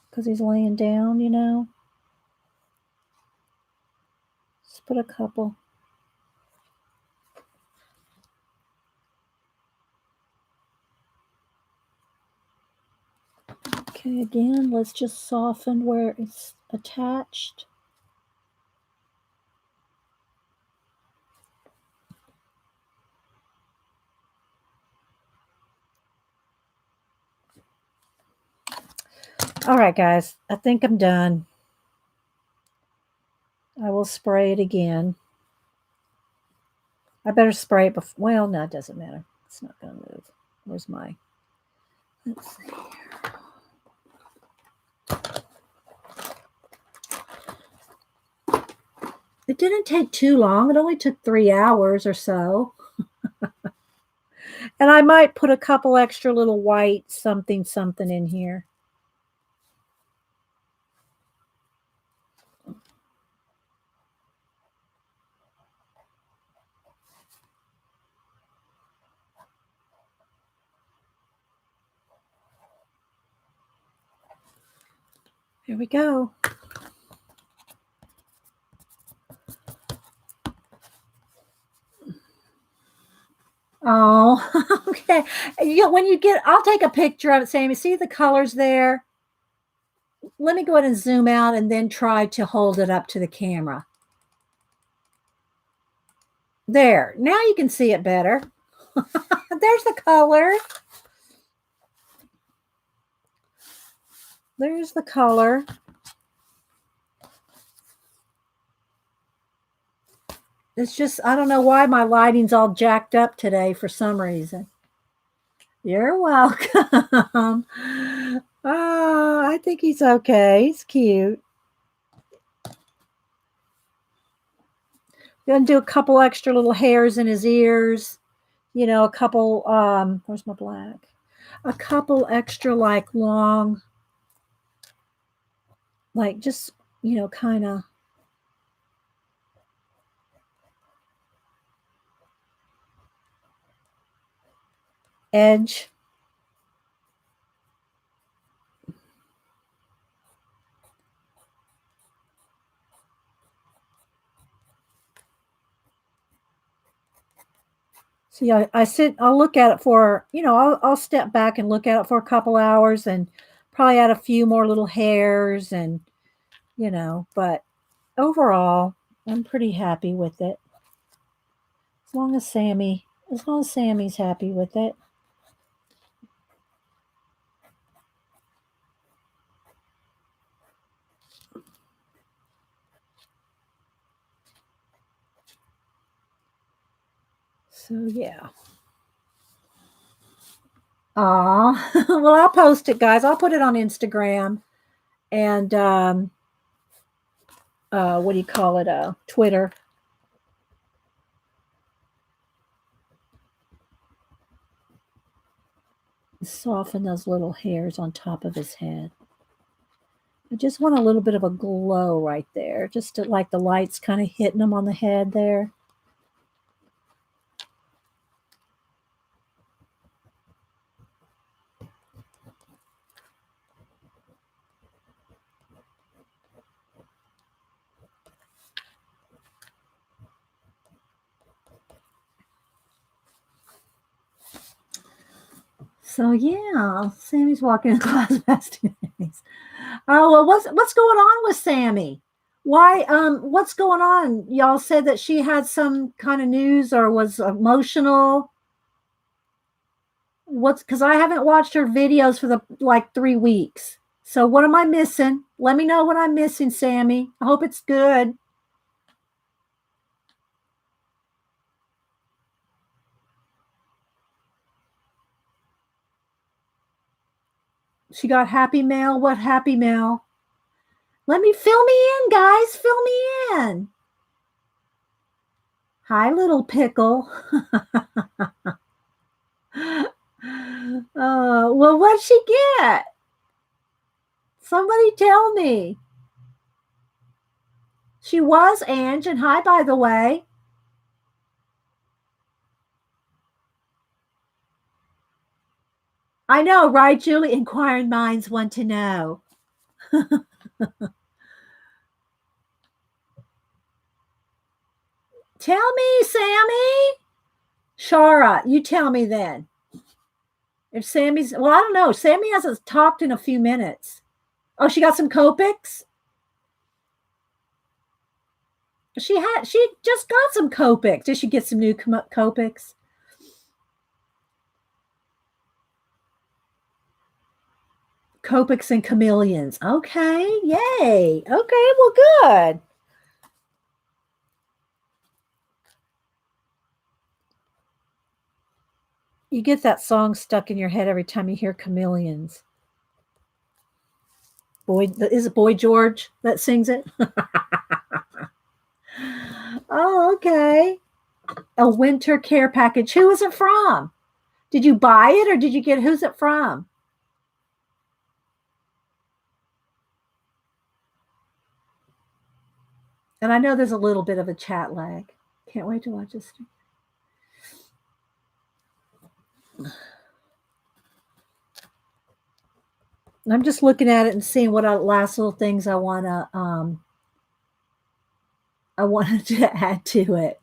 Speaker 1: because he's laying down, Just put a couple. Okay, again, let's just soften where it's attached. All right, guys, I think I'm done. I will spray it again. I better spray it before. Well, no, it doesn't matter. It's not going to move. Where's my? Let's see here. It didn't take too long. It only took 3 hours or so. And I might put a couple extra little white something in here. Here we go. Oh, okay. When you get, I'll take a picture of it, Sammie. See the colors there? Let me go ahead and zoom out and then try to hold it up to the camera. There. Now you can see it better. There's the color. There's the color. It's just, I don't know why my lighting's all jacked up today for some reason. You're welcome. Oh, I think he's okay. He's cute. Gonna do a couple extra little hairs in his ears. A couple, where's my black? A couple extra like long, like just, kind of edge. See, I'll look at it for, I'll step back and look at it for a couple hours and probably add a few more little hairs and, but overall, I'm pretty happy with it. As long as Sammie's happy with it. So yeah. Aw. Well, I'll post it, guys. I'll put it on Instagram and what do you call it? Twitter. Soften those little hairs on top of his head. I just want a little bit of a glow right there, just to, like the lights kind of hitting him on the head there. So yeah, Sammie's walking in class past days. Oh well, what's going on with Sammie? Why? What's going on? Y'all said that she had some kind of news or was emotional. What's because I haven't watched her videos for the like 3 weeks. So what am I missing? Let me know what I'm missing, Sammie. I hope it's good. She got happy mail. What happy mail? Fill me in, guys. Fill me in. Hi, little pickle. Well, what'd she get? Somebody tell me. She was Ange, and hi, by the way. I know, right, Julie? Inquiring minds want to know. Tell me, Sammie. Shara, you tell me then. If Sammie's, well, I don't know. Sammie hasn't talked in a few minutes. Oh, she got some Copics? She just got some Copics. Did she get some new Copics? Copics and chameleons. Okay, yay. Okay, well, good. You get that song stuck in your head every time you hear chameleons. Is it Boy George that sings it? Oh, okay. A winter care package. Who is it from? Did you buy it or did you get, who's it from? And I know there's a little bit of a chat lag. Can't wait to watch this. I'm just looking at it and seeing what last little things I wanted to add to it.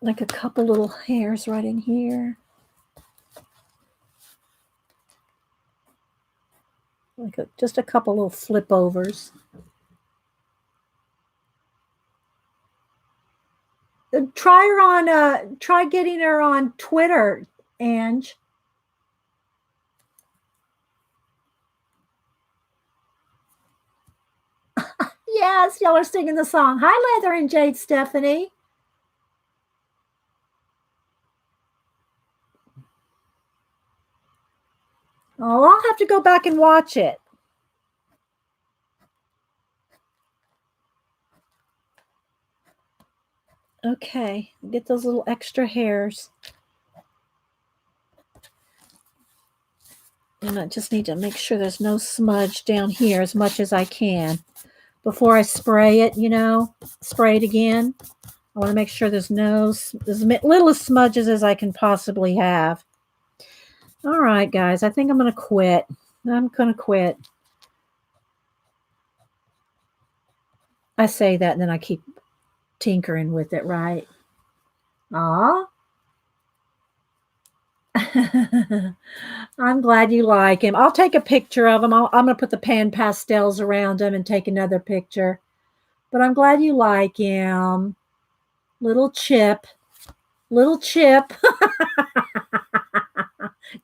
Speaker 1: Like a couple little hairs right in here. Like just a couple little flip overs. Try getting her on Twitter, Ange. Yes, y'all are singing the song. Hi, Leather and Jade Stephanie. Oh, I'll have to go back and watch it. Okay, get those little extra hairs. And I just need to make sure there's no smudge down here as much as I can. Before I spray it, spray it again. I want to make sure there's as little smudges as I can possibly have. All right, guys, I think I'm going to quit. I say that and then I keep tinkering with it, right? Aw. I'm glad you like him. I'll take a picture of him. I'm going to put the pan pastels around him and take another picture. But I'm glad you like him. Little Chip.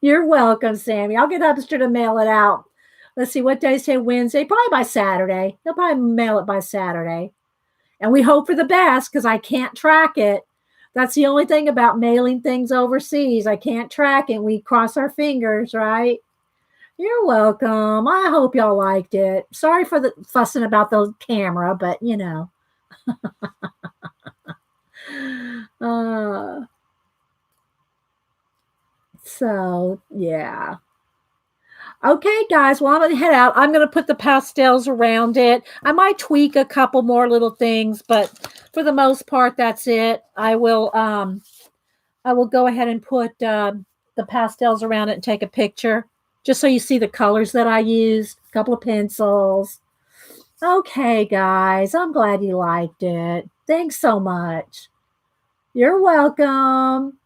Speaker 1: You're welcome, Sammie. I'll get Upster to mail it out. Let's see, what day is today? Wednesday? Probably by Saturday. He'll probably mail it by Saturday. And we hope for the best because I can't track it. That's the only thing about mailing things overseas. I can't track it. We cross our fingers, right? You're welcome. I hope y'all liked it. Sorry for the fussing about the camera, but you know. So, yeah. Okay, guys. Well, I'm going to head out. I'm going to put the pastels around it. I might tweak a couple more little things, but for the most part, that's it. I will go ahead and put the pastels around it and take a picture just so you see the colors that I used. A couple of pencils. Okay, guys. I'm glad you liked it. Thanks so much. You're welcome.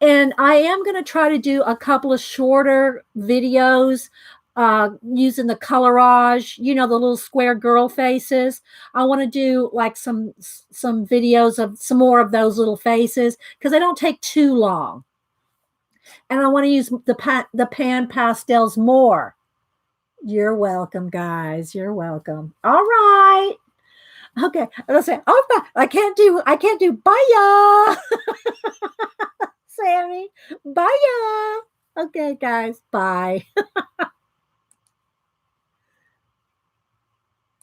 Speaker 1: And I am going to try to do a couple of shorter videos using the colorage, you know, the little square girl faces. I want to do like some videos of some more of those little faces because they don't take too long. And I want to use the pan pastels more. You're welcome, guys. You're welcome. All right. Okay. I'll say, oh, I can't do bye. Sammie. Bye. Okay, guys. Bye.